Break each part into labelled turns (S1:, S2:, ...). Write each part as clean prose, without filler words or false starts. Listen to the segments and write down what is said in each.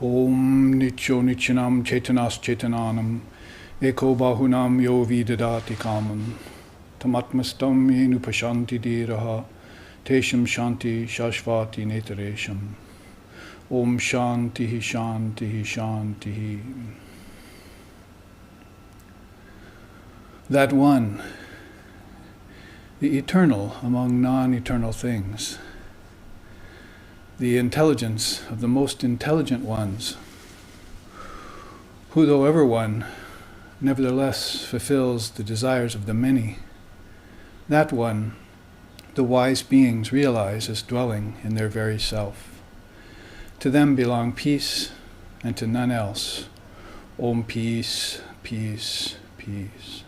S1: Om Nicho Nichanam Chetanas Chetananam Eko Bahunam Yo Vidadati Kamam Tamatmastam Yenu Pashanti Diraha Tesham Shanti Shashvati Netaresham Om Shanti Shanti Shanti. That one, the eternal among non-eternal things, the intelligence of the most intelligent ones, who, though ever one, nevertheless fulfills the desires of the many. That one, the wise beings realize as dwelling in their very self. To them belong peace, and to none else. Om peace, peace, peace.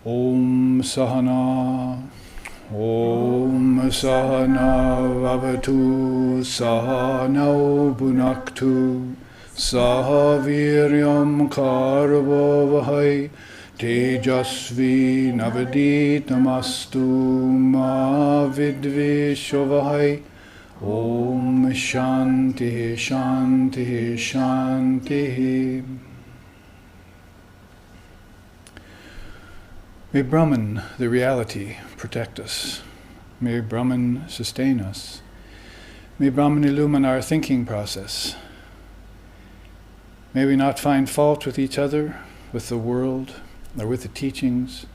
S1: Om Sahana, Om Sahana Vavatu, Sahana Bhunaktu, Sahaviryam Karvavahai, Tejasvi Navaditamastu Ma Vidvishavahai. Om Shanti Shanti Shanti. May Brahman, the reality, protect us. May Brahman sustain us. May Brahman illumine our thinking process. May we not find fault with each other, with the world, or with the teachings.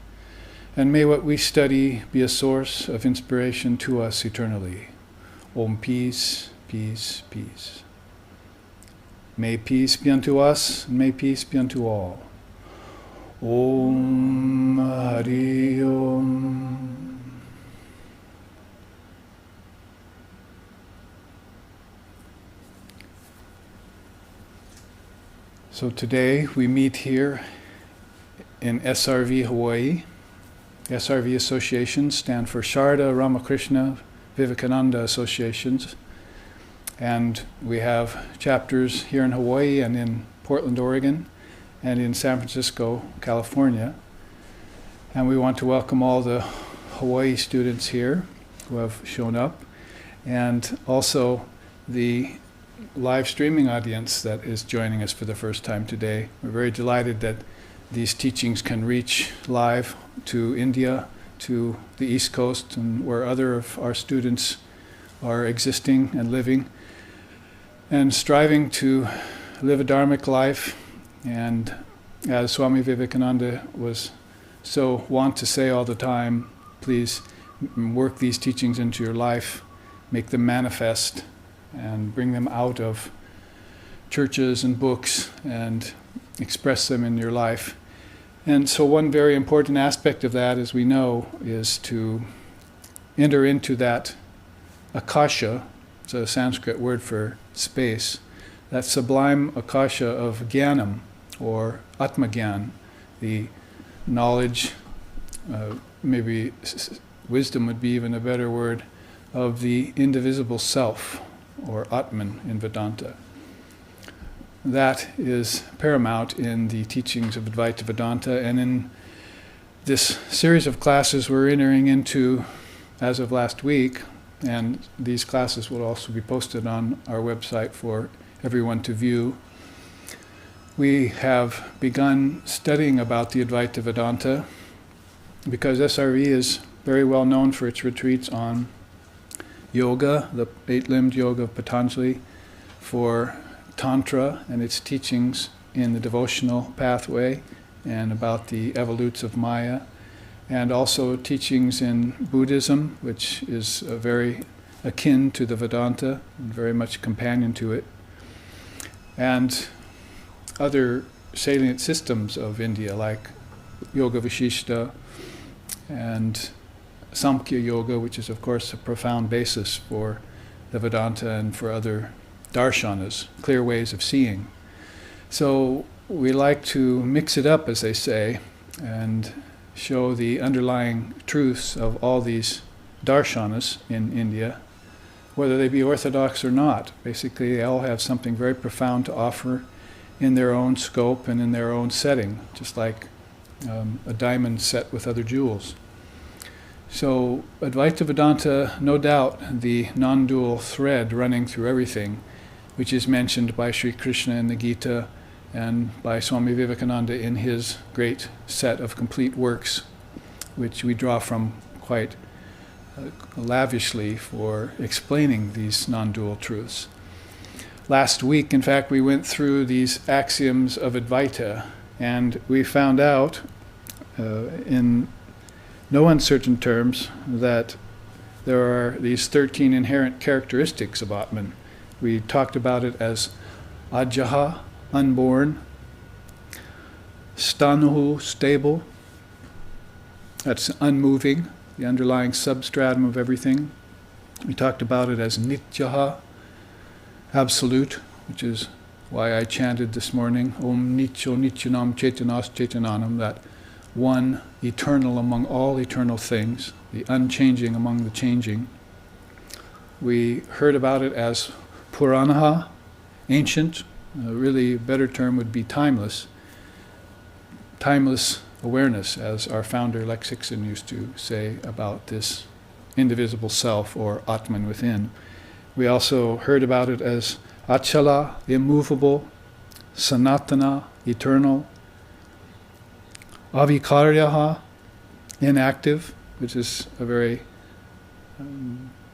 S1: And may what we study be a source of inspiration to us eternally. Om peace, peace, peace. May peace be unto us, and may peace be unto all. Om Hari Om. So today we meet here in SRV Hawaii. SRV associations stand for Sharda Ramakrishna Vivekananda Associations. And we have chapters here in Hawaii and in Portland, Oregon, and in San Francisco, California. And we want to welcome all the Hawaii students here who have shown up, and also the live streaming audience that is joining us for the first time today. We're very delighted that these teachings can reach live to India, to the East Coast, and where other of our students are existing and living, and striving to live a dharmic life. And as Swami Vivekananda was so wont to say all the time, please work these teachings into your life, make them manifest, and bring them out of churches and books and express them in your life. And so one very important aspect of that, as we know, is to enter into that akasha. It's a Sanskrit word for space, that sublime akasha of jnanam, or atmagyan, the knowledge, maybe wisdom would be even a better word, of the indivisible self, or Atman in Vedanta. That is paramount in the teachings of Advaita Vedanta, and in this series of classes we're entering into as of last week, and these classes will also be posted on our website for everyone to view. We have begun studying about the Advaita Vedanta because SRV is very well known for its retreats on yoga, the eight-limbed yoga of Patanjali, for Tantra and its teachings in the devotional pathway and about the evolutes of Maya, and also teachings in Buddhism, which is very akin to the Vedanta and very much companion to it, and other salient systems of India like Yoga Vishishta and Samkhya Yoga, which is of course a profound basis for the Vedanta and for other darshanas, clear ways of seeing. So we like to mix it up, as they say, and show the underlying truths of all these darshanas in India, whether they be orthodox or not. Basically, they all have something very profound to offer in their own scope and in their own setting, just like a diamond set with other jewels. So Advaita Vedanta, no doubt the non-dual thread running through everything, which is mentioned by Sri Krishna in the Gita and by Swami Vivekananda in his great set of complete works, which we draw from quite lavishly for explaining these non-dual truths. Last week, in fact, we went through these axioms of Advaita, and we found out in no uncertain terms that there are these 13 inherent characteristics of Atman. We talked about it as Ajaha, unborn, Stanuhu, stable, that's unmoving, the underlying substratum of everything. We talked about it as Nityaha, absolute, which is why I chanted this morning, Om Nityo Nityanam Chaitanas Chaitananam, that one eternal among all eternal things, the unchanging among the changing. We heard about it as Puranaha, ancient, really a better term would be timeless. Timeless awareness, as our founder Lex Hixon used to say about this indivisible self or Atman within. We also heard about it as Achala, immovable, Sanatana, eternal, Avikaryaha, inactive, which is a very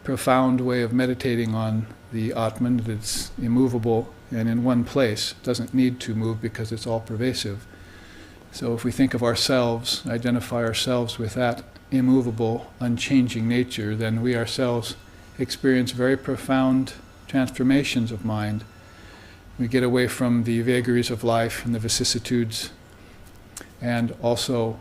S1: profound way of meditating on the Atman, that it's immovable and in one place. It doesn't need to move because it's all pervasive. So if we think of ourselves, identify ourselves with that immovable, unchanging nature, then we ourselves experience very profound transformations of mind. We get away from the vagaries of life and the vicissitudes, and also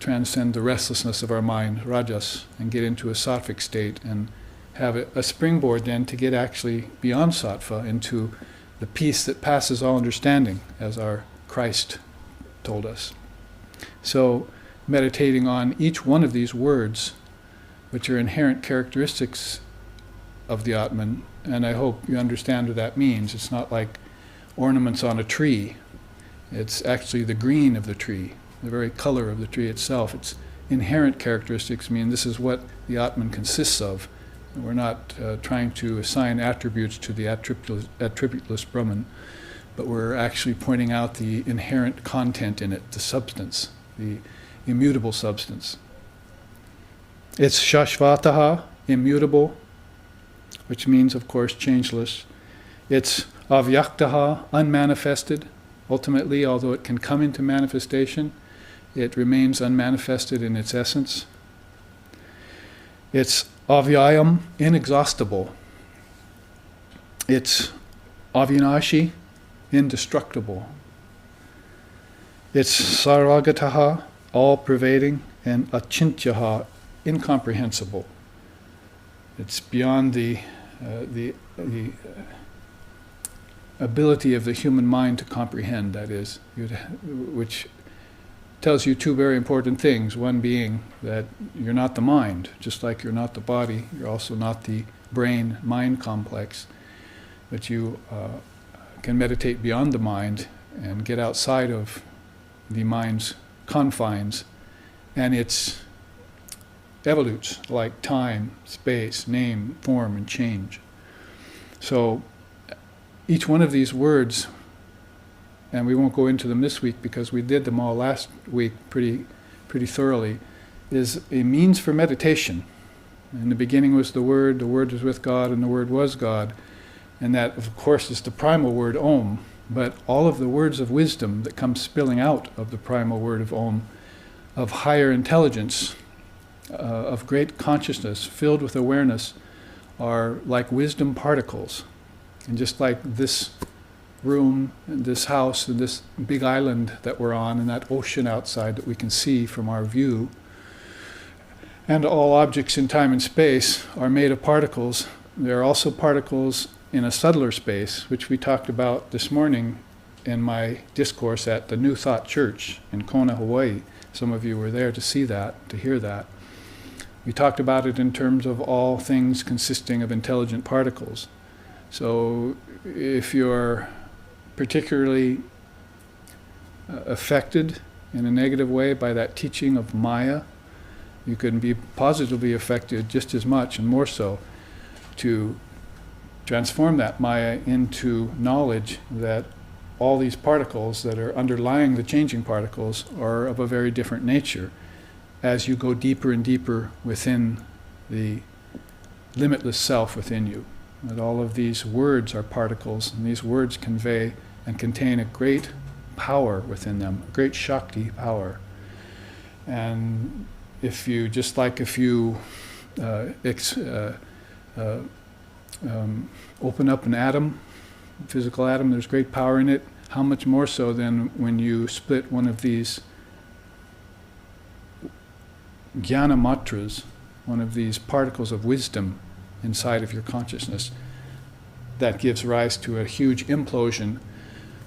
S1: transcend the restlessness of our mind, rajas, and get into a sattvic state and have a springboard then to get actually beyond sattva into the peace that passes all understanding, as our Christ told us. So meditating on each one of these words, which are inherent characteristics of the Atman, and I hope you understand what that means. It's not like ornaments on a tree. It's actually the green of the tree, the very color of the tree itself. Its inherent characteristics mean this is what the Atman consists of. We're not trying to assign attributes to the attributeless Brahman, but we're actually pointing out the inherent content in it, the substance, the immutable substance. It's Shashvataha, immutable, which means, of course, changeless. It's Avyaktaha, unmanifested. Ultimately, although it can come into manifestation, it remains unmanifested in its essence. It's Avyayam, inexhaustible. It's Avinashi, indestructible. It's Sarvagataha, all-pervading, and Achintyaha, incomprehensible. It's beyond the ability of the human mind to comprehend, that is, which tells you two very important things. One being that you're not the mind, just like you're not the body, you're also not the brain-mind complex, but you can meditate beyond the mind and get outside of the mind's confines, and it's evolutes like time, space, name, form, and change. So each one of these words, and we won't go into them this week because we did them all last week pretty thoroughly, is a means for meditation. In the beginning was the Word was with God, and the Word was God. And that, of course, is the primal word Om. But all of the words of wisdom that come spilling out of the primal word of Om, of higher intelligence, of great consciousness, filled with awareness, are like wisdom particles. And just like this room, and this house, and this big island that we're on, and that ocean outside that we can see from our view, and all objects in time and space are made of particles. There are also particles in a subtler space, which we talked about this morning in my discourse at the New Thought Church in Kona, Hawaii. Some of you were there to see that, to hear that. We talked about it in terms of all things consisting of intelligent particles. So if you're particularly affected in a negative way by that teaching of Maya, you can be positively affected just as much and more so to transform that Maya into knowledge that all these particles that are underlying the changing particles are of a very different nature as you go deeper and deeper within the limitless self within you. That all of these words are particles, and these words convey and contain a great power within them, a great Shakti power. And if you, just like if you open up an atom, physical atom, there's great power in it, how much more so than when you split one of these jnana matras, one of these particles of wisdom inside of your consciousness, that gives rise to a huge implosion,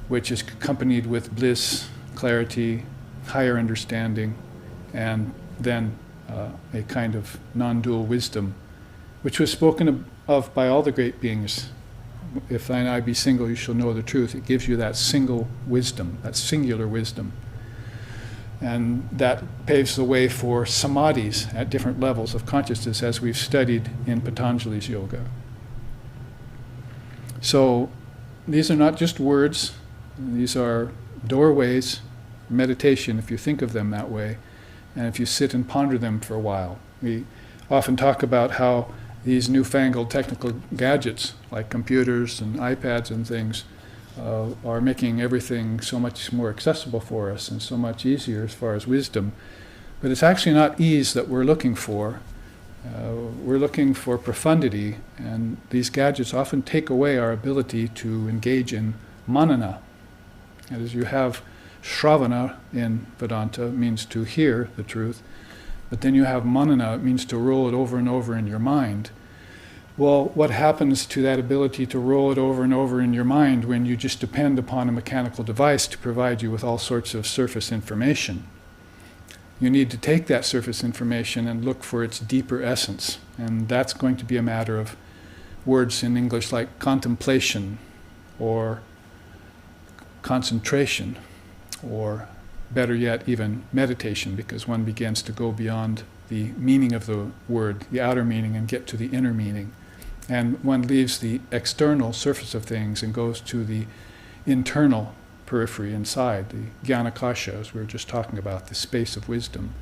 S1: which is accompanied with bliss, clarity, higher understanding, and then a kind of non-dual wisdom, which was spoken of by all the great beings. If thine eye be single, you shall know the truth. It gives you that single wisdom, that singular wisdom. And that paves the way for samadhis at different levels of consciousness, as we've studied in Patanjali's yoga. So these are not just words, these are doorways, meditation, if you think of them that way, and if you sit and ponder them for a while. We often talk about how these newfangled technical gadgets, like computers and iPads and things, are making everything so much more accessible for us and so much easier as far as wisdom. But it's actually not ease that we're looking for. We're looking for profundity, and these gadgets often take away our ability to engage in manana. That is, you have shravana in Vedanta, means to hear the truth, but then you have manana, it means to roll it over and over in your mind. Well, what happens to that ability to roll it over and over in your mind when you just depend upon a mechanical device to provide you with all sorts of surface information? You need to take that surface information and look for its deeper essence, and that's going to be a matter of words in English like contemplation or concentration, or better yet, even meditation, because one begins to go beyond the meaning of the word, the outer meaning, and get to the inner meaning. And one leaves the external surface of things and goes to the internal periphery inside, the jnanakasha, as we were just talking about, the space of wisdom.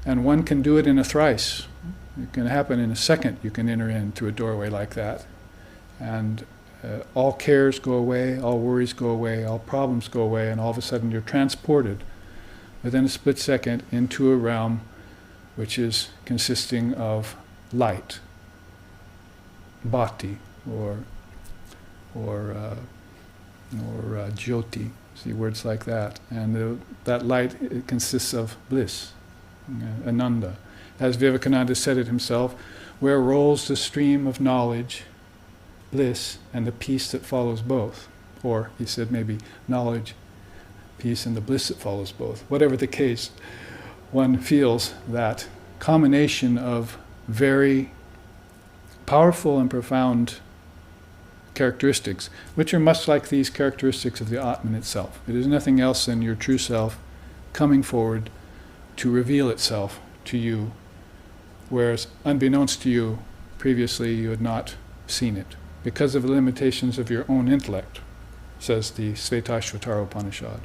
S1: And one can do it in a thrice. It can happen in a second. You can enter into a doorway like that. And all cares go away, all worries go away, all problems go away, and all of a sudden you're transported within a split second into a realm which is consisting of light, bhati, or jyoti. See words like that. And that light, it consists of bliss, ananda. As Vivekananda said it himself, where rolls the stream of knowledge, bliss, and the peace that follows both. Or, he said, maybe knowledge, peace, and the bliss that follows both. Whatever the case, one feels that combination of very powerful and profound characteristics, which are much like these characteristics of the Atman itself. It is nothing else than your true self coming forward to reveal itself to you, whereas unbeknownst to you, previously you had not seen it, because of the limitations of your own intellect, says the Svetashvatara Upanishad.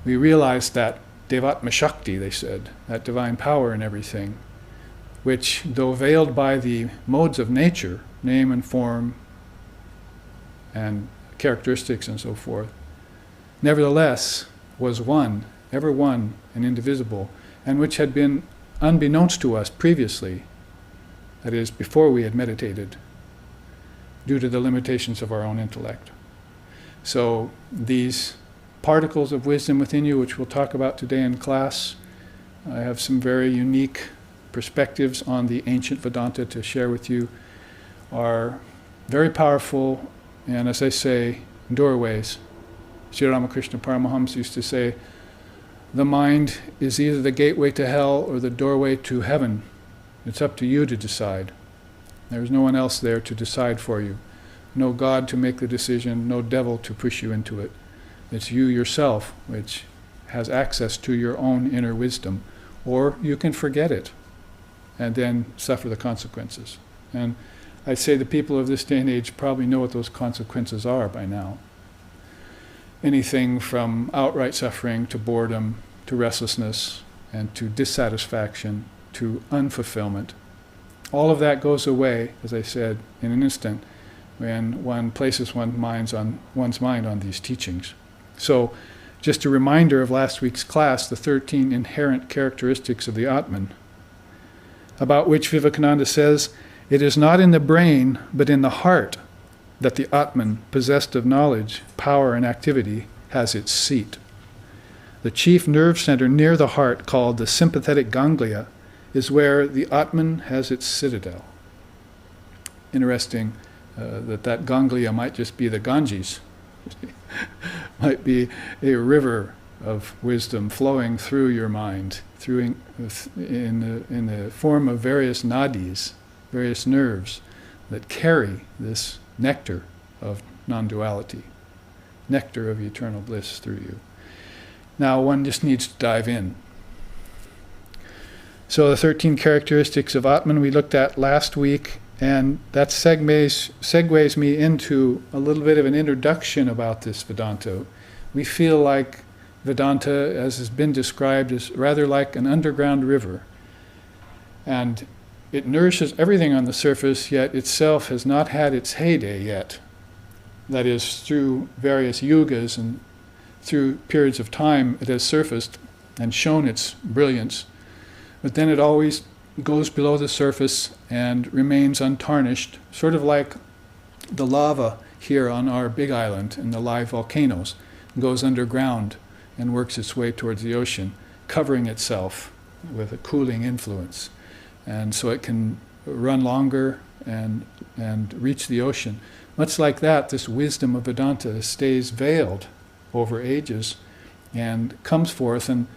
S1: We realize that Devatma Shakti, they said, that divine power in everything, which, though veiled by the modes of nature, name and form and characteristics and so forth, nevertheless was one, ever one and indivisible, and which had been unbeknownst to us previously, that is, before we had meditated, due to the limitations of our own intellect. So these particles of wisdom within you, which we'll talk about today in class, I have some very unique perspectives on the ancient Vedanta to share with you, are very powerful, and as I say, doorways. Sri Ramakrishna Paramahamsa used to say, the mind is either the gateway to hell or the doorway to heaven. It's up to you to decide. There's no one else there to decide for you. No God to make the decision, no devil to push you into it. It's you yourself which has access to your own inner wisdom, or you can forget it and then suffer the consequences. And I'd say the people of this day and age probably know what those consequences are by now. Anything from outright suffering to boredom to restlessness and to dissatisfaction to unfulfillment. All of that goes away, as I said, in an instant when one places one's mind on these teachings. So, just a reminder of last week's class, the 13 inherent characteristics of the Atman, about which Vivekananda says, it is not in the brain, but in the heart that the Atman, possessed of knowledge, power, and activity, has its seat. The chief nerve center near the heart, called the sympathetic ganglia, is where the Atman has its citadel. Interesting that ganglia might just be the Ganges, might be a river of wisdom flowing through your mind, in the form of various nadis, various nerves that carry this nectar of non-duality, nectar of eternal bliss through you. Now one just needs to dive in. So the 13 characteristics of Atman we looked at last week, and that segues me into a little bit of an introduction about this Vedanta. We feel like Vedanta, as has been described, is rather like an underground river. And it nourishes everything on the surface, yet itself has not had its heyday yet. That is, through various yugas and through periods of time it has surfaced and shown its brilliance. But then it always goes below the surface and remains untarnished, sort of like the lava here on our big island and the live volcanoes. It goes underground and works its way towards the ocean, covering itself with a cooling influence. And so it can run longer and reach the ocean. Much like that, this wisdom of Vedanta stays veiled over ages and comes forth. And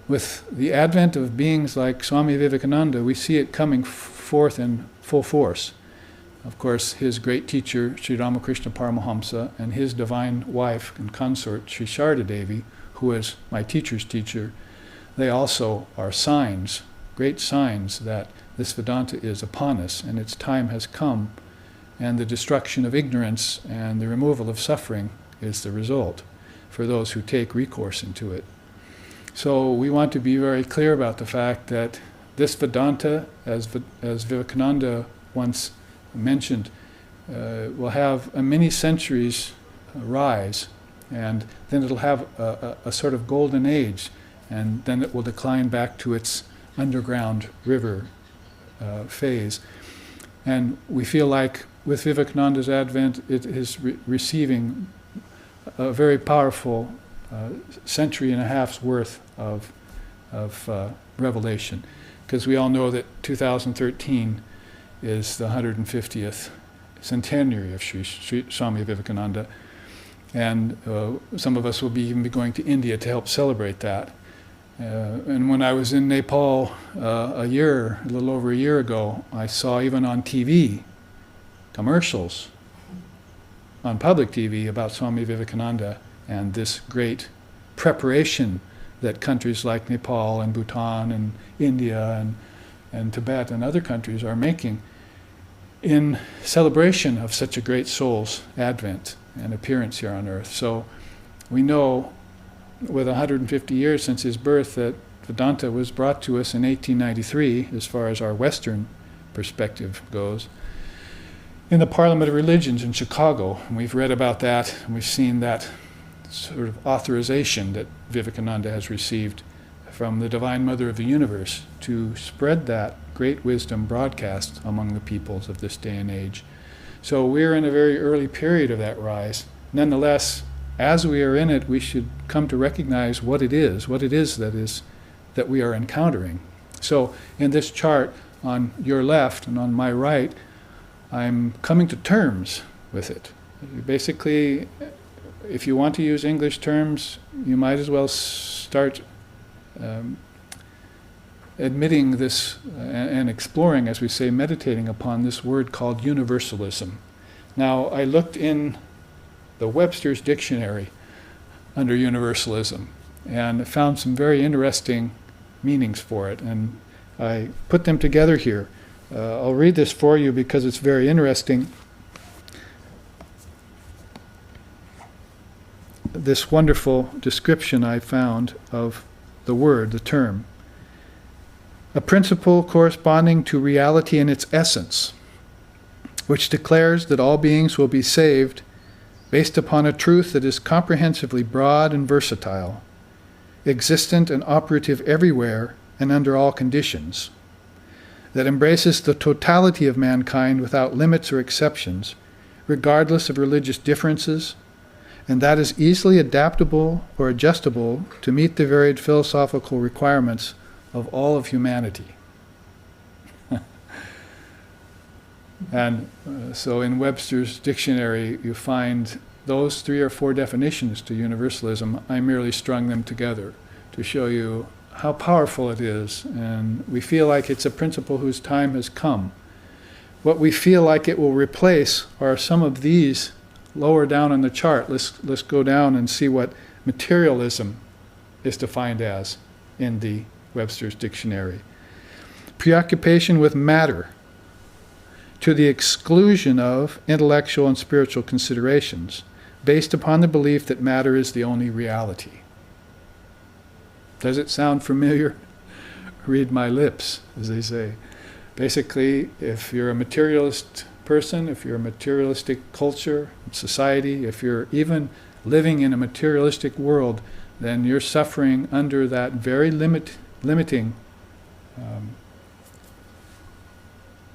S1: with the advent of beings like Swami Vivekananda, we see it coming forth in full force. Of course, his great teacher, Sri Ramakrishna Paramahamsa, and his divine wife and consort, Sri Sharda Devi, who is my teacher's teacher, they also are signs, great signs that this Vedanta is upon us and its time has come, and the destruction of ignorance and the removal of suffering is the result for those who take recourse into it. So we want to be very clear about the fact that this Vedanta, as Vivekananda once mentioned, will have a many centuries rise, and then it'll have a sort of golden age, and then it will decline back to its underground river phase. And we feel like with Vivekananda's advent, it is receiving a very powerful century and a half's worth of revelation, because we all know that 2013 is the 150th centenary of Sri Swami Vivekananda, and some of us will even be going to India to help celebrate that. And when I was in Nepal a little over a year ago, I saw even on TV commercials, on public TV, about Swami Vivekananda and this great preparation that countries like Nepal and Bhutan and India and Tibet and other countries are making in celebration of such a great soul's advent and appearance here on earth. So we know, with 150 years since his birth, that Vedanta was brought to us in 1893, as far as our Western perspective goes, in the Parliament of Religions in Chicago. And we've read about that, and we've seen that sort of authorization that Vivekananda has received from the Divine Mother of the Universe to spread that great wisdom broadcast among the peoples of this day and age. So we're in a very early period of that rise. Nonetheless, as we are in it, we should come to recognize what it is that we are encountering. So in this chart on your left and on my right, I'm coming to terms with it. Basically, if you want to use English terms, you might as well start admitting this and exploring, as we say, meditating upon this word called universalism. Now, I looked in the Webster's Dictionary under universalism, and found some very interesting meanings for it, and I put them together here. I'll read this for you because it's very interesting. This wonderful description I found of the word, the term. A principle corresponding to reality in its essence, which declares that all beings will be saved based upon a truth that is comprehensively broad and versatile, existent and operative everywhere and under all conditions, that embraces the totality of mankind without limits or exceptions, regardless of religious differences, and that is easily adaptable or adjustable to meet the varied philosophical requirements of all of humanity. And so in Webster's dictionary you find those 3 or 4 definitions to universalism. I merely strung them together to show you how powerful it is, and we feel like it's a principle whose time has come. What we feel like it will replace are some of these lower down on the chart. Let's go down and see what materialism is defined as in the Webster's dictionary. Preoccupation with matter to the exclusion of intellectual and spiritual considerations, based upon the belief that matter is the only reality. Does it sound familiar? Read my lips, as they say. Basically, if you're a materialist person, if you're a materialistic culture, society, if you're even living in a materialistic world, then you're suffering under that very limiting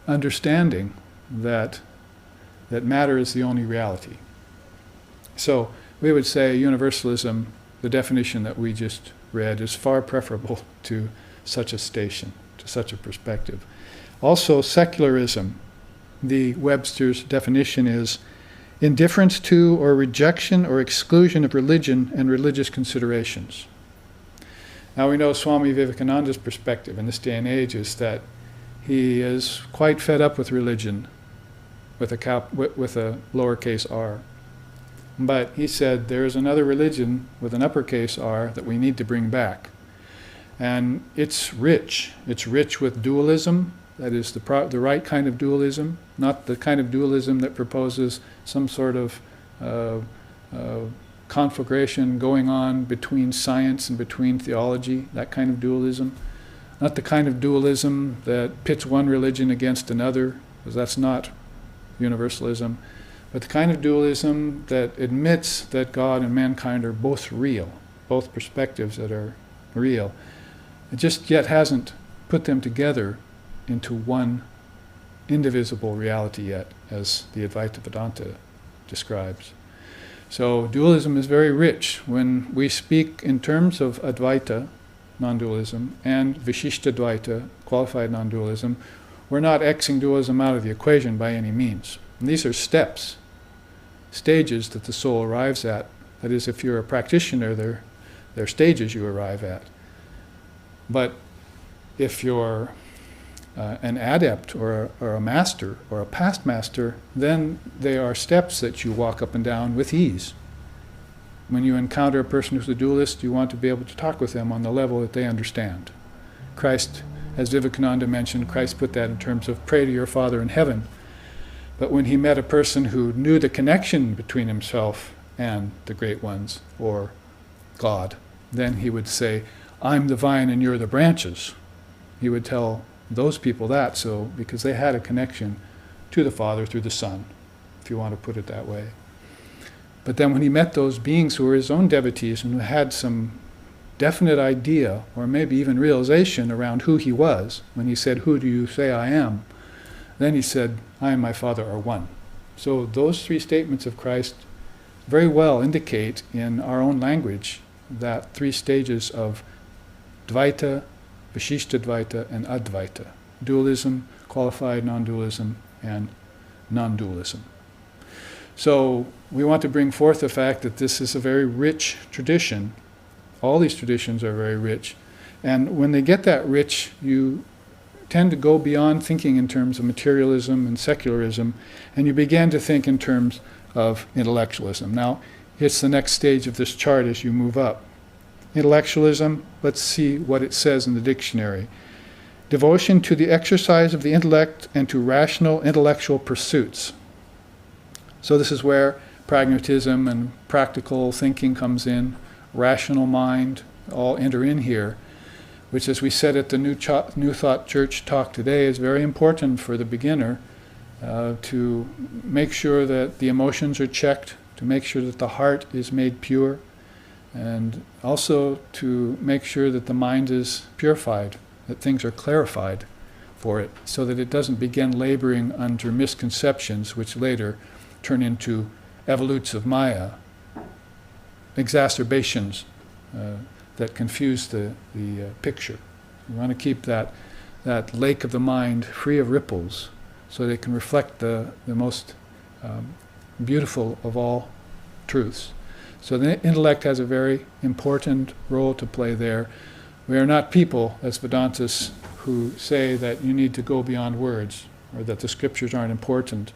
S1: understanding that matter is the only reality. So we would say universalism, the definition that we just read, is far preferable to such a station, to such a perspective. Also, secularism, the Webster's definition is indifference to or rejection or exclusion of religion and religious considerations. Now we know Swami Vivekananda's perspective in this day and age is that he is quite fed up with religion, with a lowercase r. But he said there is another religion with an uppercase r that we need to bring back. And it's rich. It's rich with dualism, that is the right kind of dualism, not the kind of dualism that proposes some sort of conflagration going on between science and between theology, that kind of dualism. Not the kind of dualism that pits one religion against another, because that's not universalism, but the kind of dualism that admits that God and mankind are both real, both perspectives that are real. It just yet hasn't put them together into one indivisible reality yet, as the Advaita Vedanta describes. So dualism is very rich. When we speak in terms of Advaita, non-dualism, and Vishishtadvaita, qualified non-dualism, we're not Xing dualism out of the equation by any means. And these are steps, stages that the soul arrives at. That is, if you're a practitioner, they're stages you arrive at. But if you're an adept or a master or a past master, then they are steps that you walk up and down with ease. When you encounter a person who's a dualist, you want to be able to talk with them on the level that they understand. Christ, as Vivekananda mentioned, Christ put that in terms of pray to your Father in heaven. But when he met a person who knew the connection between himself and the great ones, or God, then he would say, I'm the vine and you're the branches. He would tell those people that, so because they had a connection to the Father through the Son, if you want to put it that way. But then when he met those beings who were his own devotees and who had some definite idea or maybe even realization around who he was, when he said, who do you say I am? Then he said, I and my Father are one. So those 3 statements of Christ very well indicate in our own language that 3 stages of Dvaita, Vishishtadvaita, and Advaita. Dualism, qualified non-dualism, and non-dualism. So we want to bring forth the fact that this is a very rich tradition. All these traditions are very rich. And when they get that rich, you tend to go beyond thinking in terms of materialism and secularism, and you begin to think in terms of intellectualism. Now, it's the next stage of this chart as you move up. intellectualism, let's see what it says in the dictionary. Devotion to the exercise of the intellect and to rational intellectual pursuits. So this is where pragmatism and practical thinking comes in, rational mind, all enter in here, which, as we said at the New Thought Church talk today, is very important for the beginner, to make sure that the emotions are checked, to make sure that the heart is made pure, and also to make sure that the mind is purified, that things are clarified for it, so that it doesn't begin laboring under misconceptions which later turn into evolutes of Maya, exacerbations that confuse the picture. We want to keep that lake of the mind free of ripples, so that it can reflect the most beautiful of all truths. So the intellect has a very important role to play there. We are not people, as Vedantists, who say that you need to go beyond words, or that the scriptures aren't important.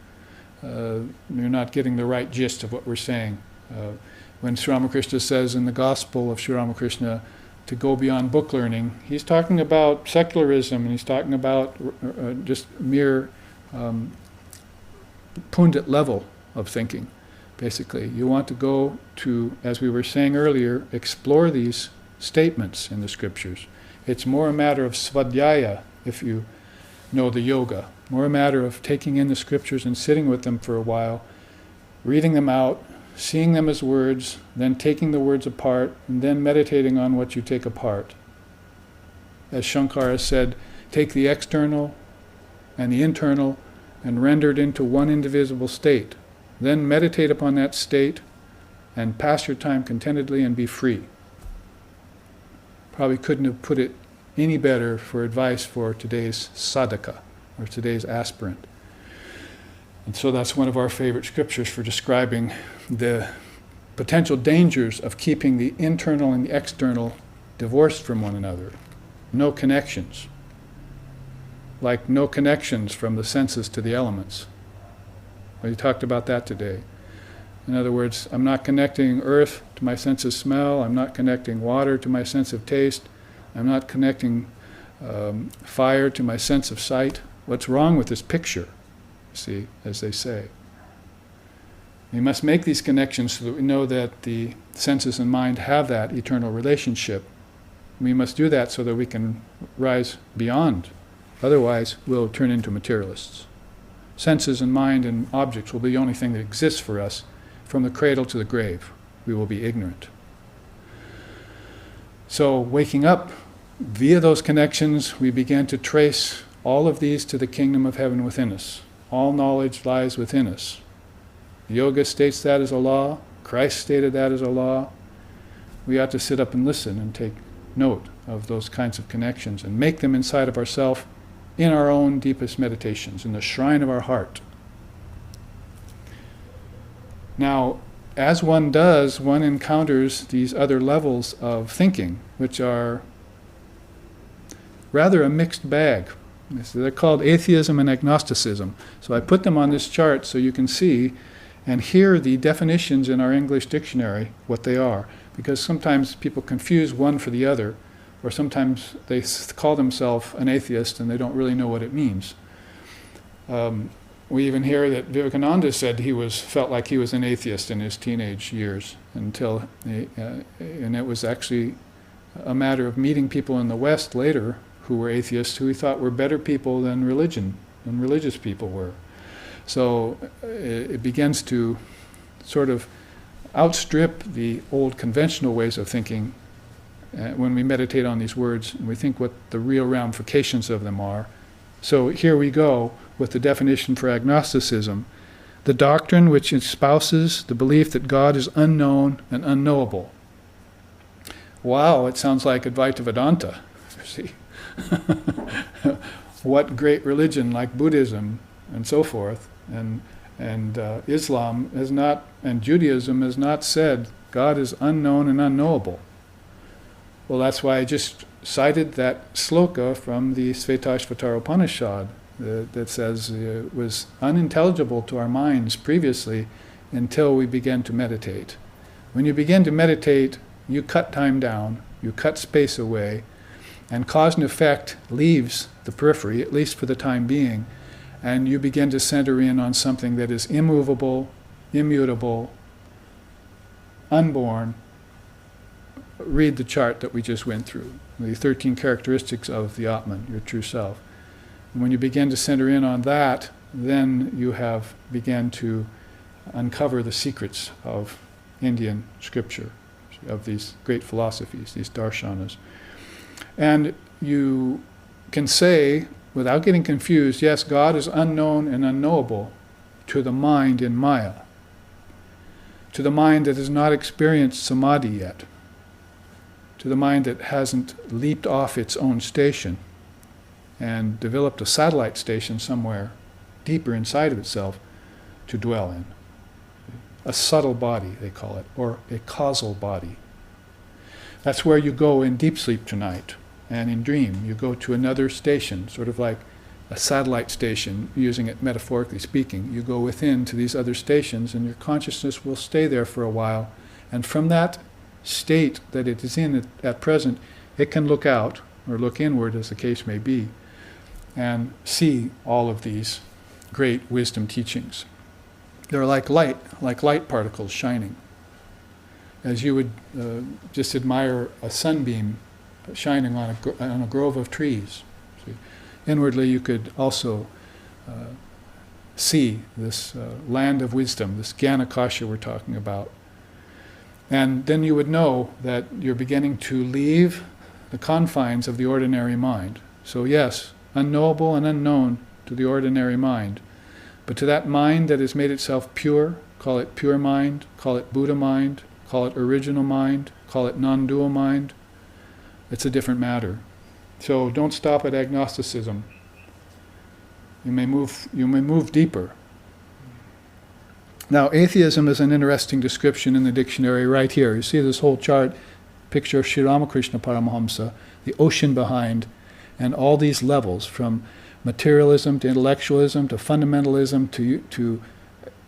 S1: You're not getting the right gist of what we're saying. When Sri Ramakrishna says in the Gospel of Sri Ramakrishna to go beyond book learning, he's talking about secularism, and he's talking about just mere pundit level of thinking. Basically, you want to go to, as we were saying earlier, explore these statements in the scriptures. It's more a matter of svadhyaya, if you know the yoga, more a matter of taking in the scriptures and sitting with them for a while, reading them out, seeing them as words, then taking the words apart, and then meditating on what you take apart. As Shankara said, take the external and the internal and render it into one indivisible state. Then meditate upon that state and pass your time contentedly and be free. Probably couldn't have put it any better for advice for today's sadhaka, or today's aspirant. And so that's one of our favorite scriptures for describing the potential dangers of keeping the internal and the external divorced from one another. No connections. Like no connections from the senses to the elements. We talked about that today. In other words, I'm not connecting earth to my sense of smell, I'm not connecting water to my sense of taste, I'm not connecting fire to my sense of sight. What's wrong with this picture? See, as they say. We must make these connections so that we know that the senses and mind have that eternal relationship. We must do that so that we can rise beyond. Otherwise, we'll turn into materialists. Senses and mind and objects will be the only thing that exists for us from the cradle to the grave. We will be ignorant. So, waking up, via those connections, we began to trace all of these to the kingdom of heaven within us. All knowledge lies within us. Yoga states that as a law. Christ stated that as a law. We ought to sit up and listen and take note of those kinds of connections and make them inside of ourselves in our own deepest meditations, in the shrine of our heart. Now, as one does, one encounters these other levels of thinking, which are rather a mixed bag. They're called atheism and agnosticism. So I put them on this chart so you can see and hear the definitions in our English dictionary, what they are. Because sometimes people confuse one for the other, or sometimes they call themselves an atheist and they don't really know what it means. We even hear that Vivekananda said he felt like he was an atheist in his teenage years, and it was actually a matter of meeting people in the West later who were atheists, who he thought were better people than religious people were. So it begins to sort of outstrip the old conventional ways of thinking when we meditate on these words and we think what the real ramifications of them are. So here we go with the definition for agnosticism: the doctrine which espouses the belief that God is unknown and unknowable. Wow, it sounds like Advaita Vedanta. See, what great religion like Buddhism and so forth, and Islam has not, and Judaism has not said God is unknown and unknowable. Well, that's why I just cited that sloka from the Svetashvatara Upanishad that says it was unintelligible to our minds previously until we began to meditate. When you begin to meditate, you cut time down You cut space away, and cause and effect leaves the periphery, at least for the time being, and you begin to center in on something that is immovable, immutable, unborn. Read the chart that we just went through, the 13 characteristics of the Atman, your true self. And when you begin to center in on that, then you have begun to uncover the secrets of Indian scripture, of these great philosophies, these darshanas. And you can say, without getting confused, yes, God is unknown and unknowable to the mind in Maya, to the mind that has not experienced samadhi yet, to the mind that hasn't leaped off its own station and developed a satellite station somewhere deeper inside of itself to dwell in. A subtle body, they call it, or a causal body. That's where you go in deep sleep tonight, and in dream. You go to another station, sort of like a satellite station, using it metaphorically speaking. You go within to these other stations, and your consciousness will stay there for a while. And from that state that it is in at present, it can look out, or look inward, as the case may be, and see all of these great wisdom teachings. They're like light particles shining. As you would just admire a sunbeam shining on a grove of trees. See? Inwardly you could also see this land of wisdom, this Gyanakasha we're talking about. And then you would know that you're beginning to leave the confines of the ordinary mind. So yes, unknowable and unknown to the ordinary mind. But to that mind that has made itself pure, call it pure mind, call it Buddha mind, call it original mind, call it non-dual mind, it's a different matter. So don't stop at agnosticism. You may move deeper. Now, atheism is an interesting description in the dictionary right here. You see this whole chart, picture of Sri Ramakrishna Paramahamsa, the ocean behind, and all these levels, from materialism to intellectualism to fundamentalism to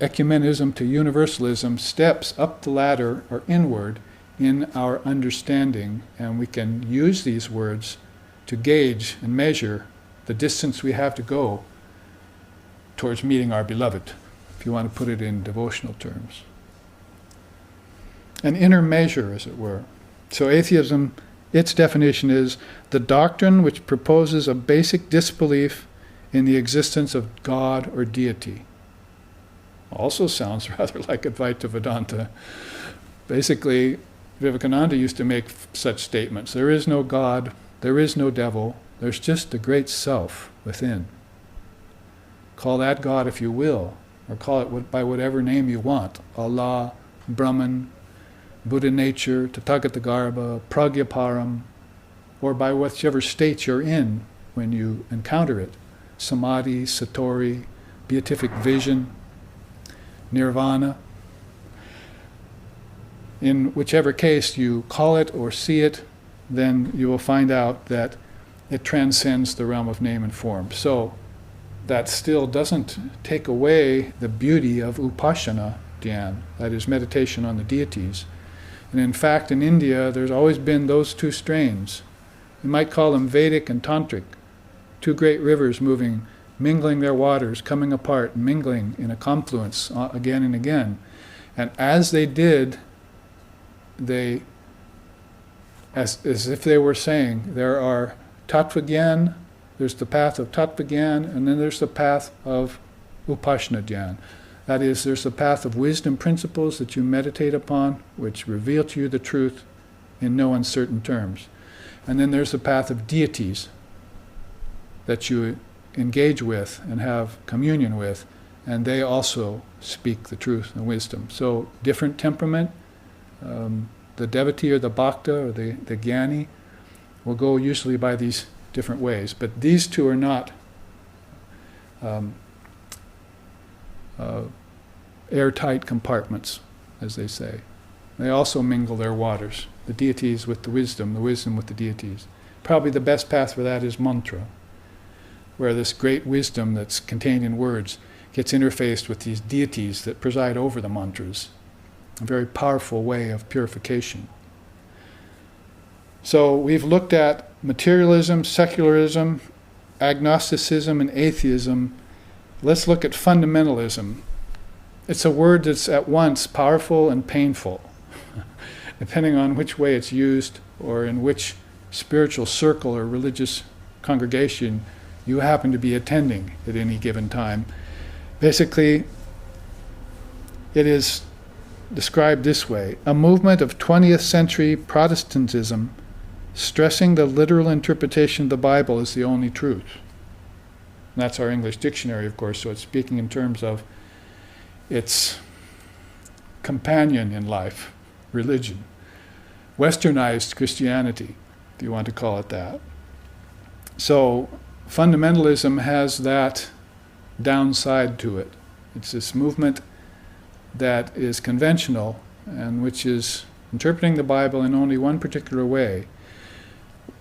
S1: ecumenism to universalism, steps up the ladder or inward in our understanding, and we can use these words to gauge and measure the distance we have to go towards meeting our beloved, if you want to put it in devotional terms. An inner measure, as it were. So atheism, its definition is the doctrine which proposes a basic disbelief in the existence of God or deity. Also sounds rather like Advaita Vedanta. Basically, Vivekananda used to make such statements. There is no God, there is no devil, there's just the great self within. Call that God if you will, or call it by whatever name you want. Allah, Brahman, Buddha nature, Tathagatagarbha, Pragyaparam, or by whichever state you're in when you encounter it. Samadhi, Satori, beatific vision, Nirvana. In whichever case you call it or see it, then you will find out that it transcends the realm of name and form. So that still doesn't take away the beauty of Upasana Dhyan, that is meditation on the deities. And in fact, in India, there's always been those two strains. You might call them Vedic and Tantric, two great rivers moving, mingling their waters, coming apart, mingling in a confluence again and again. And as they did, they, as if they were saying, there are Tattva Gyan, there's the path of Tattva Gyan, and then there's the path of Upasana Dhyan. That is, there's the path of wisdom principles that you meditate upon, which reveal to you the truth in no uncertain terms. And then there's the path of deities that you engage with and have communion with, and they also speak the truth and wisdom. So different temperament, the devotee or the bhakta or the jnani will go usually by these different ways. But these two are not airtight compartments, as they say. They also mingle their waters, the deities with the wisdom with the deities. Probably the best path for that is mantra, where this great wisdom that's contained in words gets interfaced with these deities that preside over the mantras. A very powerful way of purification. So we've looked at materialism, secularism, agnosticism, and atheism. Let's look at fundamentalism. It's a word that's at once powerful and painful, depending on which way it's used or in which spiritual circle or religious congregation you happen to be attending at any given time. Basically, it is described this way: a movement of 20th century Protestantism stressing the literal interpretation of the Bible as the only truth. And that's our English dictionary, of course, so it's speaking in terms of its companion in life, religion. Westernized Christianity, if you want to call it that. So fundamentalism has that downside to it. It's this movement that is conventional and which is interpreting the Bible in only one particular way.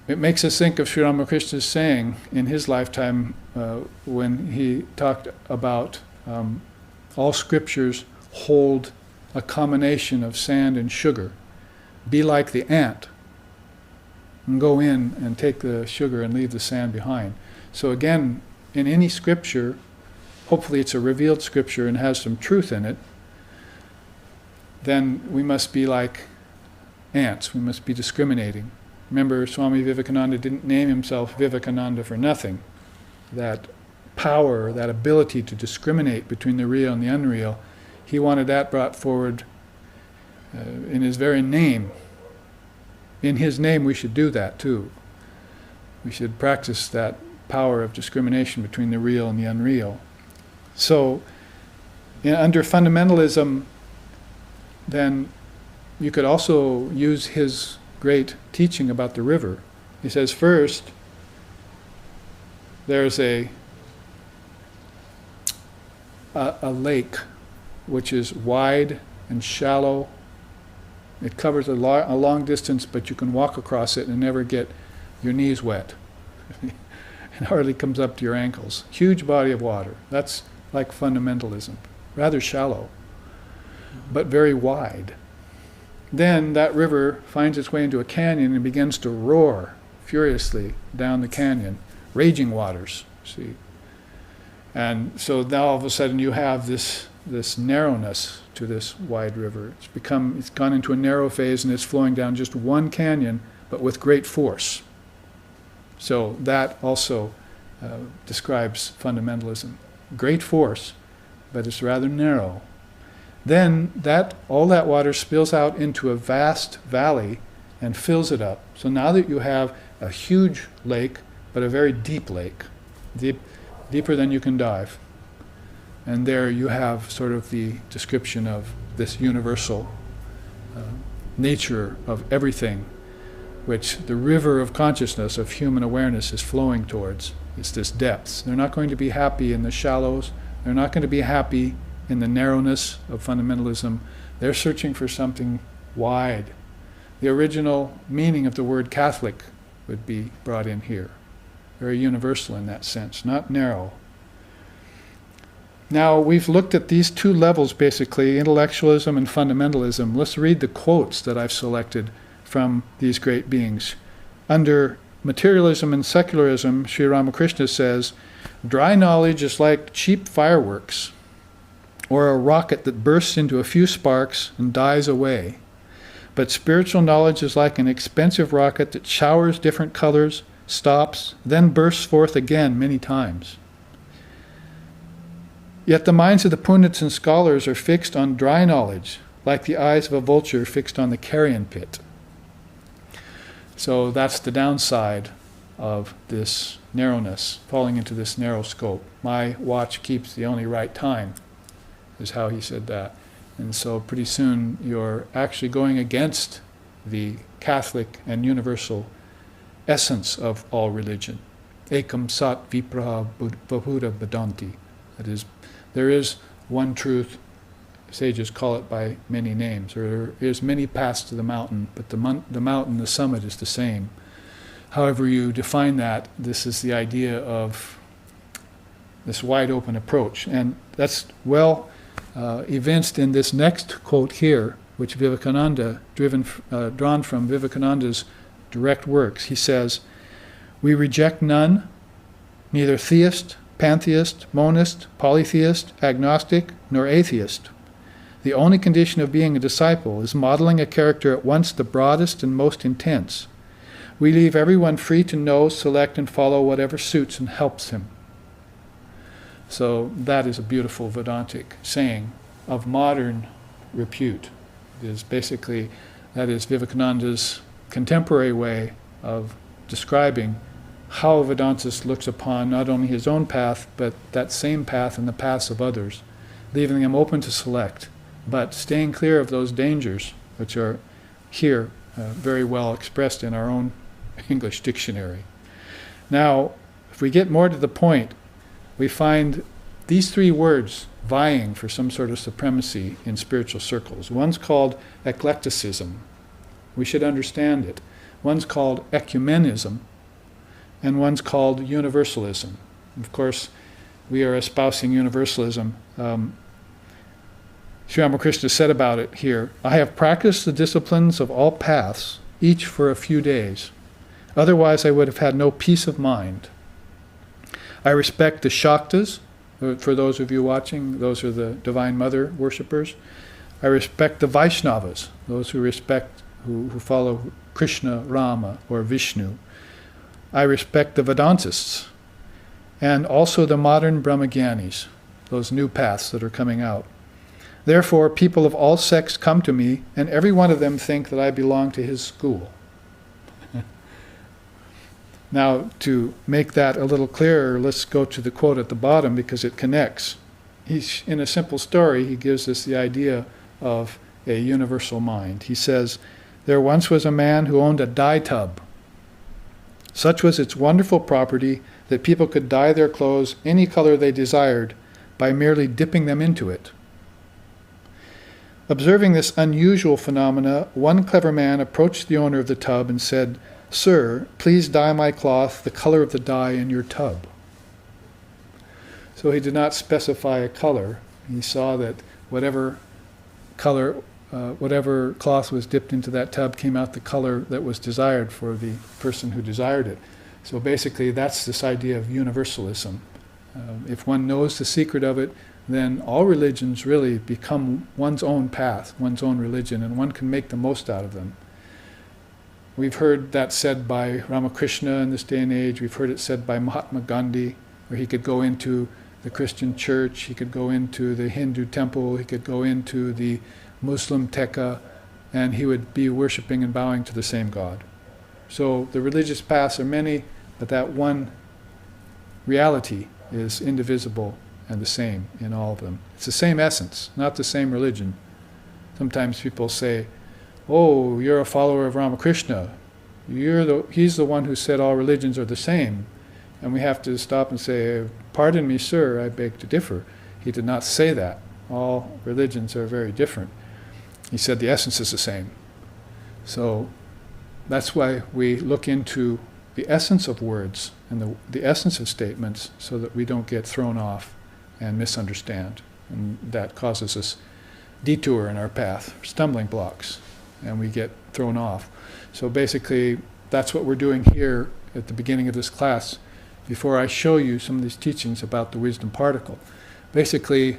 S1: It makes us think of Sri Ramakrishna's saying in his lifetime when he talked about all scriptures hold a combination of sand and sugar. Be like the ant and go in and take the sugar and leave the sand behind. So again, in any scripture, hopefully it's a revealed scripture and has some truth in it, then we must be like ants. We must be discriminating. Remember, Swami Vivekananda didn't name himself Vivekananda for nothing. That power, that ability to discriminate between the real and the unreal, he wanted that brought forward in his very name. In his name we should do that too. We should practice that power of discrimination between the real and the unreal. So, under fundamentalism, then you could also use his great teaching about the river. He says, first, there's a lake which is wide and shallow. It covers a long distance, but you can walk across it and never get your knees wet. It hardly comes up to your ankles. Huge body of water. That's like fundamentalism. Rather shallow, but very wide. Then that river finds its way into a canyon and begins to roar furiously down the canyon. Raging waters, see. And so now all of a sudden you have this narrowness to this wide river. It's gone into a narrow phase and it's flowing down just one canyon, but with great force. So that also describes fundamentalism. Great force, but it's rather narrow. Then all that water spills out into a vast valley and fills it up. So now that you have a huge lake, but a very deep lake, deeper than you can dive. And there you have sort of the description of this universal nature of everything, which the river of consciousness, of human awareness, is flowing towards. It's this depth. They're not going to be happy in the shallows. They're not going to be happy in the narrowness of fundamentalism. They're searching for something wide. The original meaning of the word Catholic would be brought in here. Very universal in that sense, not narrow. Now, we've looked at these two levels, basically, intellectualism and fundamentalism. Let's read the quotes that I've selected from these great beings. Under materialism and secularism, Sri Ramakrishna says, dry knowledge is like cheap fireworks, or a rocket that bursts into a few sparks and dies away. But spiritual knowledge is like an expensive rocket that showers different colors, stops, then bursts forth again many times. Yet the minds of the pundits and scholars are fixed on dry knowledge, like the eyes of a vulture fixed on the carrion pit. So that's the downside of this narrowness, falling into this narrow scope. My watch keeps the only right time, is how he said that. And so pretty soon you're actually going against the Catholic and universal essence of all religion. Ekam sat vipraha bahuda Vedanti. That is, there is one truth. Sages call it by many names. There is many paths to the mountain, but the mountain, the summit is the same. However you define that, this is the idea of this wide open approach. And that's well evinced in this next quote here, which Vivekananda, drawn from Vivekananda's direct works, he says, "We reject none, neither theist, pantheist, monist, polytheist, agnostic, nor atheist. The only condition of being a disciple is modeling a character at once the broadest and most intense. We leave everyone free to know, select, and follow whatever suits and helps him." So that is a beautiful Vedantic saying of modern repute. It is basically, that is Vivekananda's contemporary way of describing how a Vedantist looks upon not only his own path, but that same path and the paths of others, leaving them open to select, but staying clear of those dangers, which are here very well expressed in our own English dictionary. Now, if we get more to the point, we find these three words vying for some sort of supremacy in spiritual circles. One's called eclecticism. We should understand it. One's called ecumenism, and one's called universalism. Of course, we are espousing universalism. Sri Ramakrishna said about it here, "I have practiced the disciplines of all paths, each for a few days. Otherwise I would have had no peace of mind. I respect the Shaktas." For those of you watching, those are the Divine Mother worshippers. "I respect the Vaishnavas, those who follow Krishna, Rama, or Vishnu. I respect the Vedantists, and also the modern Brahmagyanis, those new paths that are coming out. Therefore, people of all sects come to me, and every one of them think that I belong to his school." Now, to make that a little clearer, let's go to the quote at the bottom because it connects. In a simple story, he gives us the idea of a universal mind. He says, "There once was a man who owned a dye tub. Such was its wonderful property that people could dye their clothes any color they desired by merely dipping them into it. Observing this unusual phenomena, one clever man approached the owner of the tub and said, 'Sir, please dye my cloth the color of the dye in your tub.' So he did not specify a color. He saw that whatever color, whatever cloth was dipped into that tub came out the color that was desired for the person who desired it. So basically that's this idea of universalism. If one knows the secret of it, then all religions really become one's own path, one's own religion, and one can make the most out of them. We've heard that said by Ramakrishna in this day and age. We've heard it said by Mahatma Gandhi, where he could go into the Christian church, he could go into the Hindu temple, he could go into the Muslim Tekka, and he would be worshiping and bowing to the same God. So the religious paths are many, but that one reality is indivisible and the same in all of them. It's the same essence, not the same religion. Sometimes people say, "Oh, you're a follower of Ramakrishna. He's the one who said all religions are the same." And we have to stop and say, "Pardon me, sir, I beg to differ. He did not say that. All religions are very different. He said the essence is the same." So that's why we look into the essence of words and the essence of statements so that we don't get thrown off and misunderstand. And that causes us detour in our path, stumbling blocks, and we get thrown off. So basically, that's what we're doing here at the beginning of this class, before I show you some of these teachings about the wisdom particle. Basically,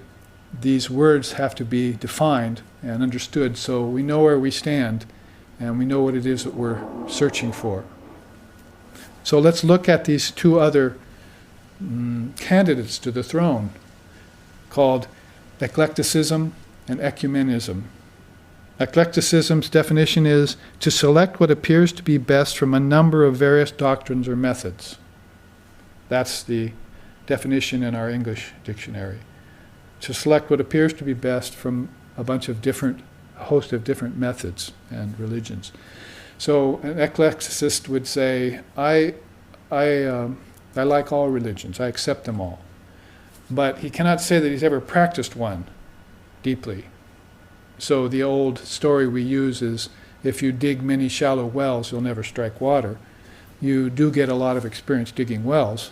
S1: these words have to be defined and understood so we know where we stand and we know what it is that we're searching for. So let's look at these two other candidates to the throne, called eclecticism and ecumenism. Eclecticism's definition is to select what appears to be best from a number of various doctrines or methods. That's the definition in our English dictionary. To select what appears to be best from a host of different methods and religions. So an eclecticist would say, I like all religions, I accept them all. But he cannot say that he's ever practiced one deeply. So the old story we use is, if you dig many shallow wells, you'll never strike water. You do get a lot of experience digging wells,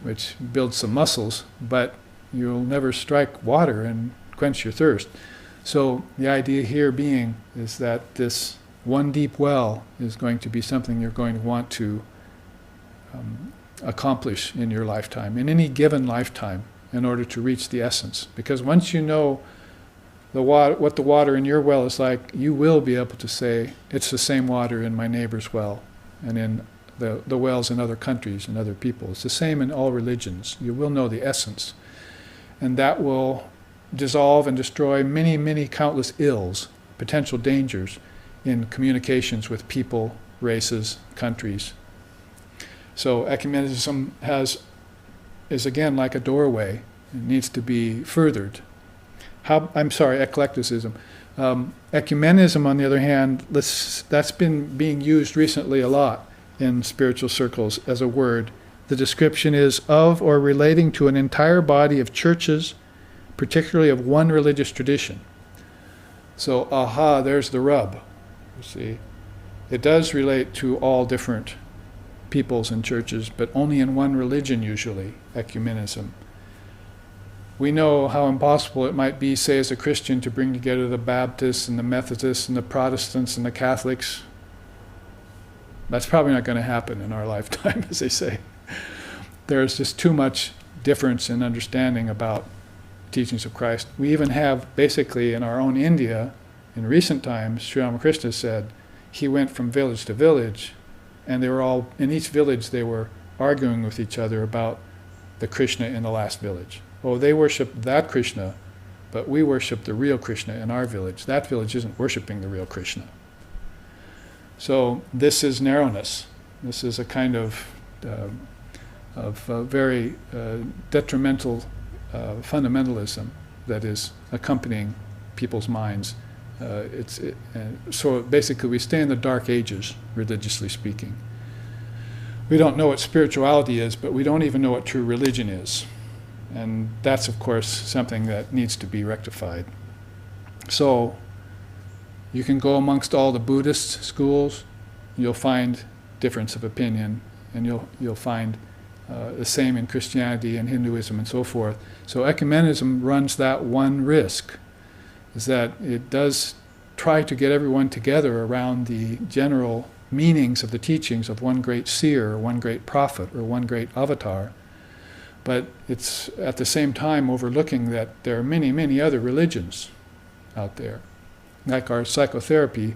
S1: which builds some muscles, but you'll never strike water and quench your thirst. So the idea here being is that this one deep well is going to be something you're going to want to accomplish in your lifetime, in any given lifetime, in order to reach the essence. Because once you know what the water in your well is like, you will be able to say, it's the same water in my neighbor's well, and in the wells in other countries and other people. It's the same in all religions. You will know the essence. And that will dissolve and destroy many, many countless ills, potential dangers in communications with people, races, countries. So ecumenism is again like a doorway. It needs to be furthered. Eclecticism. Ecumenism, on the other hand, that's been being used recently a lot in spiritual circles as a word. The description is of or relating to an entire body of churches, particularly of one religious tradition. So, there's the rub. You see, it does relate to all different peoples and churches, but only in one religion usually, ecumenism. We know how impossible it might be, say, as a Christian, to bring together the Baptists and the Methodists and the Protestants and the Catholics. That's probably not going to happen in our lifetime, as they say. There's just too much difference in understanding about teachings of Christ. We even have, basically, in our own India, in recent times, Sri Ramakrishna said he went from village to village, and they were all, in each village, they were arguing with each other about the Krishna in the last village. Oh, they worship that Krishna, but we worship the real Krishna in our village. That village isn't worshiping the real Krishna. So this is narrowness. This is a kind of very detrimental fundamentalism that is accompanying people's minds. So basically we stay in the dark ages, religiously speaking. We don't know what spirituality is, but we don't even know what true religion is. And that's, of course, something that needs to be rectified. So you can go amongst all the Buddhist schools, you'll find difference of opinion, and you'll find the same in Christianity and Hinduism and so forth. So ecumenism runs that one risk, is that it does try to get everyone together around the general meanings of the teachings of one great seer, or one great prophet, or one great avatar. But it's at the same time overlooking that there are many, many other religions out there. Like our psychotherapy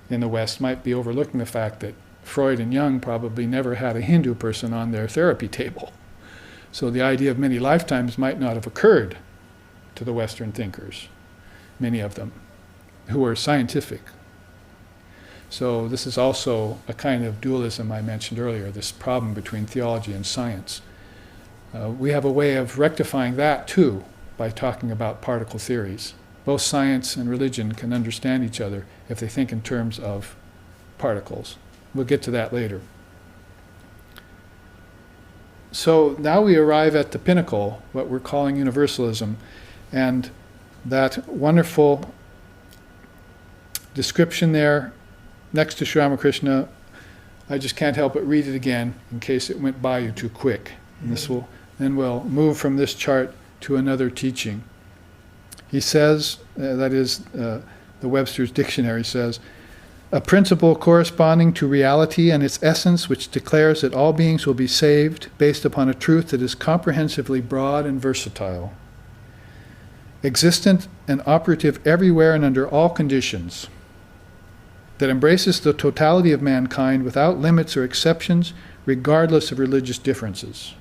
S1: in the West might be overlooking the fact that Freud and Jung probably never had a Hindu person on their therapy table. So the idea of many lifetimes might not have occurred to the Western thinkers, many of them, who are scientific. So this is also a kind of dualism I mentioned earlier, this problem between theology and science. We have a way of rectifying that too by talking about particle theories. Both science and religion can understand each other if they think in terms of particles. We'll get to that later. So now we arrive at the pinnacle, what we're calling universalism, and that wonderful description there next to Sri Ramakrishna. I just can't help but read it again in case it went by you too quick. And then we'll move from this chart to another teaching. He says, that is, the Webster's Dictionary says, a principle corresponding to reality and its essence which declares that all beings will be saved based upon a truth that is comprehensively broad and versatile, existent and operative everywhere and under all conditions, that embraces the totality of mankind without limits or exceptions, regardless of religious differences,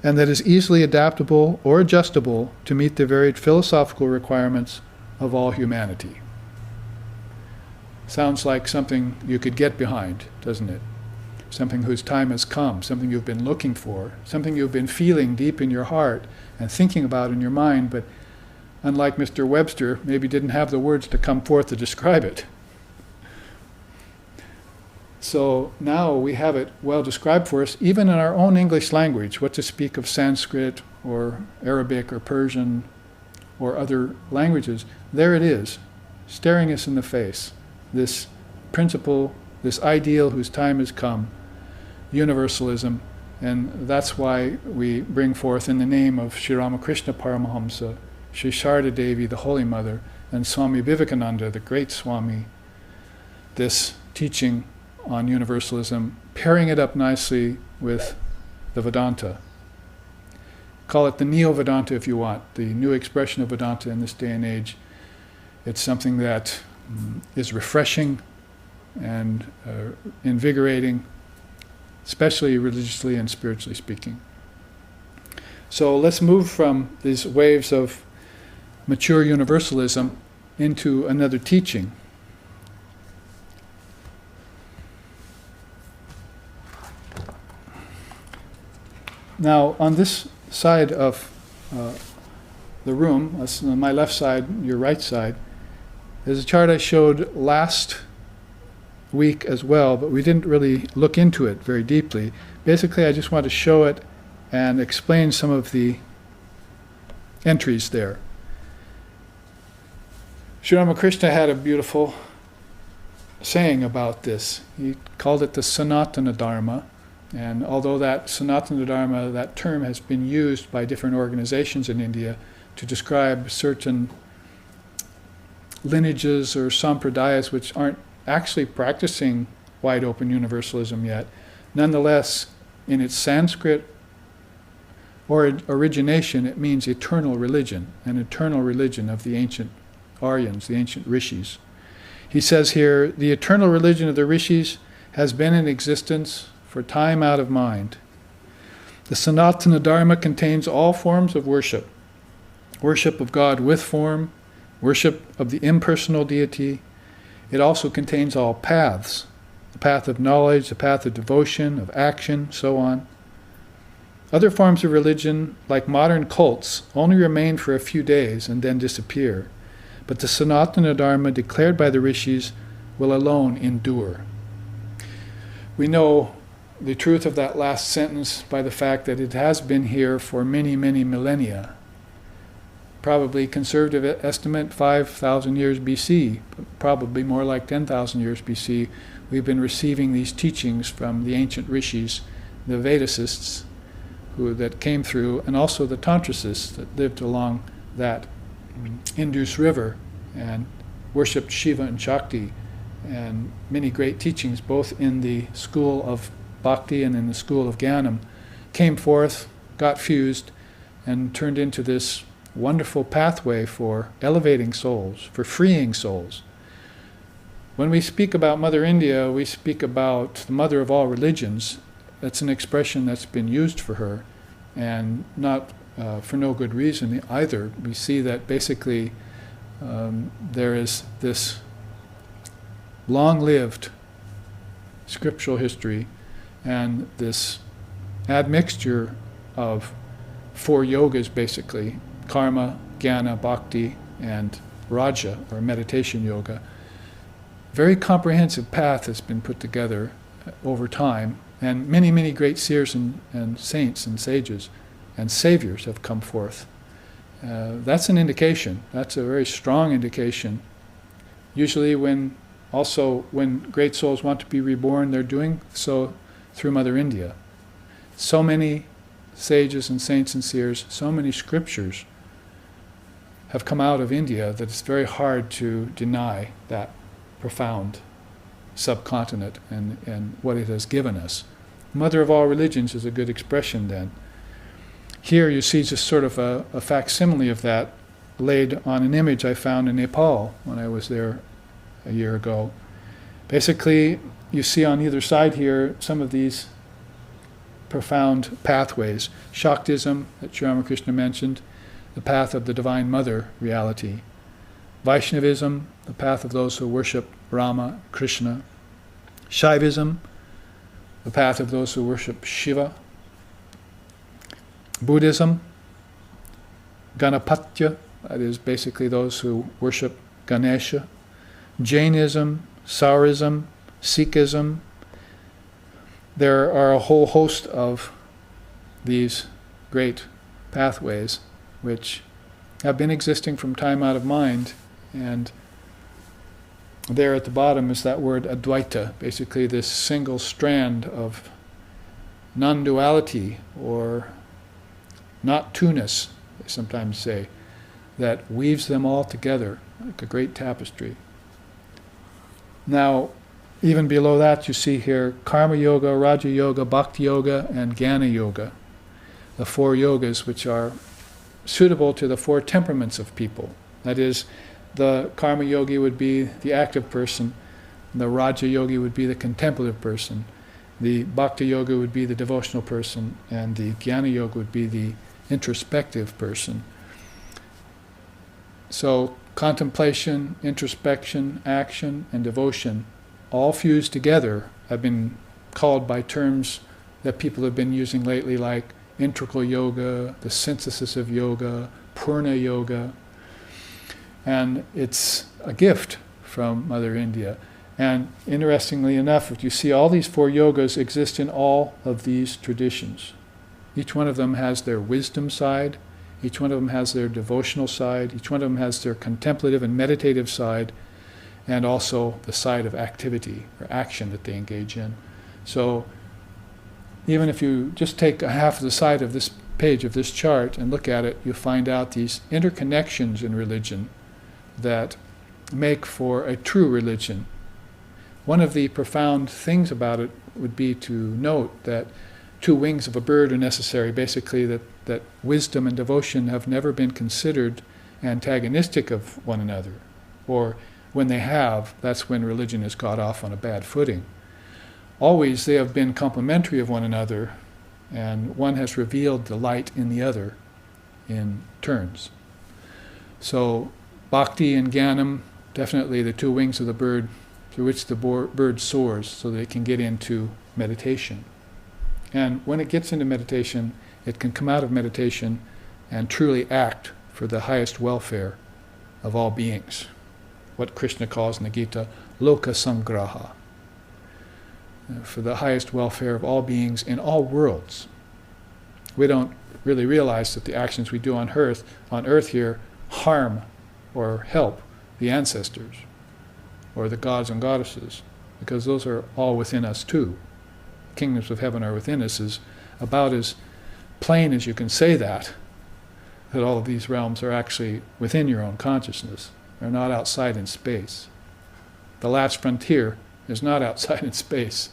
S1: and that is easily adaptable or adjustable to meet the varied philosophical requirements of all humanity. Sounds like something you could get behind, doesn't it? Something whose time has come, something you've been looking for, something you've been feeling deep in your heart and thinking about in your mind, but unlike Mr. Webster, maybe didn't have the words to come forth to describe it. So now we have it well described for us, even in our own English language, what to speak of Sanskrit or Arabic or Persian or other languages. There it is, staring us in the face, this principle, this ideal whose time has come, universalism, and that's why we bring forth in the name of Sri Ramakrishna Paramahamsa, Sri Sharda Devi, the Holy Mother, and Swami Vivekananda, the great Swami, this teaching on universalism, pairing it up nicely with the Vedanta. Call it the Neo-Vedanta if you want, the new expression of Vedanta in this day and age. It's something that is refreshing and invigorating, especially religiously and spiritually speaking. So let's move from these waves of mature universalism into another teaching. Now, on this side of the room, on my left side, your right side, there's a chart I showed last week as well, but we didn't really look into it very deeply. Basically, I just want to show it and explain some of the entries there. Sri Ramakrishna had a beautiful saying about this. He called it the Sanatana Dharma. And although that Sanatana Dharma, that term has been used by different organizations in India to describe certain lineages or sampradayas which aren't actually practicing wide open universalism yet, nonetheless, in its Sanskrit origination, it means eternal religion, an eternal religion of the ancient Aryans, the ancient rishis. He says here, the eternal religion of the rishis has been in existence for time out of mind. The Sanatana Dharma contains all forms of worship. Worship of God with form, worship of the impersonal deity. It also contains all paths, the path of knowledge, the path of devotion, of action, so on. Other forms of religion, like modern cults, only remain for a few days and then disappear. But the Sanatana Dharma declared by the rishis will alone endure. We know the truth of that last sentence by the fact that it has been here for many, many millennia. Probably conservative estimate 5,000 years BC, probably more like 10,000 years BC. We've been receiving these teachings from the ancient rishis, the Vedicists that came through, and also the Tantricists that lived along that Indus River and worshipped Shiva and Shakti, and many great teachings, both in the school of Bhakti and in the school of Jnanam, came forth, got fused, and turned into this wonderful pathway for elevating souls, for freeing souls. When we speak about Mother India, we speak about the mother of all religions. That's an expression that's been used for her, and not for no good reason either. We see that basically there is this long-lived scriptural history and this admixture of four yogas, basically, karma, jnana, bhakti, and raja, or meditation yoga. Very comprehensive path has been put together over time, and many, many great seers and saints and sages and saviors have come forth. That's an indication. That's a very strong indication. Usually when great souls want to be reborn, they're doing so through Mother India. So many sages and saints and seers, so many scriptures have come out of India that it's very hard to deny that profound subcontinent and what it has given us. Mother of all religions is a good expression then. Here you see just sort of a facsimile of that laid on an image I found in Nepal when I was there a year ago. Basically, you see on either side here some of these profound pathways. Shaktism, that Sri Ramakrishna mentioned, the path of the Divine Mother reality. Vaishnavism, the path of those who worship Rama, Krishna. Shaivism, the path of those who worship Shiva. Buddhism, Ganapatya, that is basically those who worship Ganesha. Jainism, Saurism, Sikhism. There are a whole host of these great pathways which have been existing from time out of mind, and there at the bottom is that word Advaita, basically this single strand of non-duality or not two-ness, they sometimes say, that weaves them all together like a great tapestry. Now, even below that you see here Karma Yoga, Raja Yoga, Bhakti Yoga, and Jnana Yoga. The 4 yogas which are suitable to the 4 temperaments of people. That is, the Karma Yogi would be the active person, the Raja Yogi would be the contemplative person, the Bhakti Yoga would be the devotional person, and the Jnana Yoga would be the introspective person. So contemplation, introspection, action, and devotion, all fused together, have been called by terms that people have been using lately, like integral yoga, the synthesis of yoga, Purna Yoga. And it's a gift from Mother India. And interestingly enough, you see all these 4 yogas exist in all of these traditions. Each one of them has their wisdom side, each one of them has their devotional side, each one of them has their contemplative and meditative side, and also the side of activity or action that they engage in. So even if you just take a half of the side of this page of this chart and look at it, you'll find out these interconnections in religion that make for a true religion. One of the profound things about it would be to note that 2 wings of a bird are necessary, basically that wisdom and devotion have never been considered antagonistic of one another, or when they have, that's when religion has got off on a bad footing. Always they have been complementary of one another, and one has revealed the light in the other in turns. So Bhakti and Jnanam, definitely the 2 wings of the bird through which the bird soars so that it can get into meditation. And when it gets into meditation, it can come out of meditation and truly act for the highest welfare of all beings. What Krishna calls in the Gita, Loka Sangraha. For the highest welfare of all beings in all worlds. We don't really realize that the actions we do on earth here, harm or help the ancestors or the gods and goddesses, because those are all within us too. Kingdoms of heaven are within us is about as plain as you can say that all of these realms are actually within your own consciousness. They're not outside in space. The last frontier is not outside in space.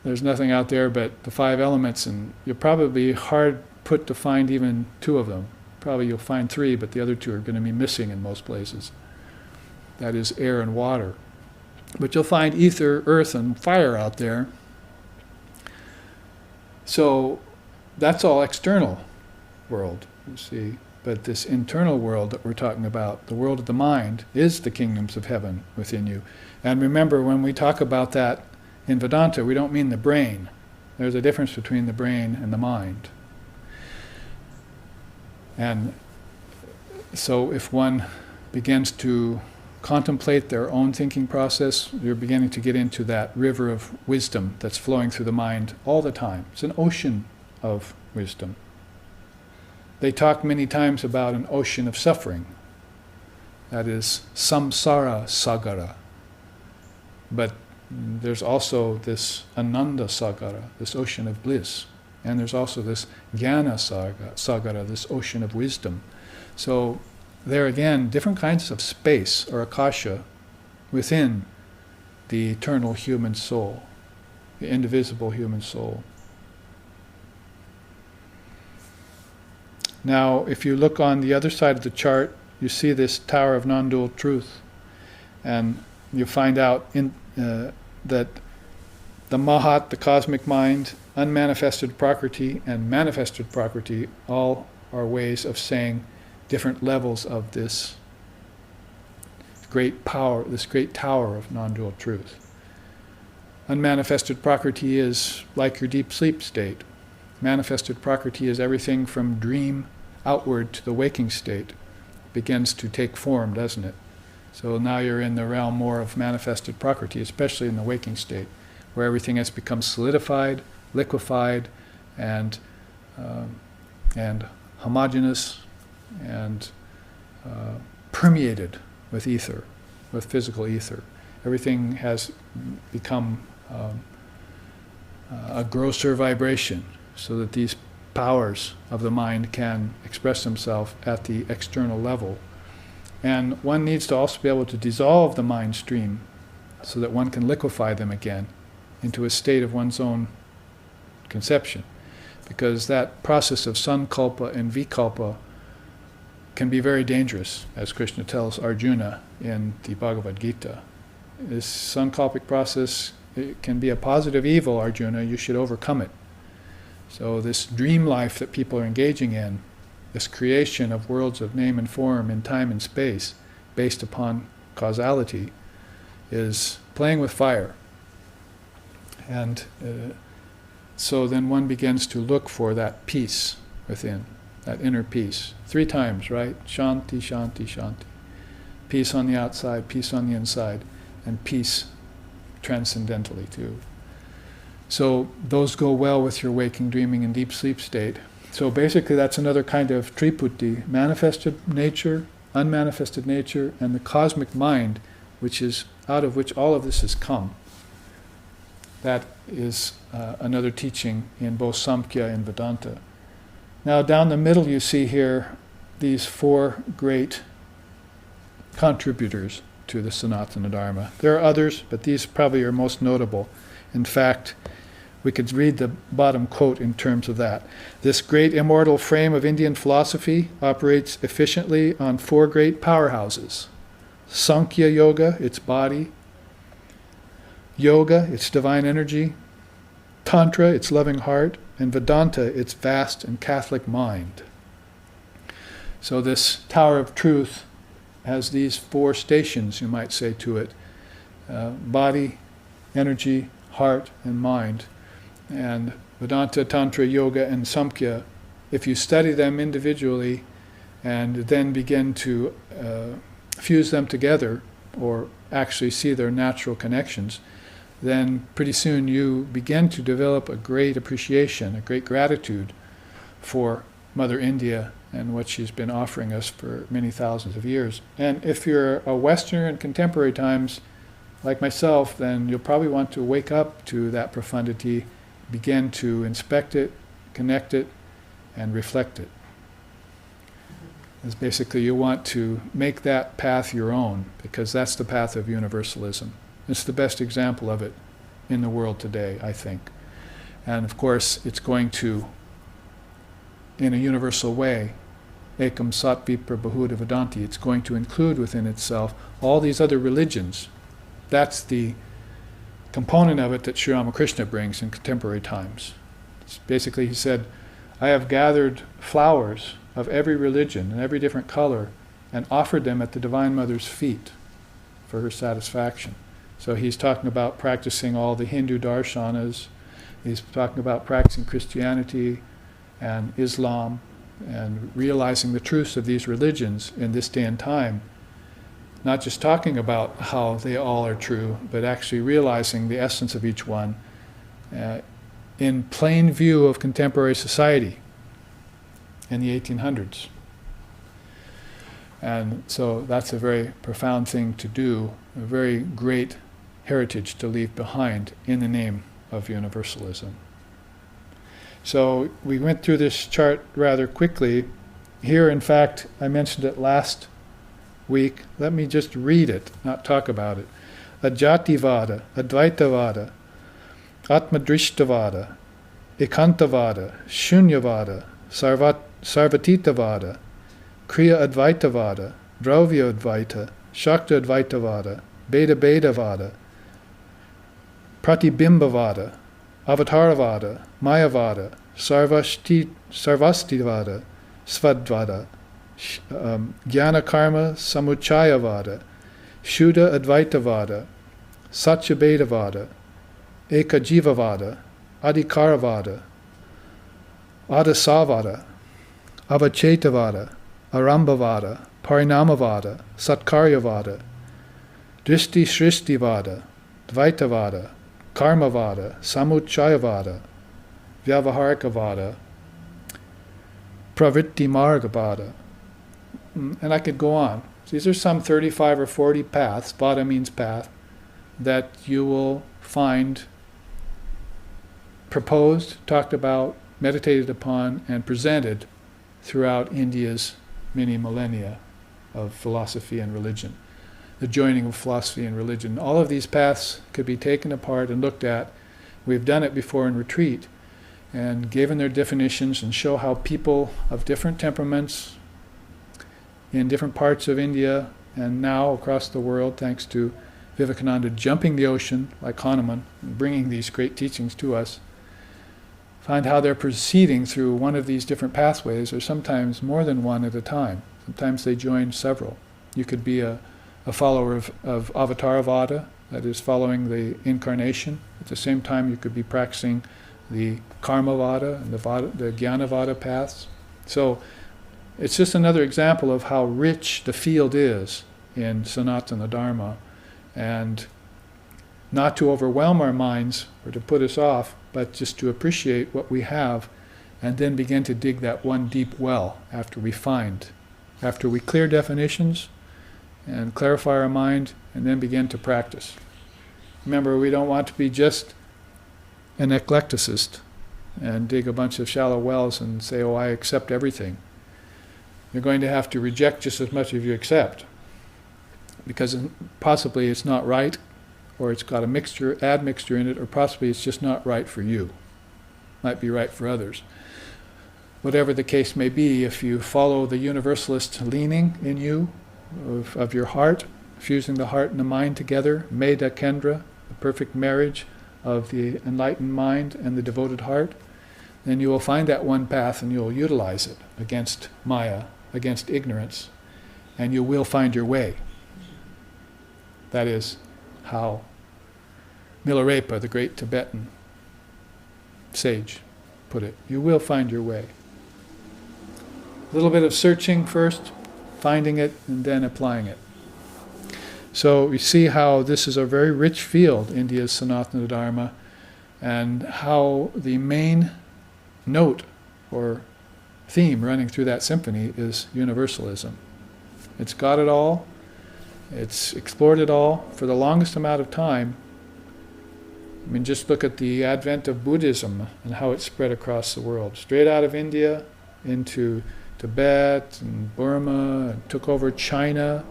S1: There's nothing out there but the 5 elements, and you're probably hard put to find even 2 of them. Probably you'll find 3, but the other 2 are going to be missing in most places. That is air and water. But you'll find ether, earth, and fire out there. So that's all external world, you see. But this internal world that we're talking about, the world of the mind, is the kingdoms of heaven within you. And remember, when we talk about that in Vedanta, we don't mean the brain. There's a difference between the brain and the mind. And so if one begins to contemplate their own thinking process, you're beginning to get into that river of wisdom that's flowing through the mind all the time. It's an ocean of wisdom. They talk many times about an ocean of suffering. That is samsara sagara. But there's also this ananda sagara, this ocean of bliss. And there's also this jnana sagara, this ocean of wisdom. So there again, different kinds of space or akasha within the eternal human soul, the indivisible human soul. Now, if you look on the other side of the chart, you see this tower of non-dual truth, and you find out that the Mahat, the cosmic mind, unmanifested Prakriti, and manifested Prakriti all are ways of saying different levels of this great power, this great tower of non-dual truth. Unmanifested Prakriti is like your deep sleep state. Manifested Prakriti is everything from dream outward to the waking state. It begins to take form, doesn't it? So now you're in the realm more of manifested Prakriti, especially in the waking state, where everything has become solidified, liquefied, and homogeneous, and permeated with ether, with physical ether. Everything has become a grosser vibration, so that these powers of the mind can express themselves at the external level. And one needs to also be able to dissolve the mind stream so that one can liquefy them again into a state of one's own conception. Because that process of sankalpa and vikalpa can be very dangerous, as Krishna tells Arjuna in the Bhagavad Gita. This sankalpic process, it can be a positive evil, Arjuna, you should overcome it. So this dream life that people are engaging in, this creation of worlds of name and form in time and space based upon causality, is playing with fire. And so then one begins to look for that peace within, that inner peace. 3 times, right? Shanti, shanti, shanti. Peace on the outside, peace on the inside, and peace transcendentally too. So those go well with your waking, dreaming, and deep sleep state. So basically that's another kind of triputi, manifested nature, unmanifested nature, and the cosmic mind, which is out of which all of this has come. That is another teaching in both Samkhya and Vedanta. Now down the middle you see here these 4 great contributors to the Sanatana Dharma. There are others, but these probably are most notable. In fact, we could read the bottom quote in terms of that. This great immortal frame of Indian philosophy operates efficiently on 4 great powerhouses. Sankhya Yoga, its body. Yoga, its divine energy. Tantra, its loving heart. And Vedanta, its vast and Catholic mind. So this Tower of Truth has these 4 stations, you might say, to it. Body, energy, heart, and mind. And Vedanta, Tantra, Yoga, and Samkhya, if you study them individually and then begin to fuse them together, or actually see their natural connections, then pretty soon you begin to develop a great appreciation, a great gratitude for Mother India and what she's been offering us for many thousands of years. And if you're a Westerner in contemporary times, like myself, then you'll probably want to wake up to that profundity, begin to inspect it, connect it, and reflect it. It's basically you want to make that path your own, because that's the path of universalism. It's the best example of it in the world today, I think. And of course, it's going to, in a universal way, ekam sat vipra bahuda vedanti, it's going to include within itself all these other religions. That's the component of it that Sri Ramakrishna brings in contemporary times. It's basically, he said, I have gathered flowers of every religion and every different color and offered them at the Divine Mother's feet for her satisfaction. So he's talking about practicing all the Hindu darshanas, he's talking about practicing Christianity and Islam, and realizing the truths of these religions in this day and time. Not just talking about how they all are true, but actually realizing the essence of each one in plain view of contemporary society in the 1800s. And so that's a very profound thing to do, a very great heritage to leave behind in the name of universalism. So we went through this chart rather quickly. Here, in fact, I mentioned it last week. Let me just read it, not talk about it. Ajativada, Advaitavada, Atmadrishtavada, Ekantavada, Shunyavada, Sarvatitavada, Kriya Advaitavada, Dravya Advaita, Shakta Advaitavada, Beda Bedavada, Pratibimbavada, Avataravada, Mayavada, Sarvastivada, Svadvada, Jnana Karma Samuchayavada, Shuddha Advaitavada, Satyabedavada, Ekajivavada, Adhikaravada, Adasavada, Avachetavada, Arambhavada, Parinamavada, Satkaryavada, Drishti Shrishtivada, Dvaitavada, Karmavada, Samuchayavada, Vyavaharikavada, Pravritti Margavada. And I could go on. These are some 35 or 40 paths, Vada means path, that you will find proposed, talked about, meditated upon, and presented throughout India's many millennia of philosophy and religion. the joining of philosophy and religion. All of these paths could be taken apart and looked at. We've done it before in retreat and given their definitions and show how people of different temperaments in different parts of India and now across the world, thanks to Vivekananda jumping the ocean like Hanuman and bringing these great teachings to us, find how they're proceeding through one of these different pathways, or sometimes more than one at a time. Sometimes they join several. You could be a follower of Avatarvada, that is following the incarnation. At the same time, you could be practicing the Karmavada and the Jnanavada paths. So it's just another example of how rich the field is in Sanatana Dharma, and not to overwhelm our minds or to put us off, but just to appreciate what we have and then begin to dig that one deep well after we clear definitions and clarify our mind and then begin to practice. Remember, we don't want to be just an eclecticist and dig a bunch of shallow wells and say, oh, I accept everything. You're going to have to reject just as much as you accept, because possibly it's not right, or it's got a admixture in it, or possibly it's just not right for you. Might be right for others. Whatever the case may be, if you follow the universalist leaning in you, of your heart, fusing the heart and the mind together, Medha Kendra, the perfect marriage of the enlightened mind and the devoted heart, then you will find that one path and you will utilize it against Maya, against ignorance, and you will find your way. That is how Milarepa, the great Tibetan sage, put it. You will find your way. A little bit of searching first, finding it, and then applying it. So we see how this is a very rich field, India's Sanatana Dharma, and how the main note or theme running through that symphony is universalism. It's got it all. It's explored it all for the longest amount of time. I mean, just look at the advent of Buddhism and how it spread across the world. Straight out of India into Tibet and Burma, and took over China,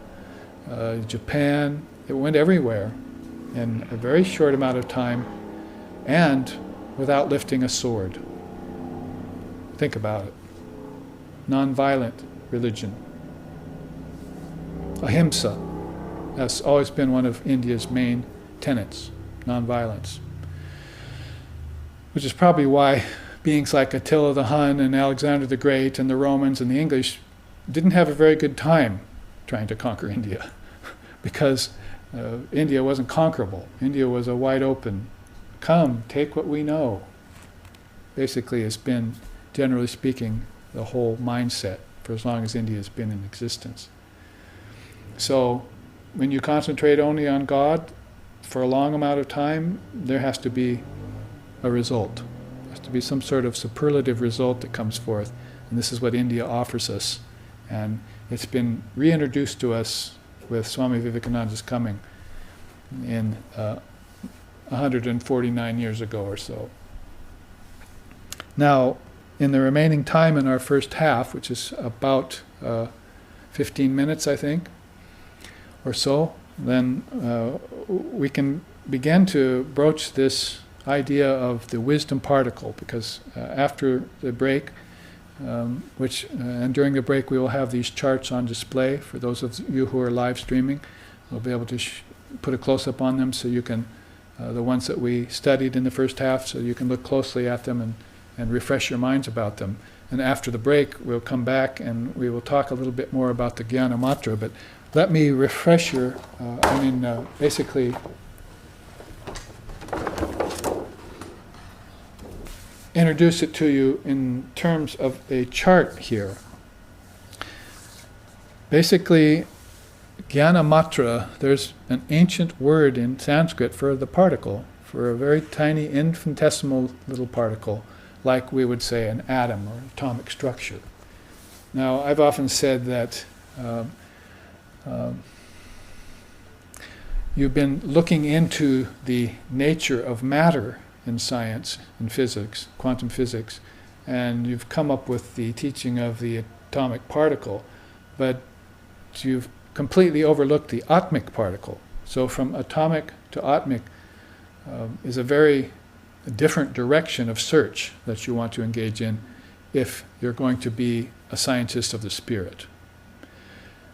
S1: Japan. It went everywhere in a very short amount of time and without lifting a sword. Think about it. Non-violent religion. Ahimsa. That's always been one of India's main tenets, non-violence. Which is probably why beings like Attila the Hun and Alexander the Great and the Romans and the English didn't have a very good time trying to conquer India, because India wasn't conquerable. India was a wide open, come, take what we know. Basically, it's been, generally speaking, the whole mindset for as long as India has been in existence. So, when you concentrate only on God for a long amount of time, there has to be a result. There has to be some sort of superlative result that comes forth. And this is what India offers us. And it's been reintroduced to us with Swami Vivekananda's coming in 149 years ago or so. Now, in the remaining time in our first half, which is about 15 minutes, I think, or so, then we can begin to broach this idea of the wisdom particle, because after the break, and during the break we will have these charts on display for those of you who are live streaming. We'll be able to put a close-up on them so you can, the ones that we studied in the first half, so you can look closely at them and refresh your minds about them. And after the break, we'll come back and we will talk a little bit more about the Jnana Matra. But let me refresh your, basically, introduce it to you in terms of a chart here. Basically, Jnana Matra, there's an ancient word in Sanskrit for the particle, for a very tiny infinitesimal little particle, like we would say an atom or atomic structure. Now, I've often said that you've been looking into the nature of matter in science, in physics, quantum physics, and you've come up with the teaching of the atomic particle, but you've completely overlook the atmic particle. So from atomic to atmic is a very different direction of search that you want to engage in if you're going to be a scientist of the spirit.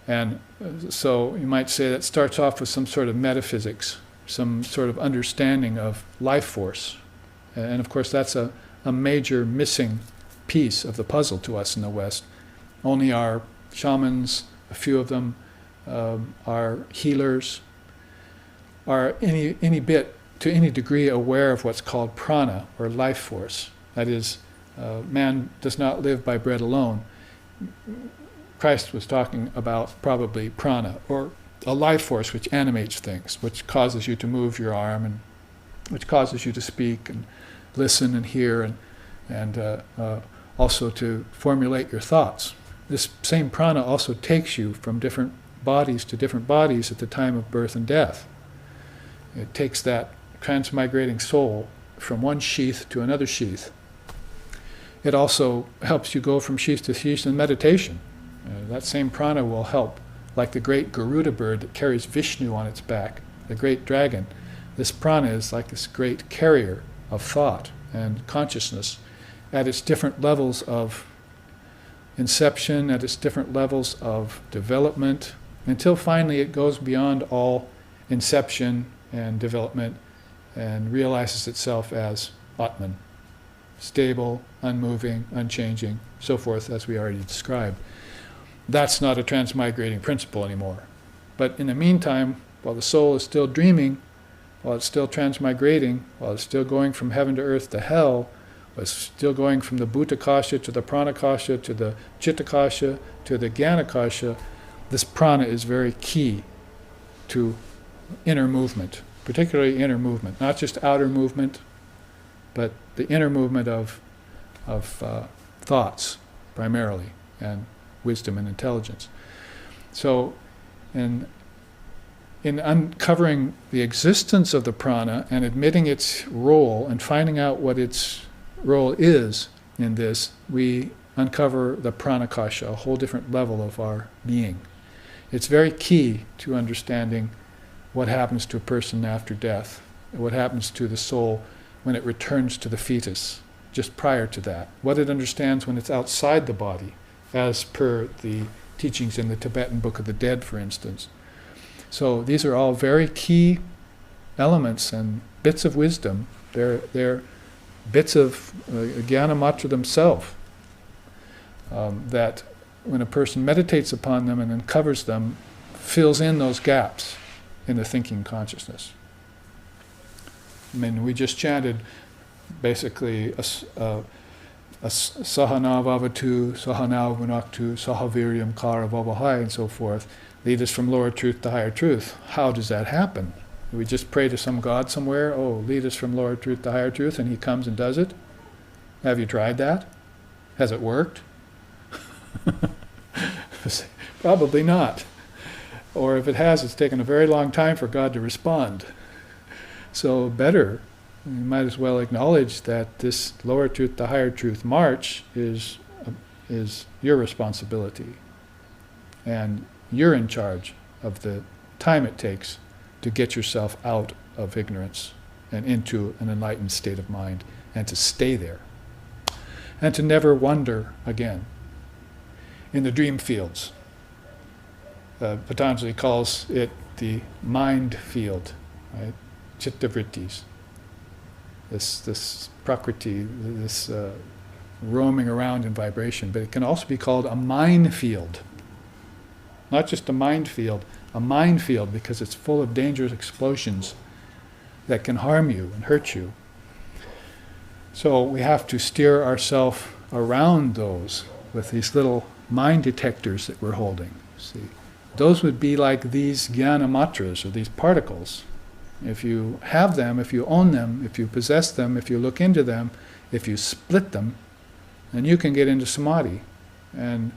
S1: And so you might say that starts off with some sort of metaphysics, some sort of understanding of life force. And of course that's a major missing piece of the puzzle to us in the West. Only our shamans, a few of them, our healers, are any bit, to any degree, aware of what's called prana, or life force. That is, man does not live by bread alone. Christ was talking about probably prana, or a life force which animates things, which causes you to move your arm, and which causes you to speak and listen and hear, and also to formulate your thoughts. This same prana also takes you from different bodies to different bodies at the time of birth and death. It takes that transmigrating soul from one sheath to another sheath. It also helps you go from sheath to sheath in meditation. That same prana will help, like the great Garuda bird that carries Vishnu on its back, the great dragon. This prana is like this great carrier of thought and consciousness at its different levels of inception, at its different levels of development, until finally it goes beyond all inception and development and realizes itself as Atman, stable, unmoving, unchanging, so forth, as we already described. That's not a transmigrating principle anymore. But in the meantime, while the soul is still dreaming, while it's still transmigrating, while it's still going from heaven to earth to hell, while it's still going from the Bhutakasha to the Pranakasha to the Chittakasha to the Gyanakasha, this prana is very key to inner movement, particularly inner movement, not just outer movement, but the inner movement of thoughts primarily, and wisdom and intelligence. So in uncovering the existence of the prana and admitting its role and finding out what its role is in this, we uncover the pranakasha, a whole different level of our being. It's very key to understanding what happens to a person after death, what happens to the soul when it returns to the fetus, just prior to that, what it understands when it's outside the body, as per the teachings in the Tibetan Book of the Dead, for instance. So these are all very key elements and bits of wisdom. They're bits of Jnana-matra themselves that when a person meditates upon them and uncovers them, fills in those gaps in the thinking consciousness. I mean, we just chanted basically a Sahana Vavatu, Sahana Vunaktu, Sahaviryam Kara Vavahai, and so forth. Lead us from lower truth to higher truth. How does that happen? Do we just pray to some God somewhere? Oh, lead us from lower truth to higher truth, and he comes and does it? Have you tried that? Has it worked? Probably not. Or if it has, it's taken a very long time for God to respond. So better, you might as well acknowledge that this lower truth to higher truth march is your responsibility. And you're in charge of the time it takes to get yourself out of ignorance and into an enlightened state of mind, and to stay there. And to never wander again. In the dream fields, Patanjali calls it the mind field, right? Chittavrittis. This prakriti, this roaming around in vibration, but it can also be called a minefield. Not just a minefield, a minefield, because it's full of dangerous explosions that can harm you and hurt you. So we have to steer ourselves around those with these little mind detectors that we're holding. See, those would be like these jnana matras, or these particles. If you have them, if you own them, if you possess them, if you look into them, if you split them, then you can get into samadhi. And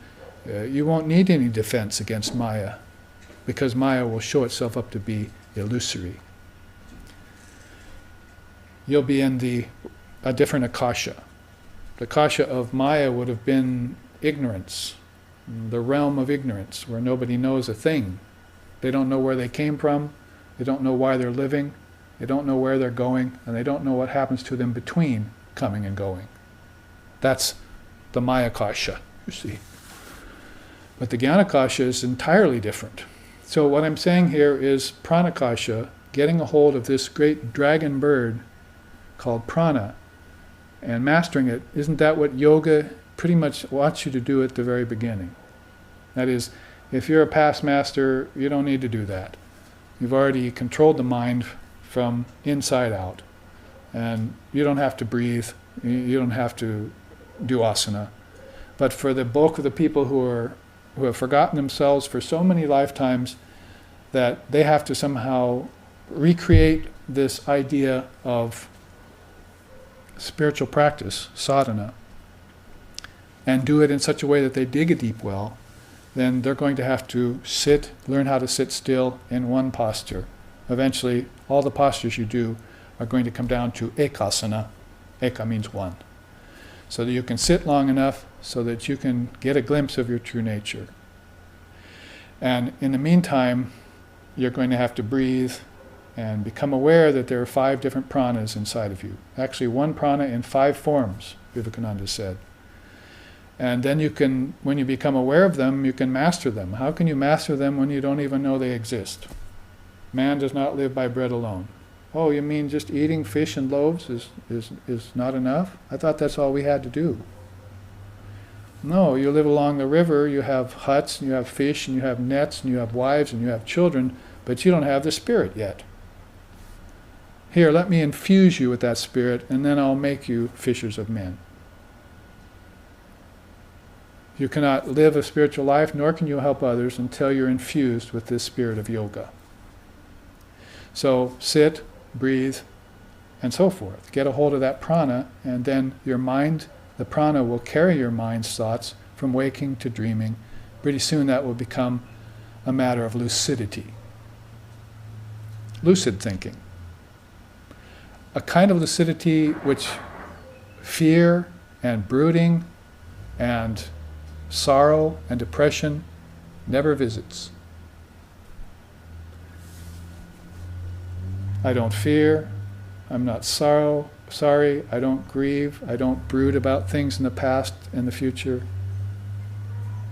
S1: you won't need any defense against Maya, because Maya will show itself up to be illusory. You'll be in a different akasha. The akasha of Maya would have been ignorance, the realm of ignorance, where nobody knows a thing. They don't know where they came from. They don't know why they're living. They don't know where they're going. And they don't know what happens to them between coming and going. That's the Mayakasha, you see. But the Jnanakasha is entirely different. So what I'm saying here is Pranakasha, getting a hold of this great dragon bird called prana and mastering it. Isn't that what yoga pretty much wants you to do at the very beginning? That is, if you're a past master, you don't need to do that. You've already controlled the mind from inside out. And you don't have to breathe. You don't have to do asana. But for the bulk of the people who have forgotten themselves for so many lifetimes that they have to somehow recreate this idea of spiritual practice, sadhana, and do it in such a way that they dig a deep well, then they're going to have to learn how to sit still in one posture. Eventually, all the postures you do are going to come down to ekasana. Eka means one. So that you can sit long enough so that you can get a glimpse of your true nature. And in the meantime, you're going to have to breathe and become aware that there are 5 different pranas inside of you. Actually, one prana in 5 forms, Vivekananda said. And then you can, when you become aware of them, you can master them. How can you master them when you don't even know they exist? Man does not live by bread alone. Oh, you mean just eating fish and loaves is not enough? I thought that's all we had to do. No, you live along the river, you have huts, and you have fish, and you have nets, and you have wives, and you have children, but you don't have the spirit yet. Here, let me infuse you with that spirit, and then I'll make you fishers of men. You cannot live a spiritual life, nor can you help others until you're infused with this spirit of yoga. So sit, breathe, and so forth. Get a hold of that prana, and then your mind, the prana will carry your mind's thoughts from waking to dreaming. Pretty soon that will become a matter of lucidity. Lucid thinking. A kind of lucidity which fear and brooding and sorrow and depression never visits. I don't fear, I'm not sorry, I don't grieve, I don't brood about things in the past and the future.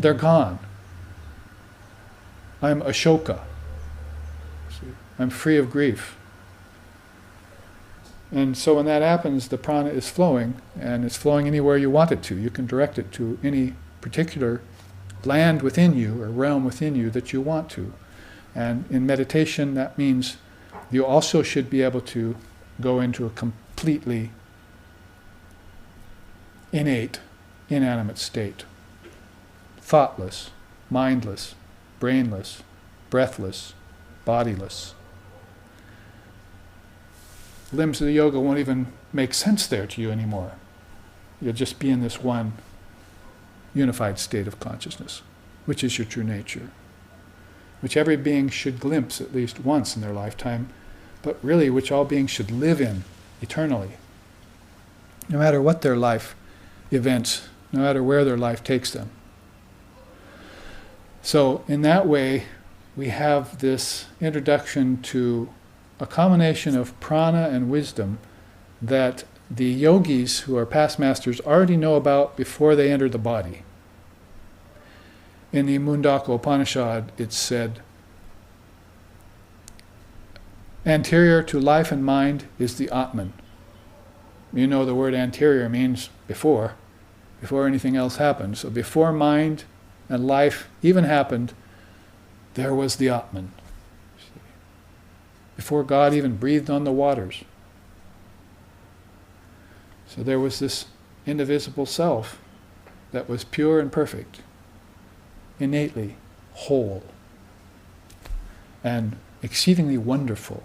S1: They're gone. I'm Ashoka. I'm free of grief. And so when that happens, the prana is flowing, and it's flowing anywhere you want it to. You can direct it to any particular land within you or realm within you that you want to. And in meditation, that means you also should be able to go into a completely innate, inanimate state. Thoughtless, mindless, brainless, breathless, bodiless. Limbs of the yoga won't even make sense there to you anymore. You'll just be in this one unified state of consciousness, which is your true nature, which every being should glimpse at least once in their lifetime, but really which all beings should live in eternally, no matter what their life events, no matter where their life takes them. So in that way, we have this introduction to a combination of prana and wisdom that the yogis who are past masters already know about before they enter the body. In the Mundaka Upanishad, it's said, anterior to life and mind is the Atman. You know the word anterior means before anything else happened. So before mind and life even happened, there was the Atman. Before God even breathed on the waters. So there was this indivisible self that was pure and perfect, innately whole, and exceedingly wonderful.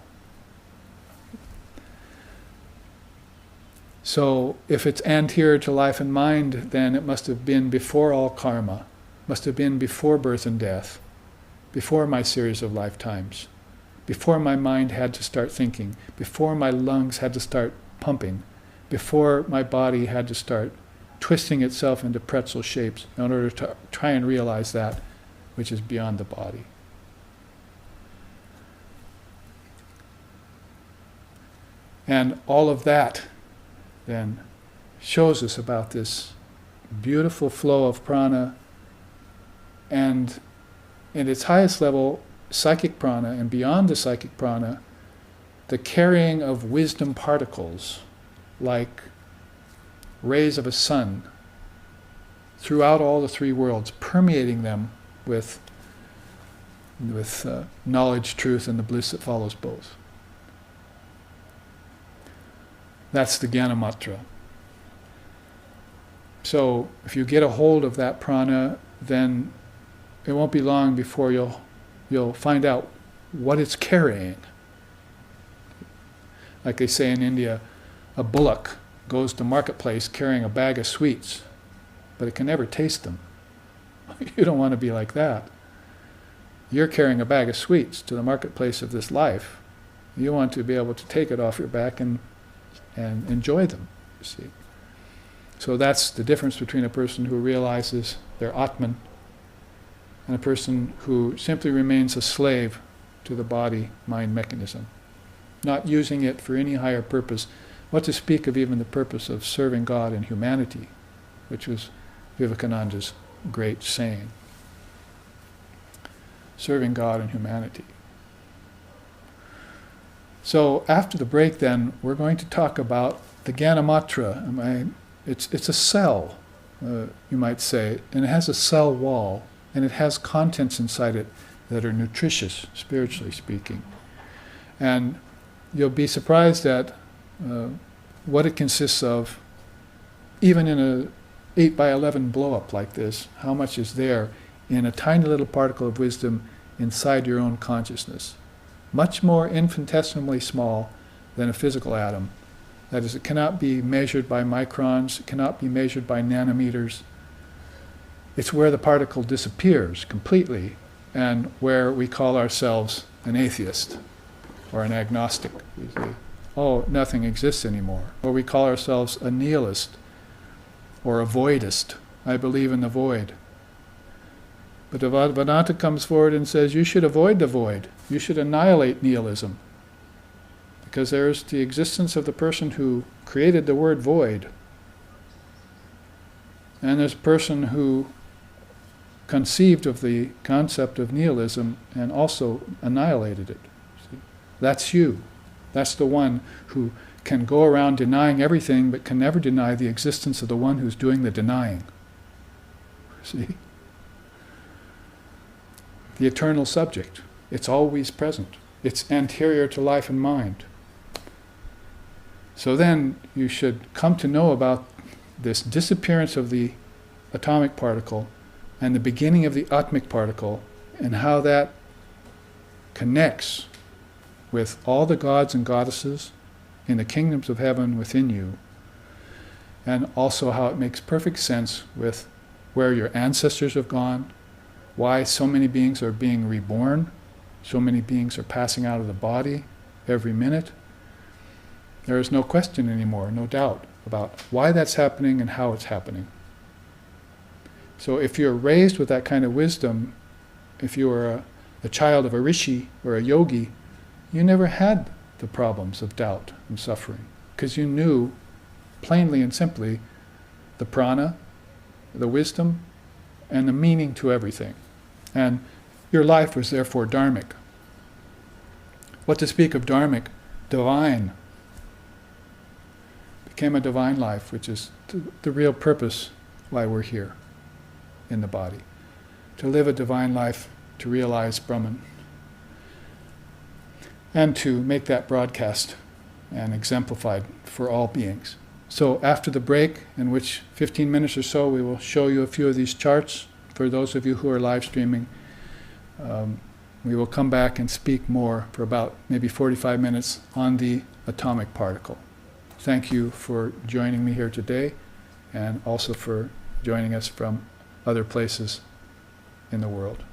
S1: So if it's anterior to life and mind, then it must have been before all karma, must have been before birth and death, before my series of lifetimes, before my mind had to start thinking, before my lungs had to start pumping, before my body had to start twisting itself into pretzel shapes in order to try and realize that which is beyond the body. And all of that then shows us about this beautiful flow of prana, and in its highest level, psychic prana, and beyond the psychic prana, the carrying of wisdom particles like rays of a sun throughout all the three worlds, permeating them with knowledge, truth, and the bliss that follows both. That's the Jnanamatra. So if you get a hold of that prana, then it won't be long before you'll find out what it's carrying. Like they say in India, a bullock goes to marketplace carrying a bag of sweets, but it can never taste them. You don't want to be like that. You're carrying a bag of sweets to the marketplace of this life. You want to be able to take it off your back and enjoy them, you see. So that's the difference between a person who realizes their Atman and a person who simply remains a slave to the body-mind mechanism, not using it for any higher purpose, what to speak of even the purpose of serving God and humanity, which was Vivekananda's great saying. Serving God and humanity. So after the break then, we're going to talk about the Jnanamatra. It's a cell, you might say, and it has a cell wall, and it has contents inside it that are nutritious, spiritually speaking. And you'll be surprised at what it consists of, even in a 8 by 11 blow-up like this, how much is there in a tiny little particle of wisdom inside your own consciousness. Much more infinitesimally small than a physical atom. That is, it cannot be measured by microns, it cannot be measured by nanometers. It's where the particle disappears completely, and where we call ourselves an atheist or an agnostic. We say, oh, nothing exists anymore. Or we call ourselves a nihilist or a voidist. I believe in the void. But Vedanta comes forward and says, you should avoid the void. You should annihilate nihilism. Because there's the existence of the person who created the word void. And there's a person who conceived of the concept of nihilism and also annihilated it. See? That's you. That's the one who can go around denying everything but can never deny the existence of the one who's doing the denying. See? The eternal subject. It's always present. It's anterior to life and mind. So then you should come to know about this disappearance of the atomic particle and the beginning of the atmic particle, and how that connects with all the gods and goddesses in the kingdoms of heaven within you, and also how it makes perfect sense with where your ancestors have gone, why so many beings are being reborn, so many beings are passing out of the body every minute. There is no question anymore, no doubt about why that's happening and how it's happening. So if you're raised with that kind of wisdom, if you are a child of a rishi or a yogi, you never had the problems of doubt and suffering, because you knew plainly and simply the prana, the wisdom, and the meaning to everything. And your life was therefore dharmic. What to speak of dharmic? Divine. Became a divine life, which is the real purpose why we're here in the body. To live a divine life, to realize Brahman, and to make that broadcast and exemplified for all beings. So after the break, in which 15 minutes or so, we will show you a few of these charts. For those of you who are live streaming, we will come back and speak more for about maybe 45 minutes on the atomic particle. Thank you for joining me here today, and also for joining us from other places in the world.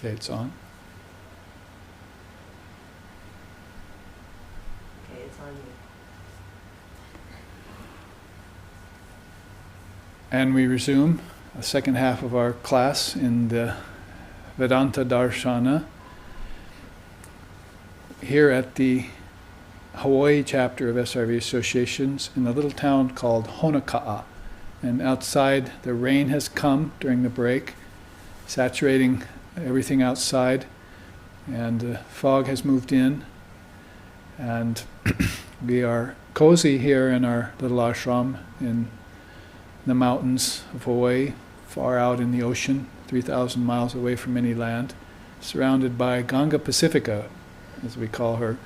S1: Okay, it's on.
S2: Okay, it's on you.
S1: And we resume the second half of our class in the Vedanta Darshana here at the Hawaii chapter of SRV Associations in a little town called Honoka'a. And outside, the rain has come during the break, saturating everything outside, and the fog has moved in, and we are cozy here in our little ashram in the mountains of Hawaii, far out in the ocean, 3,000 miles away from any land, surrounded by Ganga Pacifica, as we call her,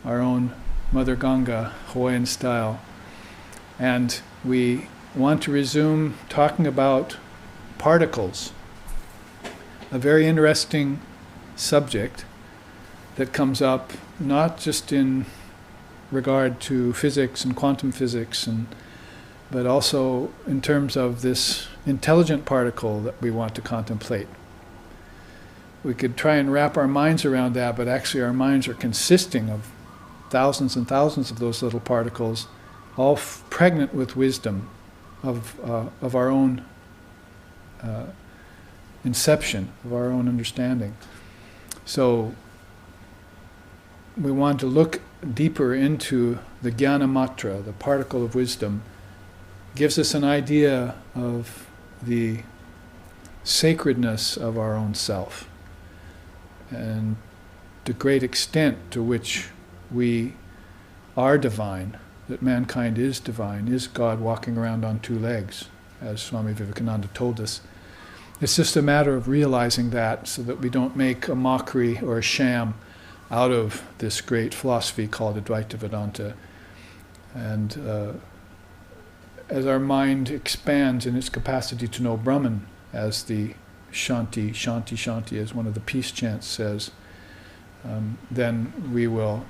S1: our own Mother Ganga, Hawaiian style. And we want to resume talking about particles, a very interesting subject that comes up not just in regard to physics and quantum physics, but also in terms of this intelligent particle that we want to contemplate. We could try and wrap our minds around that, but actually our minds are consisting of thousands and thousands of those little particles, all pregnant with wisdom of our own inception, of our own understanding. So we want to look deeper into the jnana matra, the particle of wisdom. Gives us an idea of the sacredness of our own self and the great extent to which we are divine, that mankind is divine, is God walking around on two legs, as Swami Vivekananda told us. It's just a matter of realizing that so that we don't make a mockery or a sham out of this great philosophy called Advaita Vedanta. And as our mind expands in its capacity to know Brahman, as the Shanti, Shanti, Shanti, as one of the peace chants says, then we will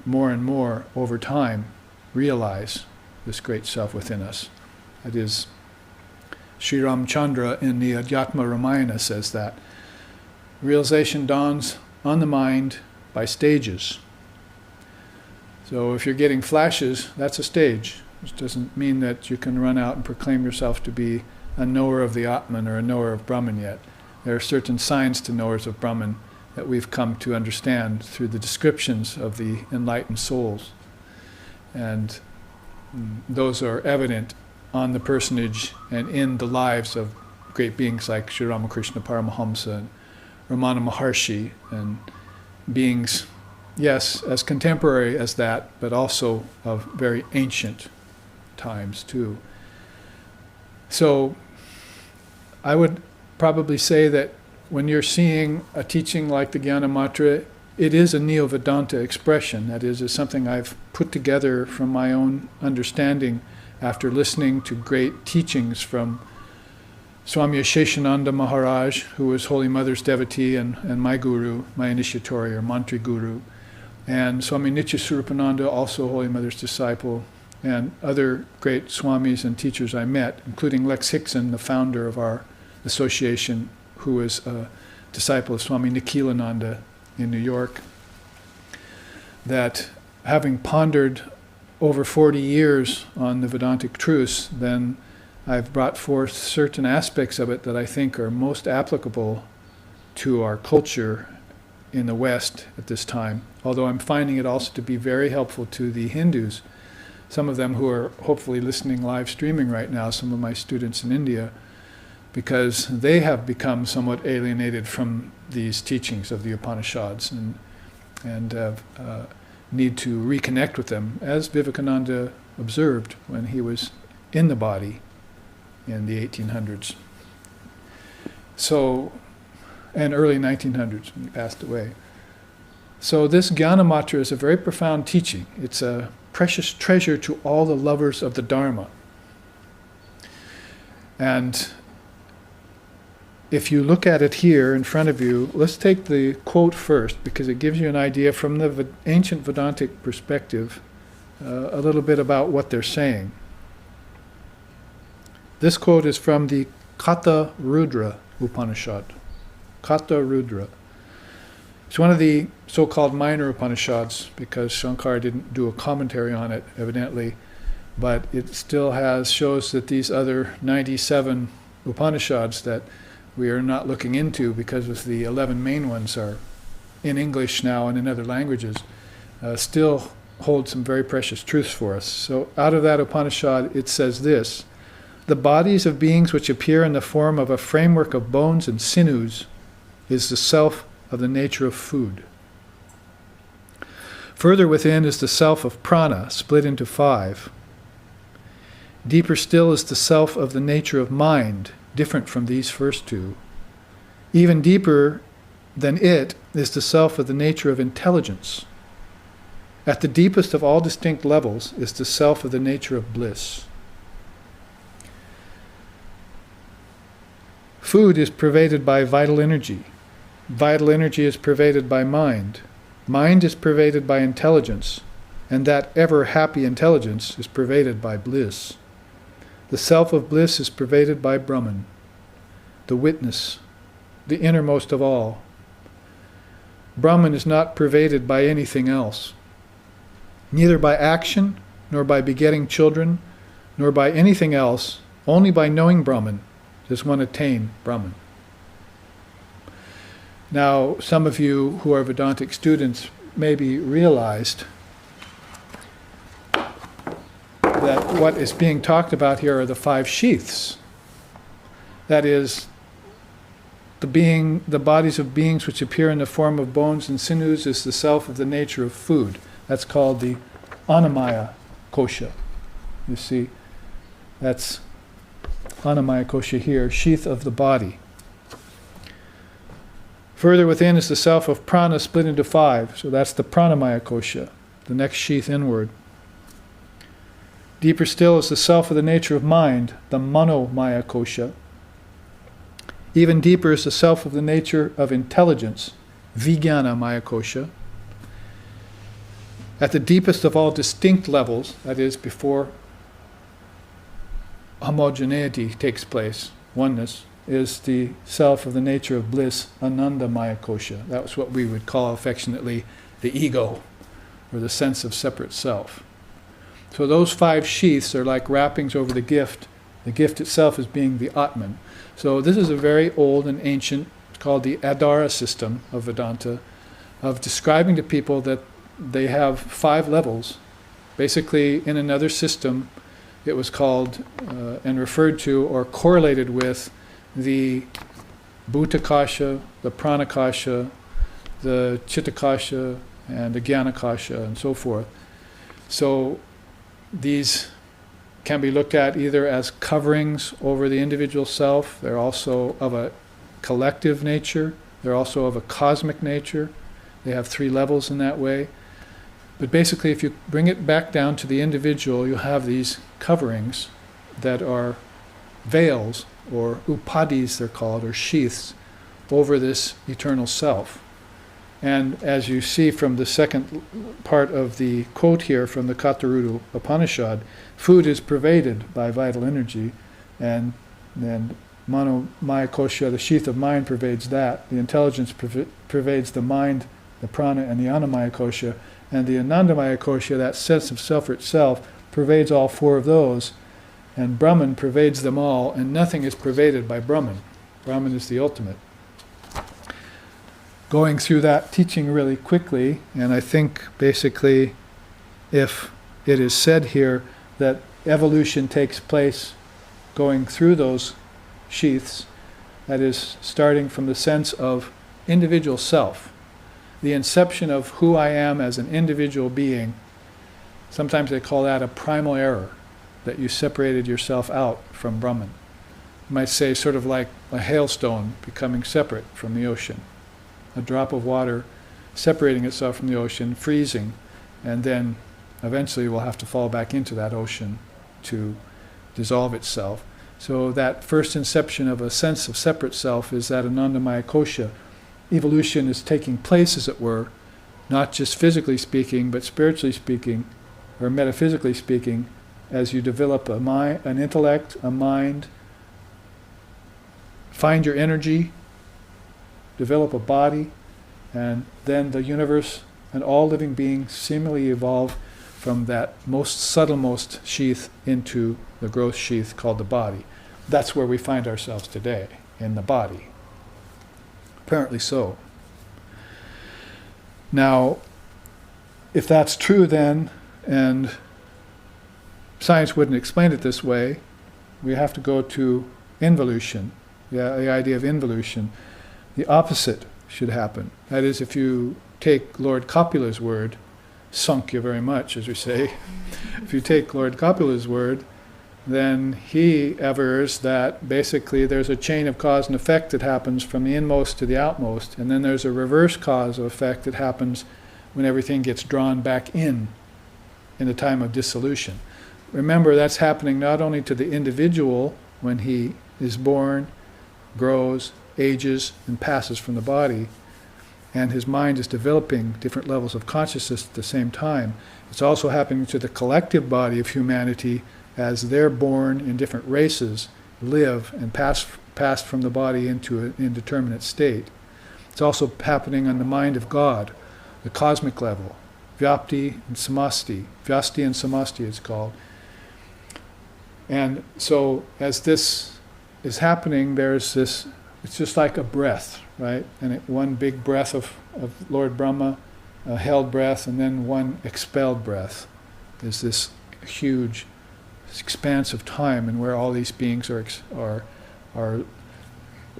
S1: more and more over time realize this great self within us. That is, Sri Ramchandra in the Adhyatma Ramayana says that realization dawns on the mind by stages. So if you're getting flashes, that's a stage. Which doesn't mean that you can run out and proclaim yourself to be a knower of the Atman or a knower of Brahman yet. There are certain signs to knowers of Brahman that we've come to understand through the descriptions of the enlightened souls. And those are evident on the personage and in the lives of great beings like Sri Ramakrishna Paramahamsa and Ramana Maharshi, and beings, yes, as contemporary as that, but also of very ancient times too. So I would probably say that when you're seeing a teaching like the Jnana Matra, it is a Neo-Vedanta expression. That is, it's something I've put together from my own understanding after listening to great teachings from Swami Asheshananda Maharaj, who was Holy Mother's devotee and my guru, my initiatory or mantri guru, and Swami Nityaswarupananda, also Holy Mother's disciple, and other great swamis and teachers I met, including Lex Hickson, the founder of our association, who was a disciple of Swami Nikhilananda in New York, that having pondered over 40 years on the Vedantic truths, then I've brought forth certain aspects of it that I think are most applicable to our culture in the West at this time, although I'm finding it also to be very helpful to the Hindus, some of them who are hopefully listening live streaming right now, some of my students in India, because they have become somewhat alienated from these teachings of the Upanishads and need to reconnect with them, as Vivekananda observed when he was in the body in the 1800s. So, and early 1900s when he passed away. So this Jnana Matra is a very profound teaching. It's a precious treasure to all the lovers of the Dharma. And if you look at it here in front of you, let's take the quote first, because it gives you an idea from the ancient Vedantic perspective, a little bit about what they're saying. This quote is from the Katha Rudra Upanishad. Kata Rudra. It's one of the so-called minor Upanishads because Shankara didn't do a commentary on it, evidently, but it still shows that these other 97 Upanishads that we are not looking into because of the 11 main ones are in English now and in other languages, still hold some very precious truths for us. So out of that Upanishad it says this: the bodies of beings which appear in the form of a framework of bones and sinews is the self of the nature of food. Further within is the self of prana, split into 5. Deeper still is the self of the nature of mind, different from these first two. Even deeper than it is the self of the nature of intelligence. At the deepest of all distinct levels is the self of the nature of bliss. Food is pervaded by vital energy. Vital energy is pervaded by mind. Mind is pervaded by intelligence, and that ever-happy intelligence is pervaded by bliss. The self of bliss is pervaded by Brahman, the witness, the innermost of all. Brahman is not pervaded by anything else, neither by action, nor by begetting children, nor by anything else. Only by knowing Brahman does one attain Brahman. Now, some of you who are Vedantic students maybe realized that what is being talked about here are the 5 sheaths. That is, the bodies of beings which appear in the form of bones and sinews is the self of the nature of food. That's called the Annamaya Kosha. You see, that's Annamaya Kosha here, sheath of the body. Further within is the self of prana split into 5, so that's the Pranamaya Kosha, the next sheath inward. Deeper still is the self of the nature of mind, the Manomaya Kosha. Even deeper is the self of the nature of intelligence, Vijnana Maya Kosha. At the deepest of all distinct levels, that is, before homogeneity takes place, oneness, is the self of the nature of bliss, Ananda Maya Kosha. That was what we would call affectionately the ego, or the sense of separate self. So those 5 sheaths are like wrappings over the gift itself as being the Atman. So this is a very old and ancient, it's called the Adara system of Vedanta, of describing to people that they have 5 levels. Basically, in another system, it was called and referred to or correlated with the Bhutakasha, the Pranakasha, the Chittakasha, and the Jnanakasha, and so forth. So these can be looked at either as coverings over the individual self. They're also of a collective nature. They're also of a cosmic nature. They have 3 levels in that way. But basically, if you bring it back down to the individual, you'll have these coverings that are veils, or upadis they're called, or sheaths, over this eternal self. And as you see from the second part of the quote here from the Katarudu Upanishad, food is pervaded by vital energy, and then Manomaya Kosha, the sheath of mind, pervades that. The intelligence pervades the mind, the prana, and the Annamaya Kosha. And the Anandamaya Kosha, that sense of self for itself, pervades all 4 of those. And Brahman pervades them all, and nothing is pervaded by Brahman. Brahman is the ultimate. Going through that teaching really quickly, and I think basically if it is said here that evolution takes place going through those sheaths, that is, starting from the sense of individual self, the inception of who I am as an individual being. Sometimes they call that a primal error, that you separated yourself out from Brahman. You might say sort of like a hailstone becoming separate from the ocean. A drop of water separating itself from the ocean, freezing, and then eventually will have to fall back into that ocean to dissolve itself. So that first inception of a sense of separate self is that Anandamaya Kosha. Evolution is taking place, as it were, not just physically speaking, but spiritually speaking, or metaphysically speaking, as you develop an intellect, a mind, find your energy, develop a body, and then the universe and all living beings seemingly evolve from that most subtlemost sheath into the gross sheath called the body. That's where we find ourselves today, in the body. Apparently so. Now, if that's true then, and science wouldn't explain it this way, we have to go to involution, the idea of involution. The opposite should happen. That is, if you take Lord Copula's word, sunk you very much, as we say. If you take Lord Copula's word, then he avers that basically there's a chain of cause and effect that happens from the inmost to the outmost, and then there's a reverse cause of effect that happens when everything gets drawn back in the time of dissolution. Remember, that's happening not only to the individual when he is born, grows, ages, and passes from the body, and his mind is developing different levels of consciousness at the same time. It's also happening to the collective body of humanity as they're born in different races, live, and pass from the body into an indeterminate state. It's also happening on the mind of God, the cosmic level, Vyapti and Samasti. Vyasti and Samasti it's called. And so as this is happening, there's this, it's just like a breath, right? And one big breath of Lord Brahma, a held breath, and then one expelled breath. There's this huge expanse of time, and where all these beings are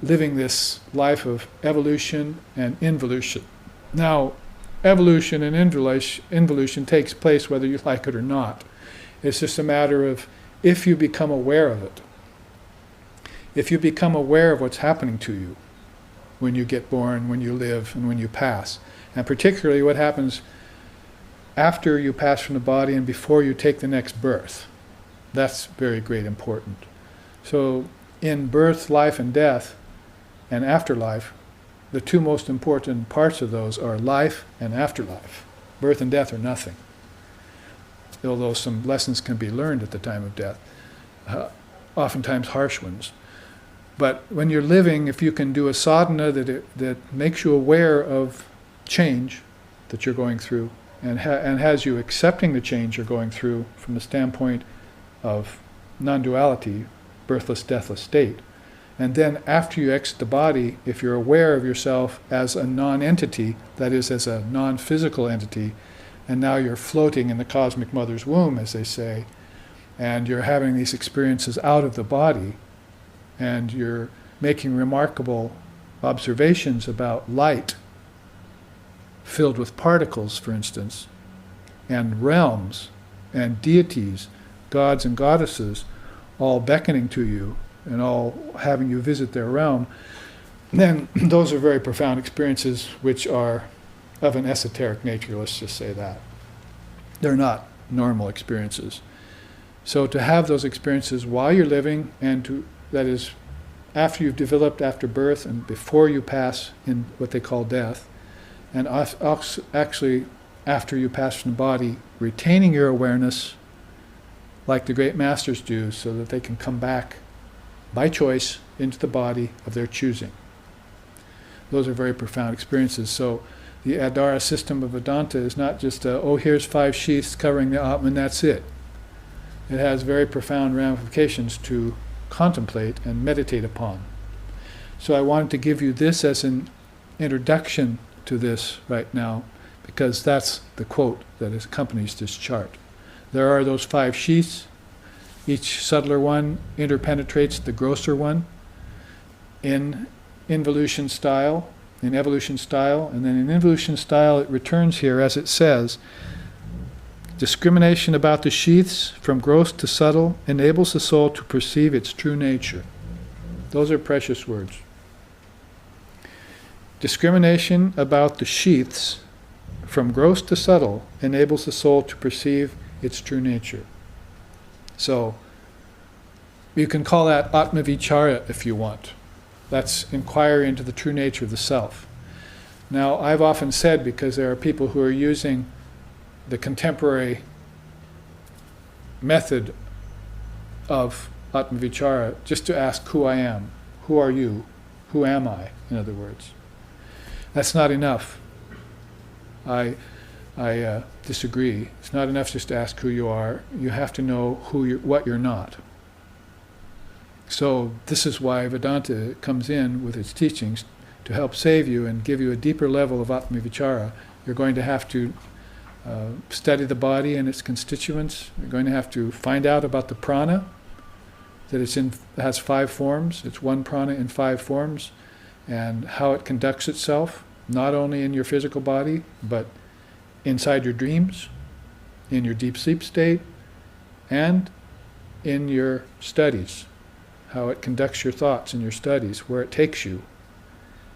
S1: living this life of evolution and involution. Now, evolution and involution takes place whether you like it or not. It's just a matter of if you become aware of it. If you become aware of what's happening to you when you get born, when you live, and when you pass, and particularly what happens after you pass from the body and before you take the next birth. That's very great important. So in birth, life, and death, and afterlife, the two most important parts of those are life and afterlife. Birth and death are nothing, although some lessons can be learned at the time of death, oftentimes harsh ones. But when you're living, if you can do a sadhana that makes you aware of change that you're going through, and has you accepting the change you're going through from the standpoint of non-duality, birthless, deathless state, and then after you exit the body, if you're aware of yourself as a non-entity, that is, as a non-physical entity, and now you're floating in the cosmic mother's womb, as they say, and you're having these experiences out of the body, and you're making remarkable observations about light filled with particles, for instance, and realms and deities, gods and goddesses, all beckoning to you and all having you visit their realm, then those are very profound experiences which are of an esoteric nature, let's just say that. They're not normal experiences. So to have those experiences while you're living, and that is, after you've developed after birth and before you pass in what they call death, and actually after you pass from the body, retaining your awareness like the great masters do, so that they can come back by choice into the body of their choosing. Those are very profound experiences. So the Adhara system of Vedanta is not just here's 5 sheaths covering the Atman, and that's it. It has very profound ramifications to contemplate and meditate upon. So I wanted to give you this as an introduction to this right now, because that's the quote that accompanies this chart. There are those 5 sheaths. Each subtler one interpenetrates the grosser one in evolution style, and then in involution style it returns here as it says, discrimination about the sheaths from gross to subtle enables the soul to perceive its true nature. Those are precious words. Discrimination about the sheaths from gross to subtle enables the soul to perceive its true nature. So you can call that Atmavichara if you want. That's inquiry into the true nature of the self. Now, I've often said, because there are people who are using the contemporary method of Atmavichara just to ask who I am, who are you, who am I, in other words. That's not enough. I disagree. It's not enough just to ask who you are. You have to know what you're not. So this is why Vedanta comes in with its teachings to help save you and give you a deeper level of Atma Vichara. You're going to have to study the body and its constituents. You're going to have to find out about the prana, that it has 5 forms. It's one prana in 5 forms, and how it conducts itself, not only in your physical body, but inside your dreams, in your deep sleep state, and in your studies, how it conducts your thoughts in your studies, where it takes you,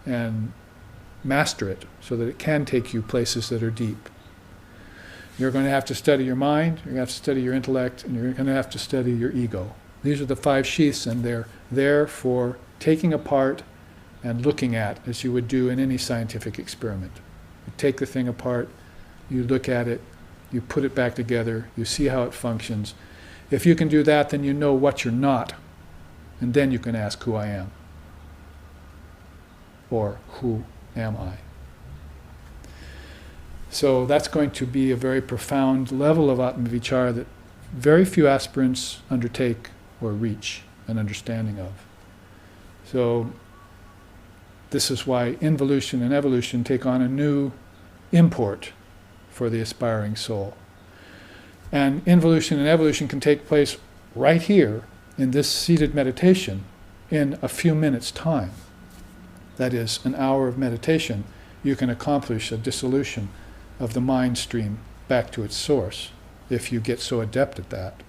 S1: and master it so that it can take you places that are deep. You're going to have to study your mind, you're going to have to study your intellect, and you're going to have to study your ego. These are the 5 sheaths, and they're there for taking apart and looking at, as you would do in any scientific experiment. You take the thing apart, you look at it, you put it back together, you see how it functions. If you can do that, then you know what you're not, and then you can ask who I am, or who am I. So that's going to be a very profound level of Atma Vichara that very few aspirants undertake or reach an understanding of. So this is why involution and evolution take on a new import for the aspiring soul. And involution and evolution can take place right here in this seated meditation in a few minutes' time. That is, an hour of meditation, you can accomplish a dissolution of the mind stream back to its source, if you get so adept at that.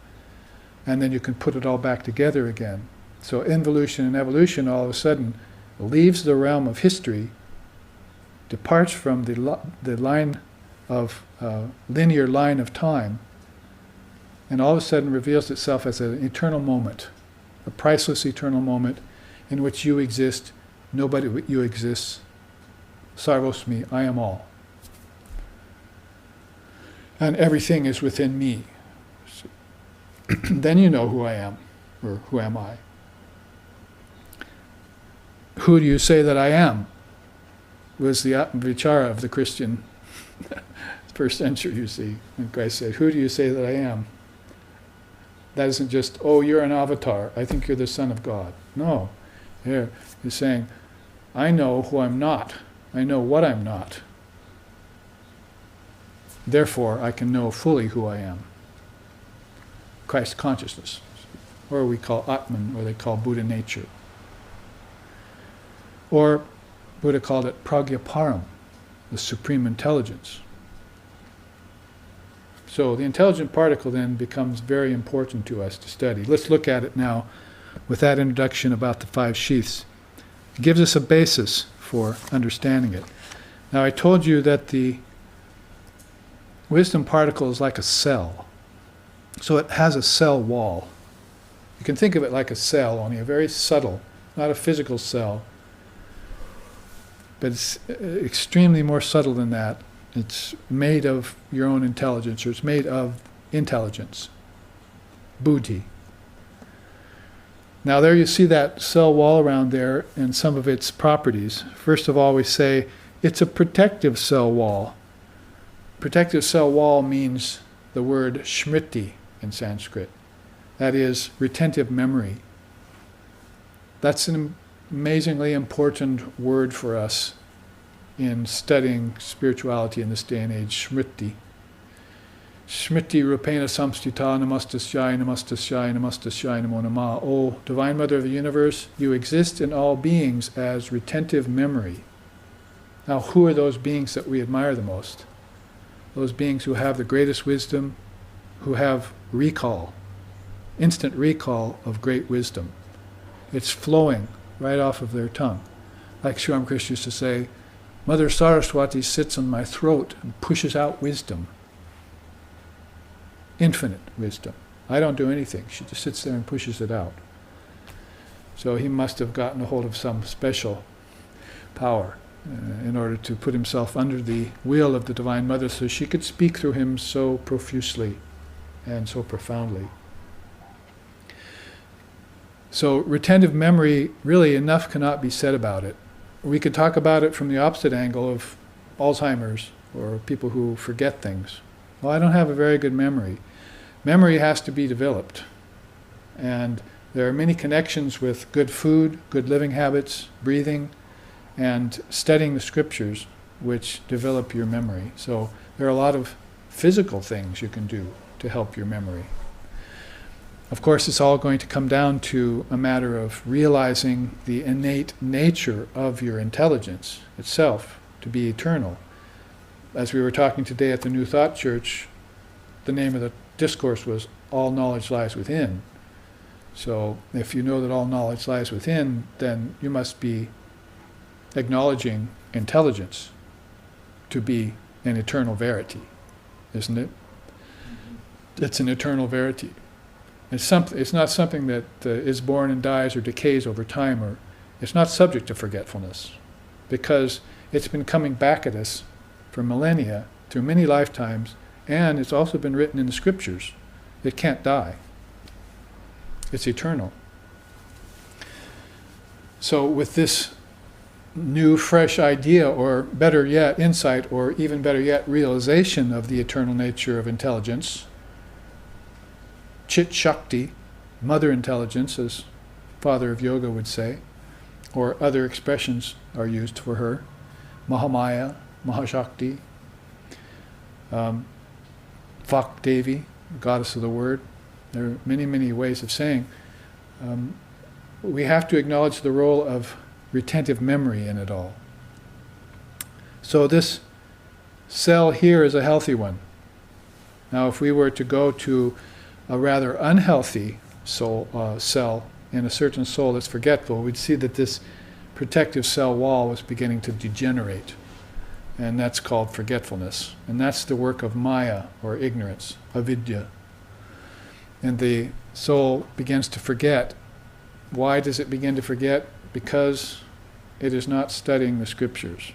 S1: And then you can put it all back together again. So involution and evolution all of a sudden leaves the realm of history, departs from the line of linear line of time, and all of a sudden reveals itself as an eternal moment, a priceless eternal moment in which you exist, nobody but you exists. Sarvosmi, I am all. And everything is within me. So then you know who I am, or who am I. Who do you say that I am? Was the Atma Vichara of the Christian first century, you see. And Christ said, who do you say that I am? That isn't just, oh, you're an avatar, I think you're the Son of God. No. Here, he's saying, I know who I'm not. I know what I'm not. Therefore, I can know fully who I am. Christ consciousness, or we call Atman, or they call Buddha nature. Or Buddha called it Pragyaparam, the supreme intelligence. So the intelligent particle then becomes very important to us to study. Let's look at it now with that introduction about the 5 sheaths. It gives us a basis for understanding it. Now I told you that the wisdom particle is like a cell. So it has a cell wall. You can think of it like a cell, only a very subtle, not a physical cell, but it's extremely more subtle than that. It's made of your own intelligence, or it's made of intelligence, buddhi. Now there you see that cell wall around there and some of its properties. First of all, we say it's a protective cell wall. Protective cell wall means the word smriti in Sanskrit. That is, retentive memory. That's an amazingly important word for us in studying spirituality in this day and age, smriti. Smriti rupena samstita namastasyaya namastasyaya namastasyaya namo namah. O Divine Mother of the Universe, you exist in all beings as retentive memory. Now, who are those beings that we admire the most? Those beings who have the greatest wisdom, who have recall, instant recall of great wisdom. It's flowing right off of their tongue. Like Sri Ramakrishna used to say, Mother Saraswati sits on my throat and pushes out wisdom. Infinite wisdom. I don't do anything. She just sits there and pushes it out. So he must have gotten a hold of some special power in order to put himself under the will of the Divine Mother so she could speak through him so profusely and so profoundly. So retentive memory, really enough cannot be said about it. we could talk about it from the opposite angle of Alzheimer's or people who forget things. Well, I don't have a very good memory. Memory has to be developed. And there are many connections with good food, good living habits, breathing, and studying the scriptures which develop your memory. So there are a lot of physical things you can do to help your memory. Of course, it's all going to come down to a matter of realizing the innate nature of your intelligence itself to be eternal. As we were talking today at the New Thought Church, the name of the discourse was All Knowledge Lies Within. So if you know that all knowledge lies within, then you must be acknowledging intelligence to be an eternal verity, isn't it? It's an eternal verity. It's not something that is born and dies or decays over time, or it's not subject to forgetfulness, because it's been coming back at us for millennia, through many lifetimes, and it's also been written in the scriptures. It can't die. It's eternal. So with this new, fresh idea, or better yet, insight, or even better yet, realization of the eternal nature of intelligence, Chit Shakti, mother intelligence, as Father of Yoga would say, or other expressions are used for her, Mahamaya, Mahashakti, Vak Devi, goddess of the word. There are many, many ways of saying. We have to acknowledge the role of retentive memory in it all. So this cell here is a healthy one. Now if we were to go to a rather unhealthy cell in a certain soul that's forgetful, we'd see that this protective cell wall was beginning to degenerate. And that's called forgetfulness. And that's the work of Maya, or ignorance, avidya. And the soul begins to forget. Why does it begin to forget? Because it is not studying the scriptures.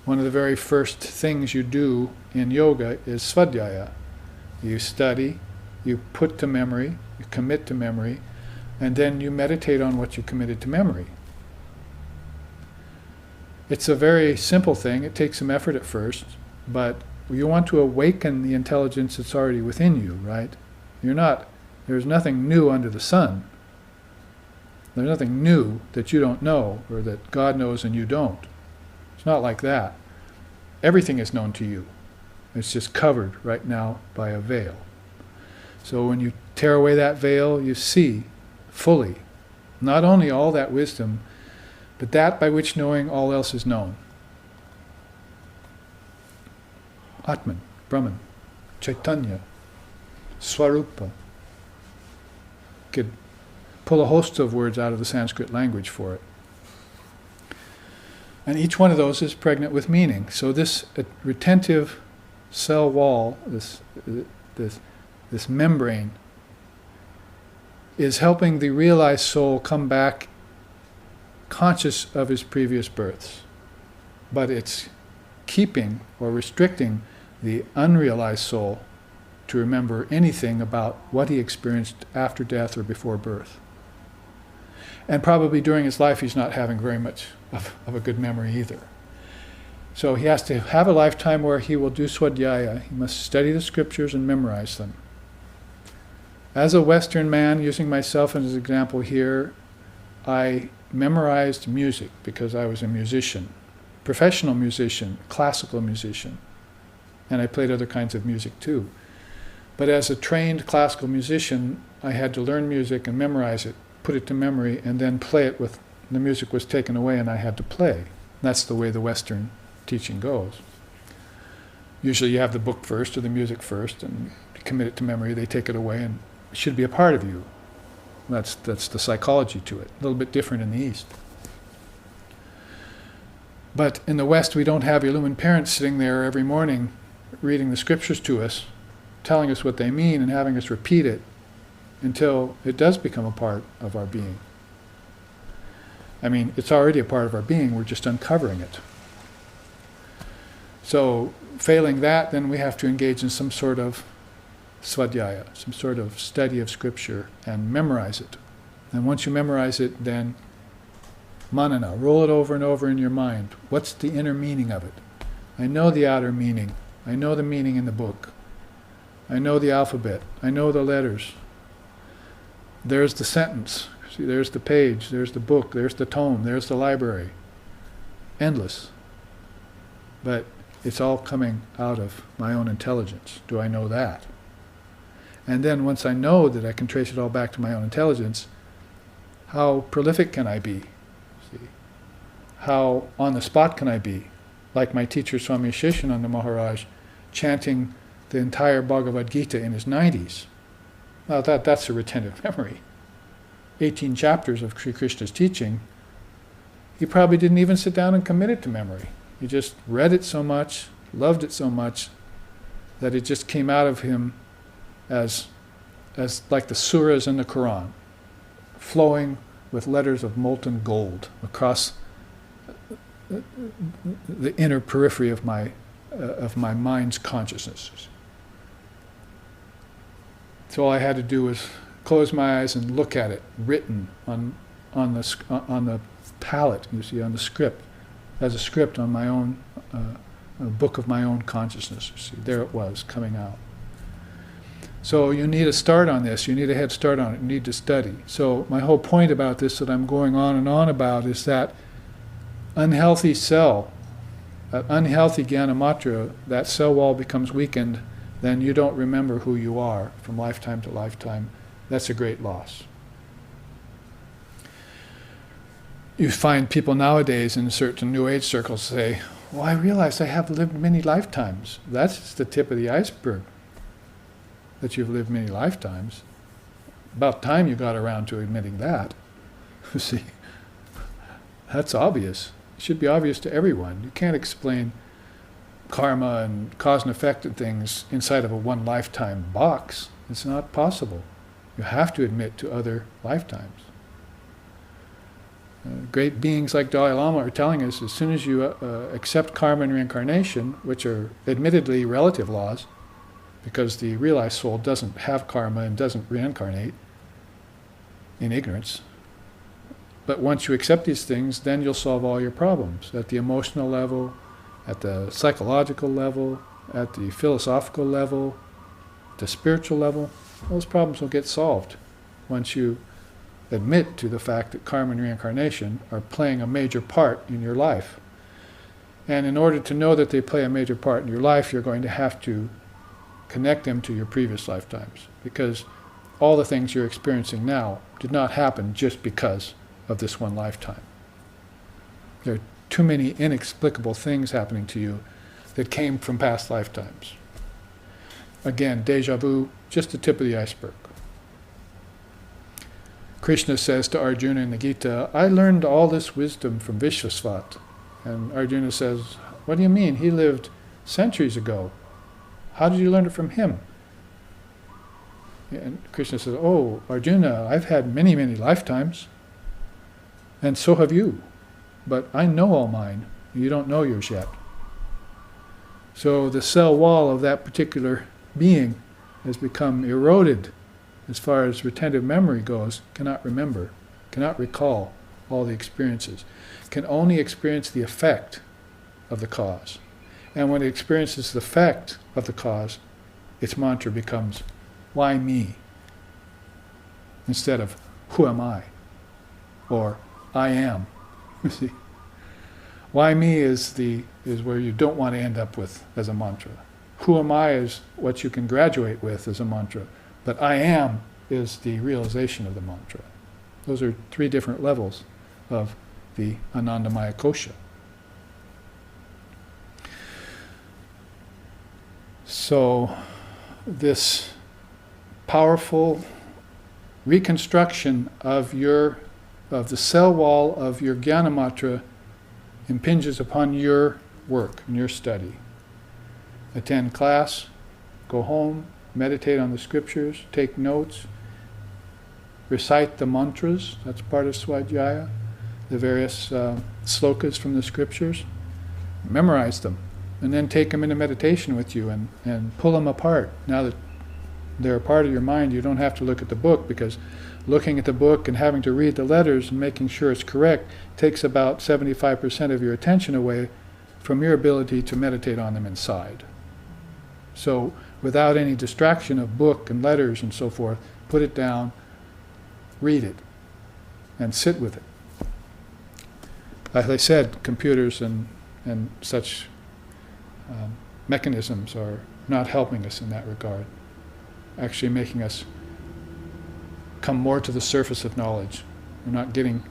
S1: One of the very first things you do in yoga is svadhyaya. You study, you put to memory, you commit to memory, and then you meditate on what you committed to memory. It's a very simple thing. It takes some effort at first, but you want to awaken the intelligence that's already within you, right? There's nothing new under the sun. There's nothing new that you don't know, or that God knows and you don't. It's not like that. Everything is known to you. It's just covered right now by a veil. So when you tear away that veil, you see fully not only all that wisdom, but that by which knowing all else is known. Atman, Brahman, Chaitanya, Swarupa. Could pull a host of words out of the Sanskrit language for it. And each one of those is pregnant with meaning. So this retentive cell wall, this membrane, is helping the realized soul come back conscious of his previous births. But it's keeping or restricting the unrealized soul to remember anything about what he experienced after death or before birth. And probably during his life he's not having very much of a good memory either. So he has to have a lifetime where he will do swadhyaya. He must study the scriptures and memorize them. As a Western man, using myself as an example here, I memorized music because I was a musician, professional musician, classical musician, and I played other kinds of music too. But as a trained classical musician, I had to learn music and memorize it, put it to memory, and then play it with the music was taken away and I had to play. That's the way the Western teaching goes. Usually you have the book first or the music first, and you commit it to memory, they take it away, and it should be a part of you. That's the psychology to it. A little bit different in the East. But in the West, we don't have illumined parents sitting there every morning reading the scriptures to us, telling us what they mean and having us repeat it until it does become a part of our being. I mean, it's already a part of our being, we're just uncovering it. So, failing that, then we have to engage in some sort of svadhyaya, some sort of study of scripture, and memorize it. And once you memorize it, then Manana, roll it over and over in your mind. What's the inner meaning of it? I know the outer meaning. I know the meaning in the book. I know the alphabet. I know the letters. There's the sentence. See, there's the page. There's the book. There's the tome. There's the library. Endless. But it's all coming out of my own intelligence. Do I know that? And then once I know that I can trace it all back to my own intelligence, how prolific can I be? See? How on the spot can I be? Like my teacher Swami Sheshananda Maharaj, chanting the entire Bhagavad Gita in his 90s. Now that's a retentive memory. 18 chapters of Sri Krishna's teaching. He probably didn't even sit down and commit it to memory. He just read it so much, loved it so much, that it just came out of him as like the surahs in the Quran, flowing with letters of molten gold across the inner periphery of my mind's consciousness. So all I had to do was close my eyes and look at it, written on the palette, you see, on the script, as a script on my own, a book of my own consciousness. You see, there it was, coming out. So you need a start on this. You need a head start on it. You need to study. So my whole point about this that I'm going on and on about is that unhealthy cell, that unhealthy Gyanamatra, that cell wall becomes weakened, then you don't remember who you are from lifetime to lifetime. That's a great loss. You find people nowadays in certain New Age circles say, well, I realize I have lived many lifetimes. That's the tip of the iceberg, that you've lived many lifetimes. About time you got around to admitting that. You see, that's obvious. It should be obvious to everyone. You can't explain karma and cause and effect and things inside of a one lifetime box. It's not possible. You have to admit to other lifetimes. Great beings like Dalai Lama are telling us, as soon as you accept karma and reincarnation, which are admittedly relative laws, because the realized soul doesn't have karma and doesn't reincarnate in ignorance. But once you accept these things, then you'll solve all your problems at the emotional level, at the psychological level, at the philosophical level, the spiritual level. Those problems will get solved once you admit to the fact that karma and reincarnation are playing a major part in your life. And in order to know that they play a major part in your life, you're going to have to connect them to your previous lifetimes, because all the things you're experiencing now did not happen just because of this one lifetime. There are too many inexplicable things happening to you that came from past lifetimes. Again, deja vu, just the tip of the iceberg. Krishna says to Arjuna in the Gita, I learned all this wisdom from Vishvasvat. And Arjuna says, what do you mean? He lived centuries ago. How did you learn it from him? And Krishna says, oh, Arjuna, I've had many, many lifetimes. And so have you. But I know all mine. You don't know yours yet. So the cell wall of that particular being has become eroded as far as retentive memory goes, cannot remember, cannot recall all the experiences, can only experience the effect of the cause. And when it experiences the effect of the cause, its mantra becomes, why me? Instead of, who am I? Or, I am. You see? Why me is where you don't want to end up with as a mantra. Who am I is what you can graduate with as a mantra. But I am is the realization of the mantra. Those are three different levels of the Anandamaya Kosha. So this powerful reconstruction of the cell wall of your Gyanamatra impinges upon your work and your study. Attend class, go home, meditate on the scriptures, take notes, recite the mantras, that's part of Swadhyaya, the various slokas from the scriptures, memorize them, and then take them into meditation with you and pull them apart now that They're a part of your mind. You don't have to look at the book, because looking at the book and having to read the letters and making sure it's correct takes about 75% of your attention away from your ability to meditate on them inside. So without any distraction of book and letters and so forth, put it down, read it, and sit with it. As I said, computers and such mechanisms are not helping us in that regard, actually making us come more to the surface of knowledge. We're not getting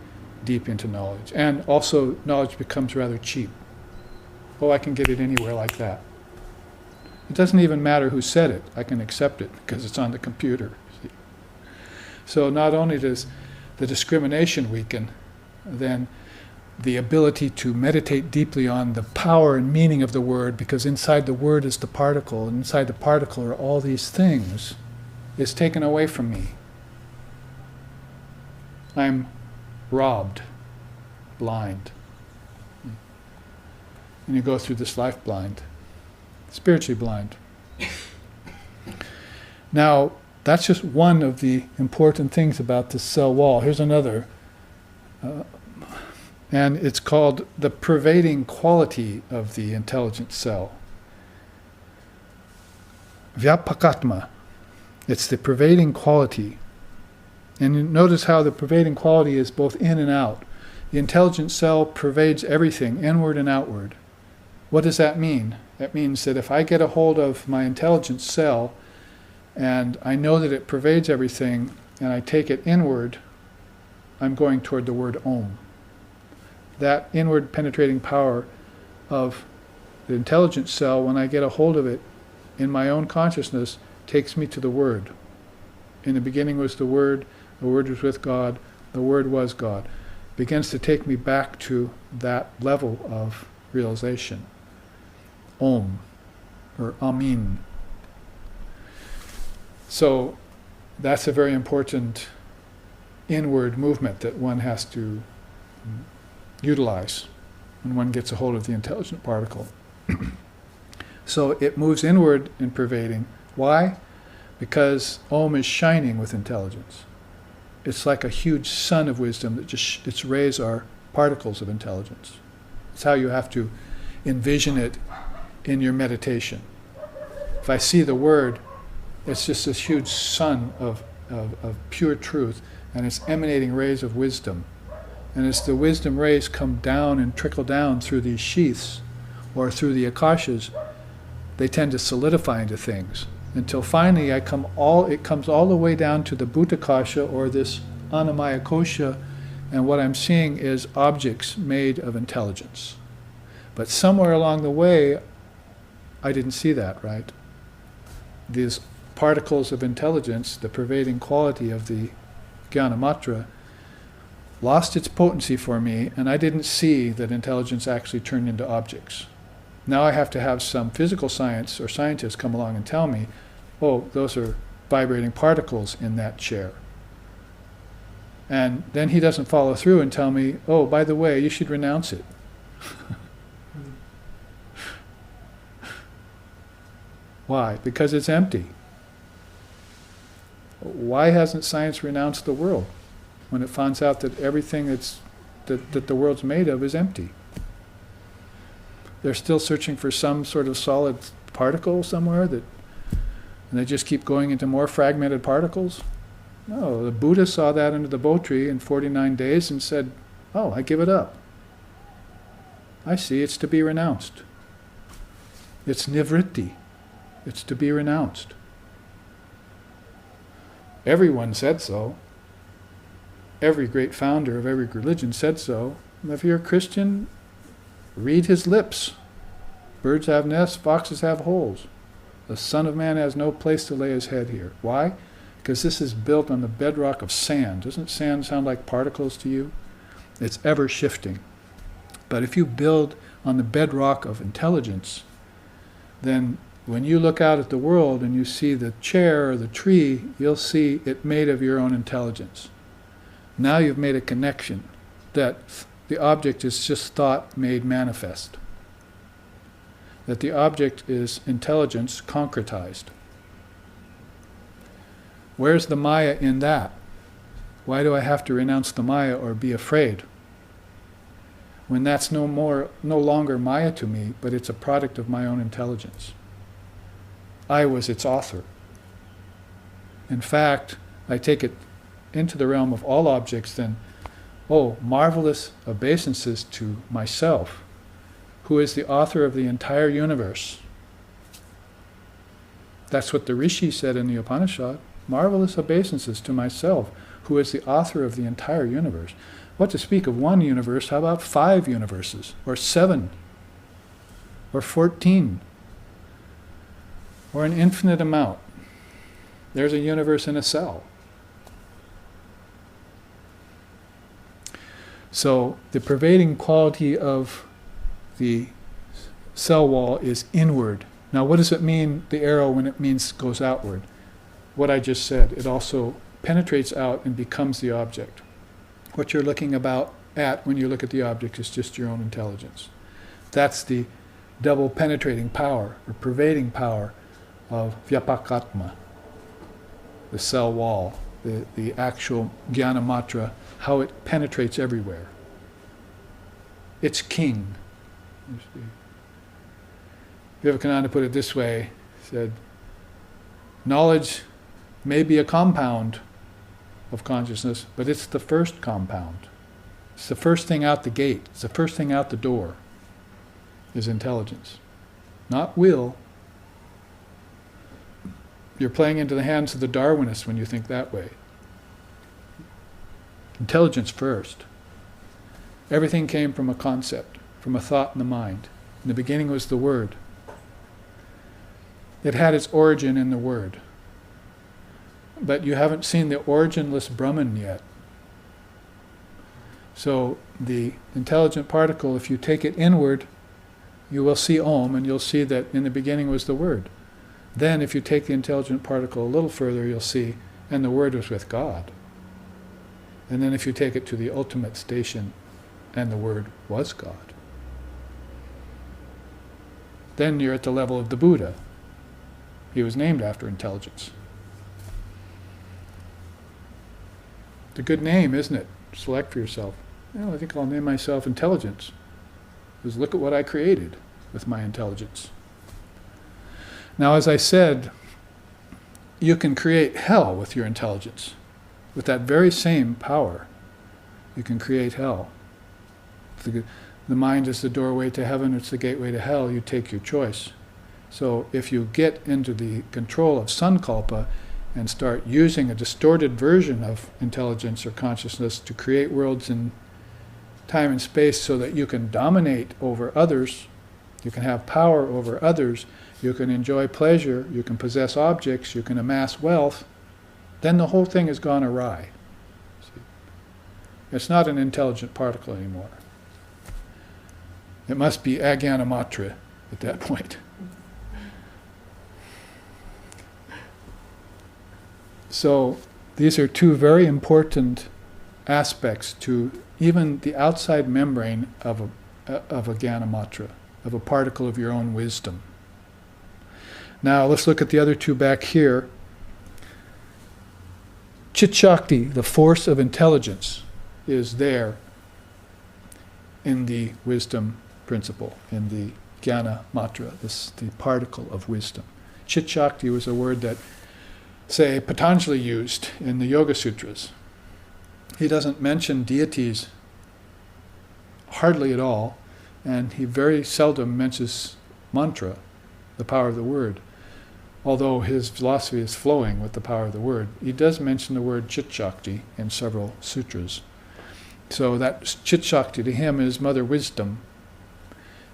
S1: deep into knowledge. And also, knowledge becomes rather cheap. Oh, I can get it anywhere like that. It doesn't even matter who said it. I can accept it because it's on the computer. So not only does the discrimination weaken, then the ability to meditate deeply on the power and meaning of the word, because inside the word is the particle, and inside the particle are all these things, is taken away from me. I'm robbed, blind. And you go through this life blind, spiritually blind. Now, that's just one of the important things about this cell wall. Here's another. And it's called the pervading quality of the intelligent cell. Vyapakatma. It's the pervading quality. And you notice how the pervading quality is both in and out. The intelligent cell pervades everything, inward and outward. What does that mean? That means that if I get a hold of my intelligent cell, and I know that it pervades everything, and I take it inward, I'm going toward the word Om. That inward penetrating power of the intelligent cell, when I get a hold of it in my own consciousness, takes me to the Word. In the beginning was the Word was with God, the Word was God. Begins to take me back to that level of realization. Om, or Amin. So that's a very important inward movement that one has to utilize when one gets a hold of the intelligent particle. So it moves inward in pervading. Why? Because Om is shining with intelligence. It's like a huge sun of wisdom that just its rays are particles of intelligence. It's how you have to envision it in your meditation. If I see the word, it's just this huge sun of pure truth, and it's emanating rays of wisdom. And as the wisdom rays come down and trickle down through these sheaths or through the akashas, they tend to solidify into things until finally it comes all the way down to the Bhutakasha, or this Annamaya Kosha, and what I'm seeing is objects made of intelligence. But somewhere along the way, I didn't see that, right? These particles of intelligence, the pervading quality of the Jnanamatra, lost its potency for me, and I didn't see that intelligence actually turned into objects. Now I have to have some physical science or scientists come along and tell me, oh, those are vibrating particles in that chair. And then he doesn't follow through and tell me, oh, by the way, you should renounce it. Why? Because it's empty. Why hasn't science renounced the world when it finds out that everything that the world's made of is empty? They're still searching for some sort of solid particle somewhere, and they just keep going into more fragmented particles? No, the Buddha saw that under the Bo tree in 49 days and said, oh, I give it up. I see it's to be renounced. It's nivritti. It's to be renounced. Everyone said so. Every great founder of every religion said so. And if you're a Christian, read his lips. Birds have nests, foxes have holes. The Son of Man has no place to lay his head here. Why? Because this is built on the bedrock of sand. Doesn't sand sound like particles to you? It's ever shifting. But if you build on the bedrock of intelligence, then when you look out at the world and you see the chair or the tree, you'll see it made of your own intelligence. Now you've made a connection that the object is just thought made manifest. That the object is intelligence concretized. Where's the Maya in that? Why do I have to renounce the Maya or be afraid? When that's no longer Maya to me, but it's a product of my own intelligence. I was its author. In fact, I take it into the realm of all objects, then, oh, marvelous obeisances to myself, who is the author of the entire universe. That's what the Rishi said in the Upanishad. Marvelous obeisances to myself, who is the author of the entire universe. What to speak of one universe, how about 5 universes, or 7, or 14, or an infinite amount? There's a universe in a cell. So the pervading quality of the cell wall is inward. Now what does it mean, the arrow, when it means goes outward? What I just said, it also penetrates out and becomes the object. What you're looking at when you look at the object is just your own intelligence. That's the double penetrating power, or pervading power of Vyapakatma, the cell wall, the actual jnana matra, how it penetrates everywhere. It's king. Vivekananda put it this way, said, knowledge may be a compound of consciousness, but it's the first compound. It's the first thing out the gate. It's the first thing out the door, is intelligence. Not will. You're playing into the hands of the Darwinists when you think that way. Intelligence first. Everything came from a concept, from a thought in the mind. In the beginning was the Word. It had its origin in the Word. But you haven't seen the originless Brahman yet. So the intelligent particle, if you take it inward, you will see Om, and you'll see that in the beginning was the Word. Then if you take the intelligent particle a little further, you'll see, and the Word was with God. And then if you take it to the ultimate station, and the Word was God, then you're at the level of the Buddha. He was named after intelligence. It's a good name, isn't it? Select for yourself. Well, I think I'll name myself Intelligence, because look at what I created with my intelligence. Now, as I said, you can create hell with your intelligence. With that very same power, you can create hell. If the mind is the doorway to heaven, it's the gateway to hell, you take your choice. So if you get into the control of sankalpa and start using a distorted version of intelligence or consciousness to create worlds in time and space so that you can dominate over others, you can have power over others, you can enjoy pleasure, you can possess objects, you can amass wealth, then the whole thing has gone awry. See? It's not an intelligent particle anymore. It must be ajnana matra at that point. So these are two very important aspects to even the outside membrane of a jnana matra, of a particle of your own wisdom. Now let's look at the other two back here. Chit Shakti, the force of intelligence, is there in the wisdom principle, in the jnana matra, the particle of wisdom. Chit Shakti was a word that, say, Patanjali used in the Yoga Sutras. He doesn't mention deities hardly at all, and he very seldom mentions mantra, the power of the word. Although his philosophy is flowing with the power of the word, he does mention the word Chit Shakti in several sutras. So that Chit Shakti to him is Mother Wisdom,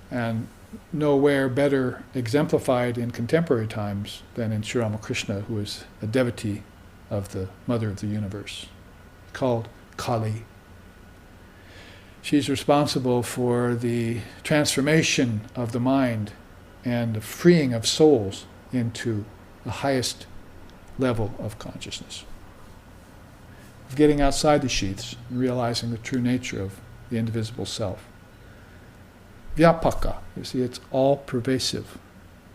S1: and nowhere better exemplified in contemporary times than in Sri Ramakrishna, who is a devotee of the Mother of the Universe, called Kali. She's responsible for the transformation of the mind and the freeing of souls into the highest level of consciousness, of getting outside the sheaths and realizing the true nature of the indivisible self. Vyapaka, you see, it's all pervasive.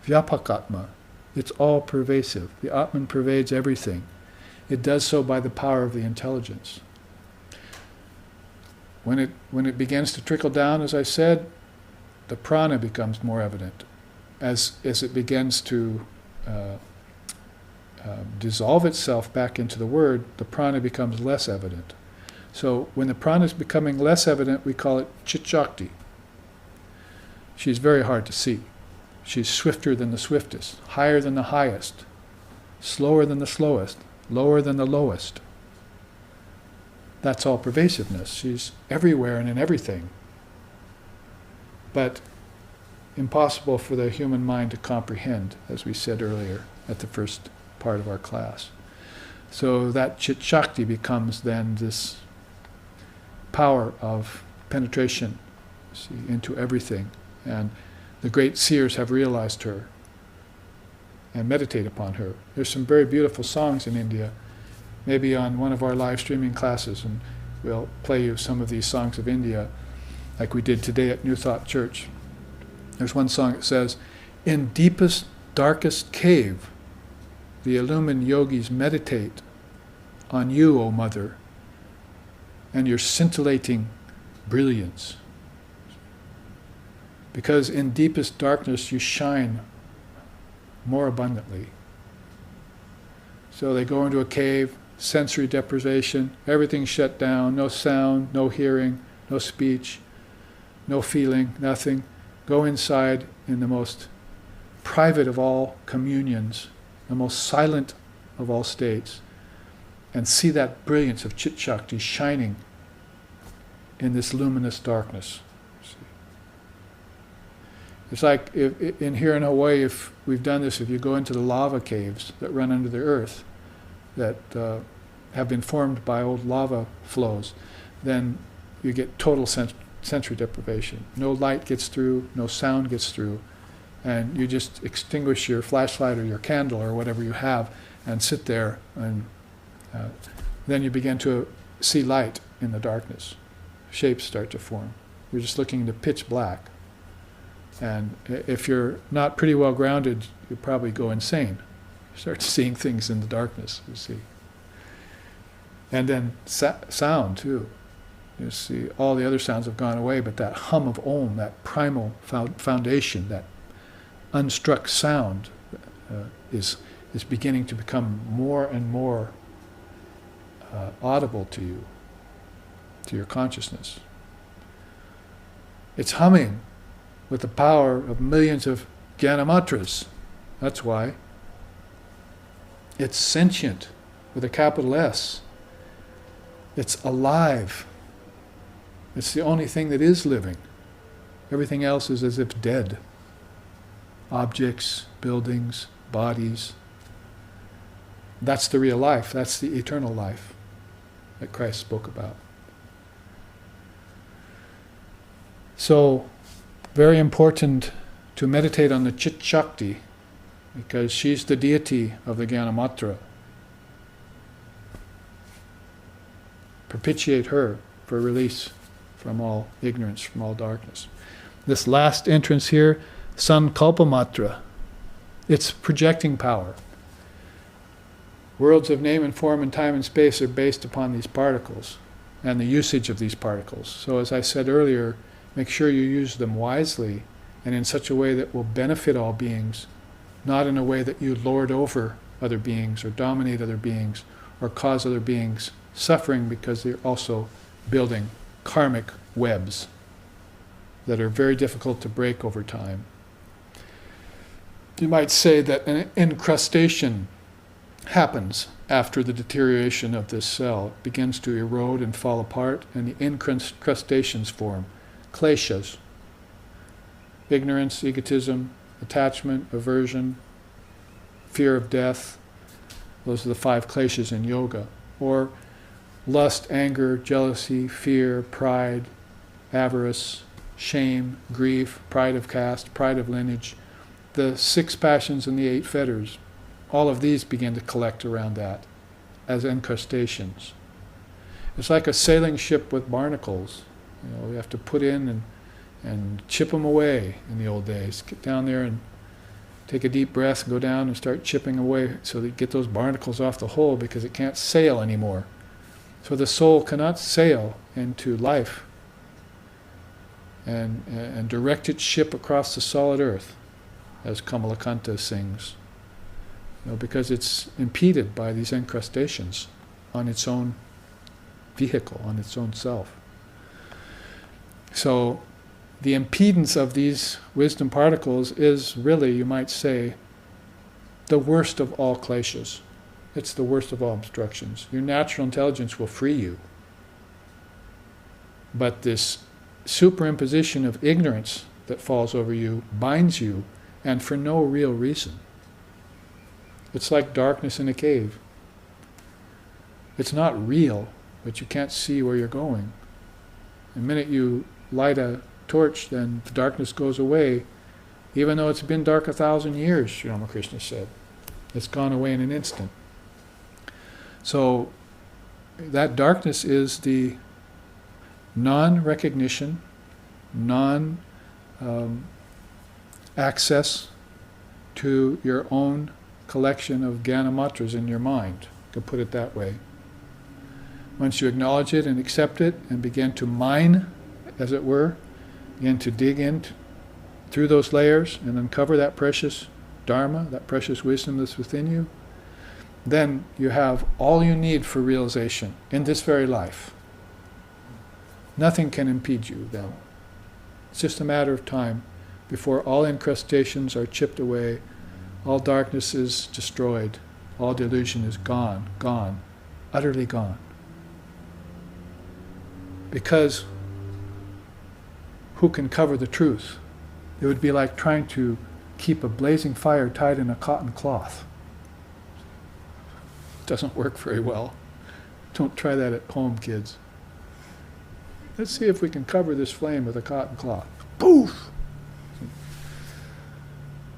S1: Vyapakatma, it's all pervasive. The Atman pervades everything. it does so by the power of the intelligence. When it begins to trickle down, as I said, the prana becomes more evident. As it begins to dissolve itself back into the word, the prana becomes less evident. So when the prana is becoming less evident, we call it chit shakti. She's very hard to see. She's swifter than the swiftest, higher than the highest, slower than the slowest, lower than the lowest. That's all pervasiveness. She's everywhere and in everything. But impossible for the human mind to comprehend, as we said earlier at the first part of our class. So that chit shakti becomes then this power of penetration, see, into everything. And the great seers have realized her and meditate upon her. There's some very beautiful songs in India, maybe on one of our live streaming classes, and we'll play you some of these songs of India, like we did today at New Thought Church. There's one song that says, "In deepest, darkest cave, the illumined yogis meditate on you, O Mother, and your scintillating brilliance. Because in deepest darkness you shine more abundantly." So they go into a cave, sensory deprivation, everything's shut down, no sound, no hearing, no speech, no feeling, nothing. Go inside in the most private of all communions, the most silent of all states, and see that brilliance of Chit Shakti shining in this luminous darkness. It's like here in Hawaii, if we've done this, if you go into the lava caves that run under the earth, that have been formed by old lava flows, then you get total sensory deprivation. No light gets through, no sound gets through, and you just extinguish your flashlight or your candle or whatever you have and sit there, and then you begin to see light in the darkness. Shapes start to form. You're just looking into pitch black. And if you're not pretty well grounded, you probably go insane. You start seeing things in the darkness, you see. And then sound, too. You see, all the other sounds have gone away, but that hum of Om, that primal foundation, that unstruck sound is beginning to become more and more audible to you, to your consciousness. It's humming with the power of millions of Gyanamatras. That's why. It's sentient with a capital S. It's alive. It's the only thing that is living. Everything else is as if dead. Objects, buildings, bodies. That's the real life. That's the eternal life that Christ spoke about. So, very important to meditate on the Chit Shakti, because she's the deity of the Gyanamatra. Propitiate her for release from all ignorance, from all darkness. This last entrance here, Sankalpamatra, it's projecting power. Worlds of name and form and time and space are based upon these particles and the usage of these particles. So as I said earlier, make sure you use them wisely and in such a way that will benefit all beings, not in a way that you lord over other beings or dominate other beings or cause other beings suffering, because they're also building karmic webs that are very difficult to break over time. You might say that an incrustation happens after the deterioration of this cell. It begins to erode and fall apart, and the incrustations form. Kleshas, ignorance, egotism, attachment, aversion, fear of death. Those are the 5 kleshas in yoga. Or lust, anger, jealousy, fear, pride, avarice, shame, grief, pride of caste, pride of lineage, the 6 passions and the 8 fetters. All of these begin to collect around that as incrustations. It's like a sailing ship with barnacles. You know, you have to put in and chip them away in the old days. Get down there and take a deep breath, go down and start chipping away so that you get those barnacles off the hole because it can't sail anymore. So the soul cannot sail into life and direct its ship across the solid earth, as Kamalakanta sings, because it's impeded by these encrustations on its own vehicle, on its own self. So the impedance of these wisdom particles is really, you might say, the worst of all kleshas. It's the worst of all obstructions. Your natural intelligence will free you. But this superimposition of ignorance that falls over you binds you, and for no real reason. It's like darkness in a cave. It's not real, but you can't see where you're going. The minute you light a torch, then the darkness goes away, even though it's been dark 1,000 years, Sri Ramakrishna said. It's gone away in an instant. So that darkness is the non-recognition, non-access to your own collection of jnana matras in your mind. You could put it that way. Once you acknowledge it and accept it and begin to mine, as it were, begin to dig in through those layers and uncover that precious dharma, that precious wisdom that's within you, then you have all you need for realization in this very life. Nothing can impede you then. It's just a matter of time before all incrustations are chipped away, all darkness is destroyed, all delusion is gone, utterly gone. Because who can cover the truth? It would be like trying to keep a blazing fire tied in a cotton cloth. It doesn't work very well. Don't try that at home, kids. Let's see if we can cover this flame with a cotton cloth. Poof!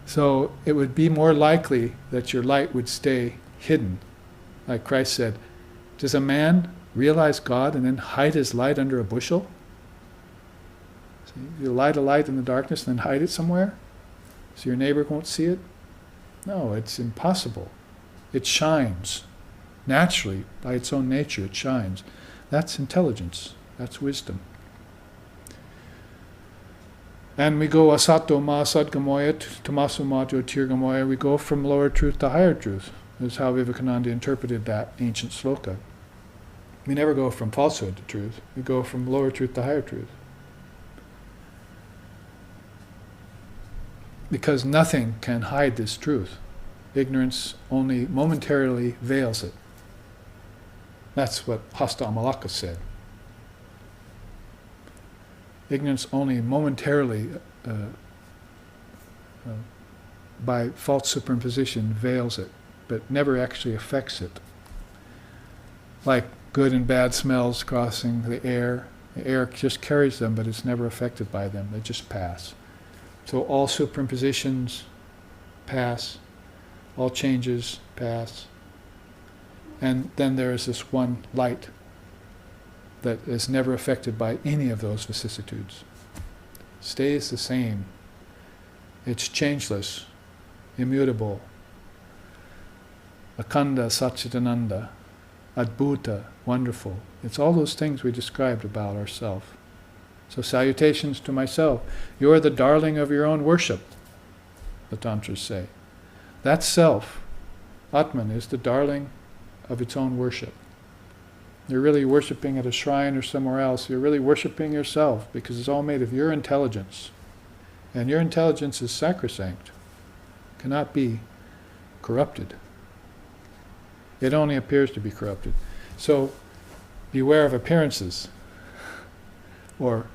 S1: So it would be more likely that your light would stay hidden. Like Christ said, does a man realize God and then hide his light under a bushel? See, you light a light in the darkness and then hide it somewhere so your neighbor won't see it? No, it's impossible. It shines. Naturally, by its own nature, it shines. That's intelligence. That's wisdom. And we go asato ma sadgamoya, tamaso ma jyotirgamoya. We go from lower truth to higher truth. That's how Vivekananda interpreted that ancient sloka. We never go from falsehood to truth. We go from lower truth to higher truth. Because nothing can hide this truth. Ignorance only momentarily veils it. That's what Hasta Amalaka said. Ignorance only momentarily, by false superimposition, veils it, but never actually affects it. Like good and bad smells crossing the air just carries them, but it's never affected by them. They just pass. So all superimpositions pass, all changes pass, and then there is this one light that is never affected by any of those vicissitudes. Stays the same. It's changeless, immutable. Akhanda, Satchitananda, Adbhuta, wonderful. It's all those things we described about ourselves. So salutations to myself. You are the darling of your own worship, the Tantras say. That self, Atman, is the darling of its own worship. You're really worshipping at a shrine or somewhere else. You're really worshipping yourself because it's all made of your intelligence. And your intelligence is sacrosanct, cannot be corrupted. It only appears to be corrupted. So beware of appearances, or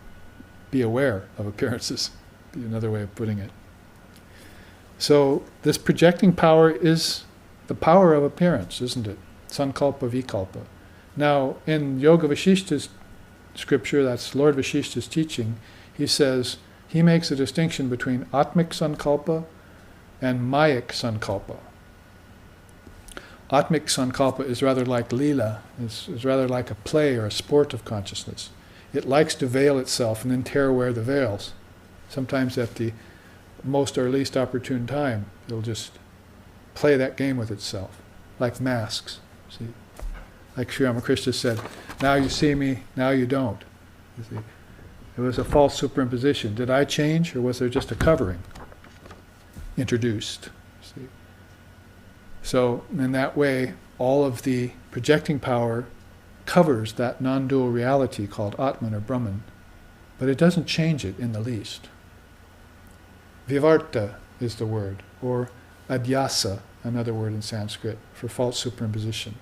S1: be aware of appearances, be another way of putting it. So this projecting power is the power of appearance, isn't it? Sankalpa Vikalpa. Now, in Yoga Vasishta's scripture, that's Lord Vasishta's teaching, he says, he makes a distinction between Atmic Sankalpa and Mayic Sankalpa. Atmic Sankalpa is rather like Leela, is rather like a play or a sport of consciousness. It likes to veil itself and then tear away the veils, sometimes at the most or least opportune time, it'll just play that game with itself, like masks. See, like Sri Ramakrishna said, now you see me, now you don't. You see, it was a false superimposition. Did I change, or was there just a covering introduced? See, so in that way, all of the projecting power covers that non-dual reality called Atman or Brahman, but it doesn't change it in the least. Vivarta is the word, or adhyasa, another word in Sanskrit for false superimposition.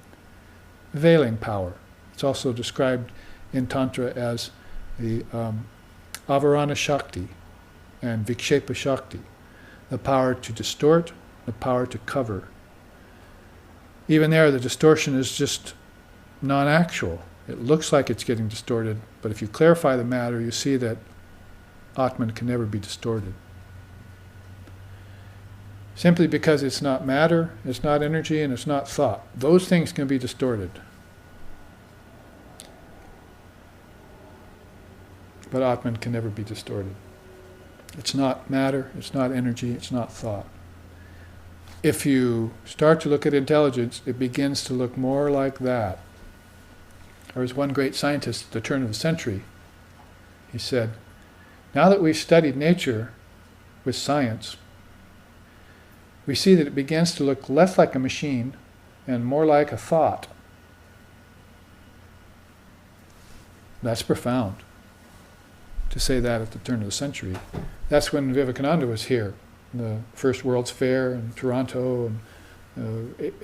S1: Veiling power. It's also described in Tantra as the avarana shakti and vikshepa shakti, the power to distort, the power to cover. Even there, the distortion is just non-actual. It looks like it's getting distorted, but if you clarify the matter, you see that Atman can never be distorted. Simply because it's not matter, it's not energy, and it's not thought. Those things can be distorted. But Atman can never be distorted. It's not matter, it's not energy, it's not thought. If you start to look at intelligence, it begins to look more like that. There was one great scientist at the turn of the century. He said, now that we've studied nature with science, we see that it begins to look less like a machine and more like a thought. That's profound, to say that at the turn of the century. That's when Vivekananda was here, the first World's Fair in Toronto, and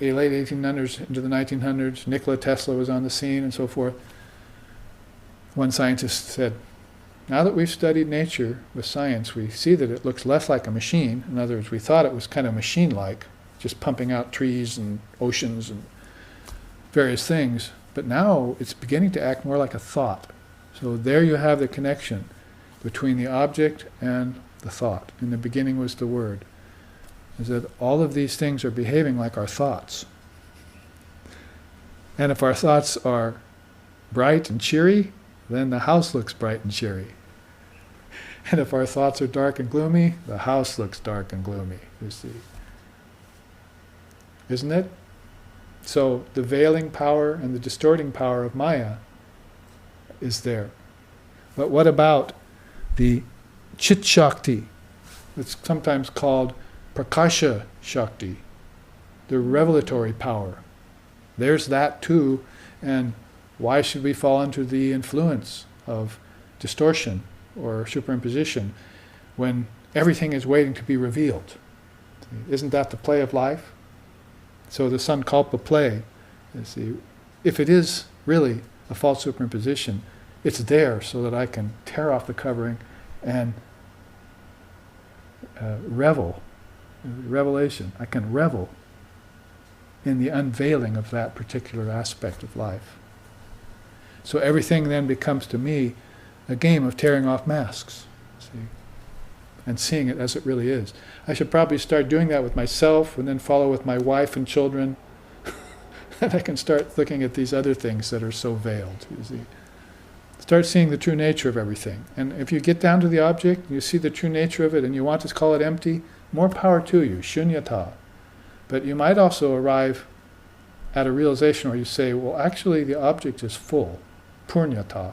S1: late 1800s into the 1900s. Nikola Tesla was on the scene and so forth. One scientist said, now that we've studied nature with science, we see that it looks less like a machine. In other words, we thought it was kind of machine-like, just pumping out trees and oceans and various things. But now it's beginning to act more like a thought. So there you have the connection between the object and the thought. In the beginning was the word. Is that all of these things are behaving like our thoughts. And if our thoughts are bright and cheery, then the house looks bright and cheery. And if our thoughts are dark and gloomy, the house looks dark and gloomy, you see. Isn't it? So the veiling power and the distorting power of Maya is there. But what about the Chit Shakti? It's sometimes called Prakasha Shakti, the revelatory power. There's that too, and why should we fall under the influence of distortion or superimposition when everything is waiting to be revealed? Isn't that the play of life? So the Sankalpa play, you see, if it is really a false superimposition, it's there so that I can tear off the covering and revelation. I can revel in the unveiling of that particular aspect of life. So everything then becomes to me a game of tearing off masks, see, and seeing it as it really is. I should probably start doing that with myself and then follow with my wife and children. And I can start looking at these other things that are so veiled, you see. Start seeing the true nature of everything. And if you get down to the object, you see the true nature of it, and you want to call it empty, more power to you, shunyata. But you might also arrive at a realization where you say, well, actually the object is full, purnyata.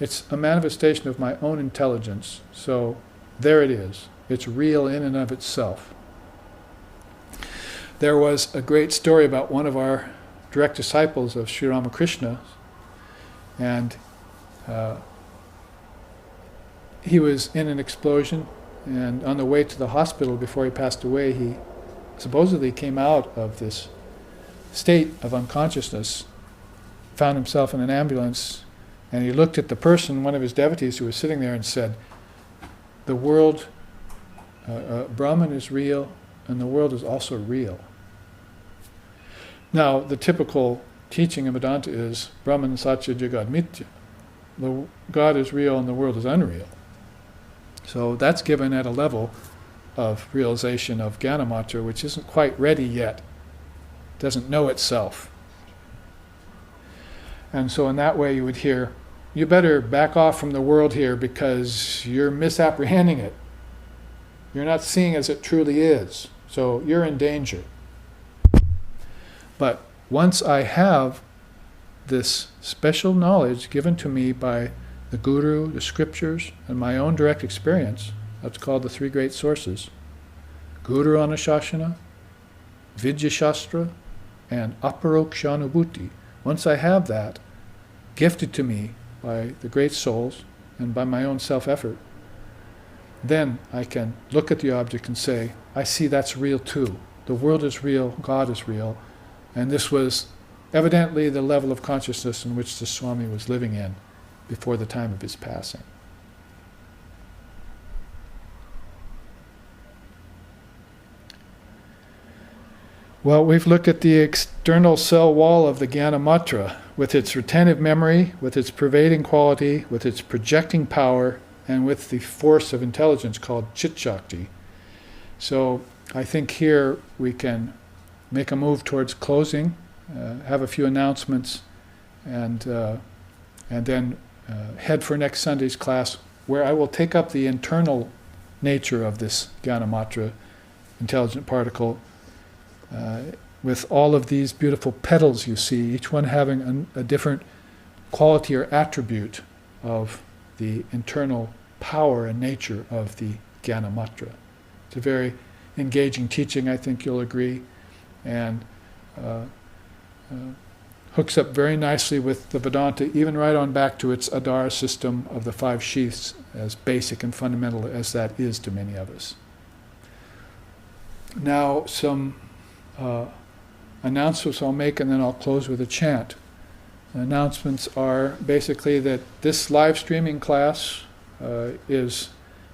S1: It's a manifestation of my own intelligence, so there it is. It's real in and of itself. There was a great story about one of our direct disciples of Sri Ramakrishna, and he was in an explosion, and on the way to the hospital before he passed away, he supposedly came out of this state of unconsciousness, found himself in an ambulance, and he looked at the person, one of his devotees who was sitting there, and said, the world, Brahman is real, and the world is also real. Now, the typical teaching in Vedanta is Brahman Satya Jagad Mithya. The God is real and the world is unreal. So that's given at a level of realization of Jnanamatra, which isn't quite ready yet. Doesn't know itself. And so in that way you would hear, you better back off from the world here because you're misapprehending it. You're not seeing as it truly is. So you're in danger. But once I have this special knowledge given to me by the Guru, the scriptures, and my own direct experience, that's called the three great sources, Guru Anusashana, Vidya Shastra, and Aparokshanubhuti. Once I have that gifted to me by the great souls and by my own self-effort, then I can look at the object and say, I see that's real too. The world is real, God is real, and this was evidently the level of consciousness in which the Swami was living in before the time of his passing. Well, we've looked at the external cell wall of the Jnana Matra, with its retentive memory, with its pervading quality, with its projecting power, and with the force of intelligence called Chit Shakti. So I think here we can make a move towards closing, have a few announcements, and then head for next Sunday's class, where I will take up the internal nature of this Jnana Matra, intelligent particle, with all of these beautiful petals you see, each one having a different quality or attribute of the internal power and nature of the Jnana Matra. It's a very engaging teaching, I think you'll agree, and hooks up very nicely with the Vedanta, even right on back to its Adara system of the five sheaths, as basic and fundamental as that is to many of us. Now, some announcements I'll make, and then I'll close with a chant. The announcements are basically that this live streaming class is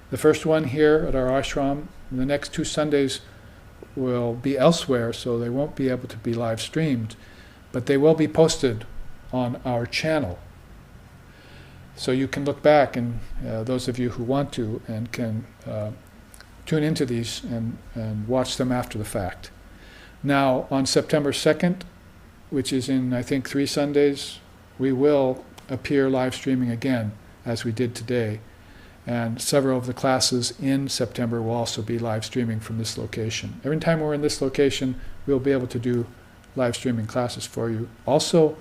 S1: the first one here at our ashram. The next 2 Sundays will be elsewhere, so they won't be able to be live streamed, but they will be posted on our channel. So you can look back, and those of you who want to, and can tune into these and watch them after the fact. Now, on September 2nd, which is in, I think, 3 Sundays, we will appear live streaming again, as we did today. And several of the classes in September will also be live streaming from this location. Every time we're in this location, we'll be able to do live streaming classes for you. Also,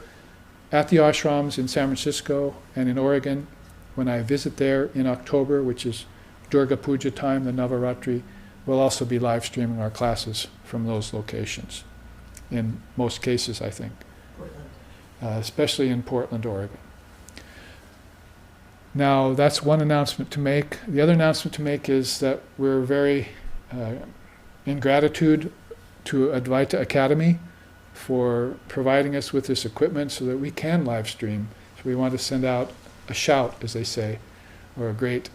S1: at the ashrams in San Francisco and in Oregon, when I visit there in October, which is Durga Puja time, the Navaratri, we'll also be live streaming our classes from those locations. In most cases, I think. Especially in Portland, Oregon. Now, that's one announcement to make. The other announcement to make is that we're very in gratitude to Advaita Academy for providing us with this equipment so that we can live stream. So we want to send out a shout, as they say, or a great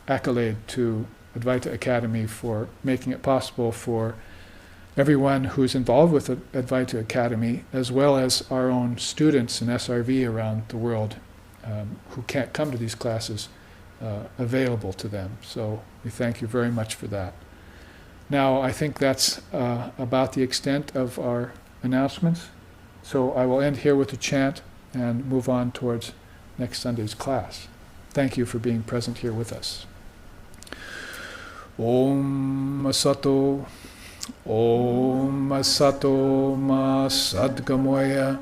S1: accolade to Advaita Academy for making it possible for everyone who's involved with Advaita Academy, as well as our own students in SRV around the world who can't come to these classes, available to them. So we thank you very much for that. Now, I think that's about the extent of our announcements. So I will end here with a chant and move on towards next Sunday's class. Thank you for being present here with us. Om Asato Ma Sadgamoya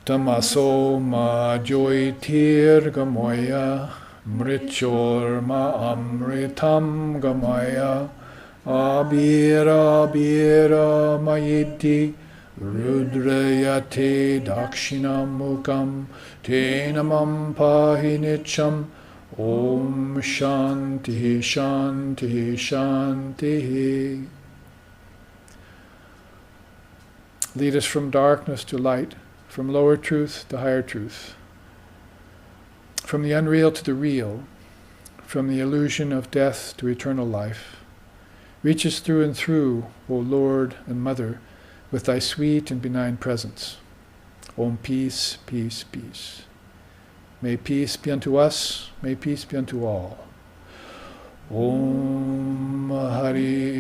S1: Tamaso Ma Joitir Gamoya Mrichor Ma Amritam Gamoya Abira Abira Mayiti Rudrayate Dakshinamukam Tenamam Pahinicham Om Shanti Shanti Shanti. Lead us from darkness to light, from lower truth to higher truth, from the unreal to the real, from the illusion of death to eternal life. Reach us through and through, O Lord and Mother, with thy sweet and benign presence. Om peace, peace, peace. May peace be unto us, may peace be unto all. Om Hari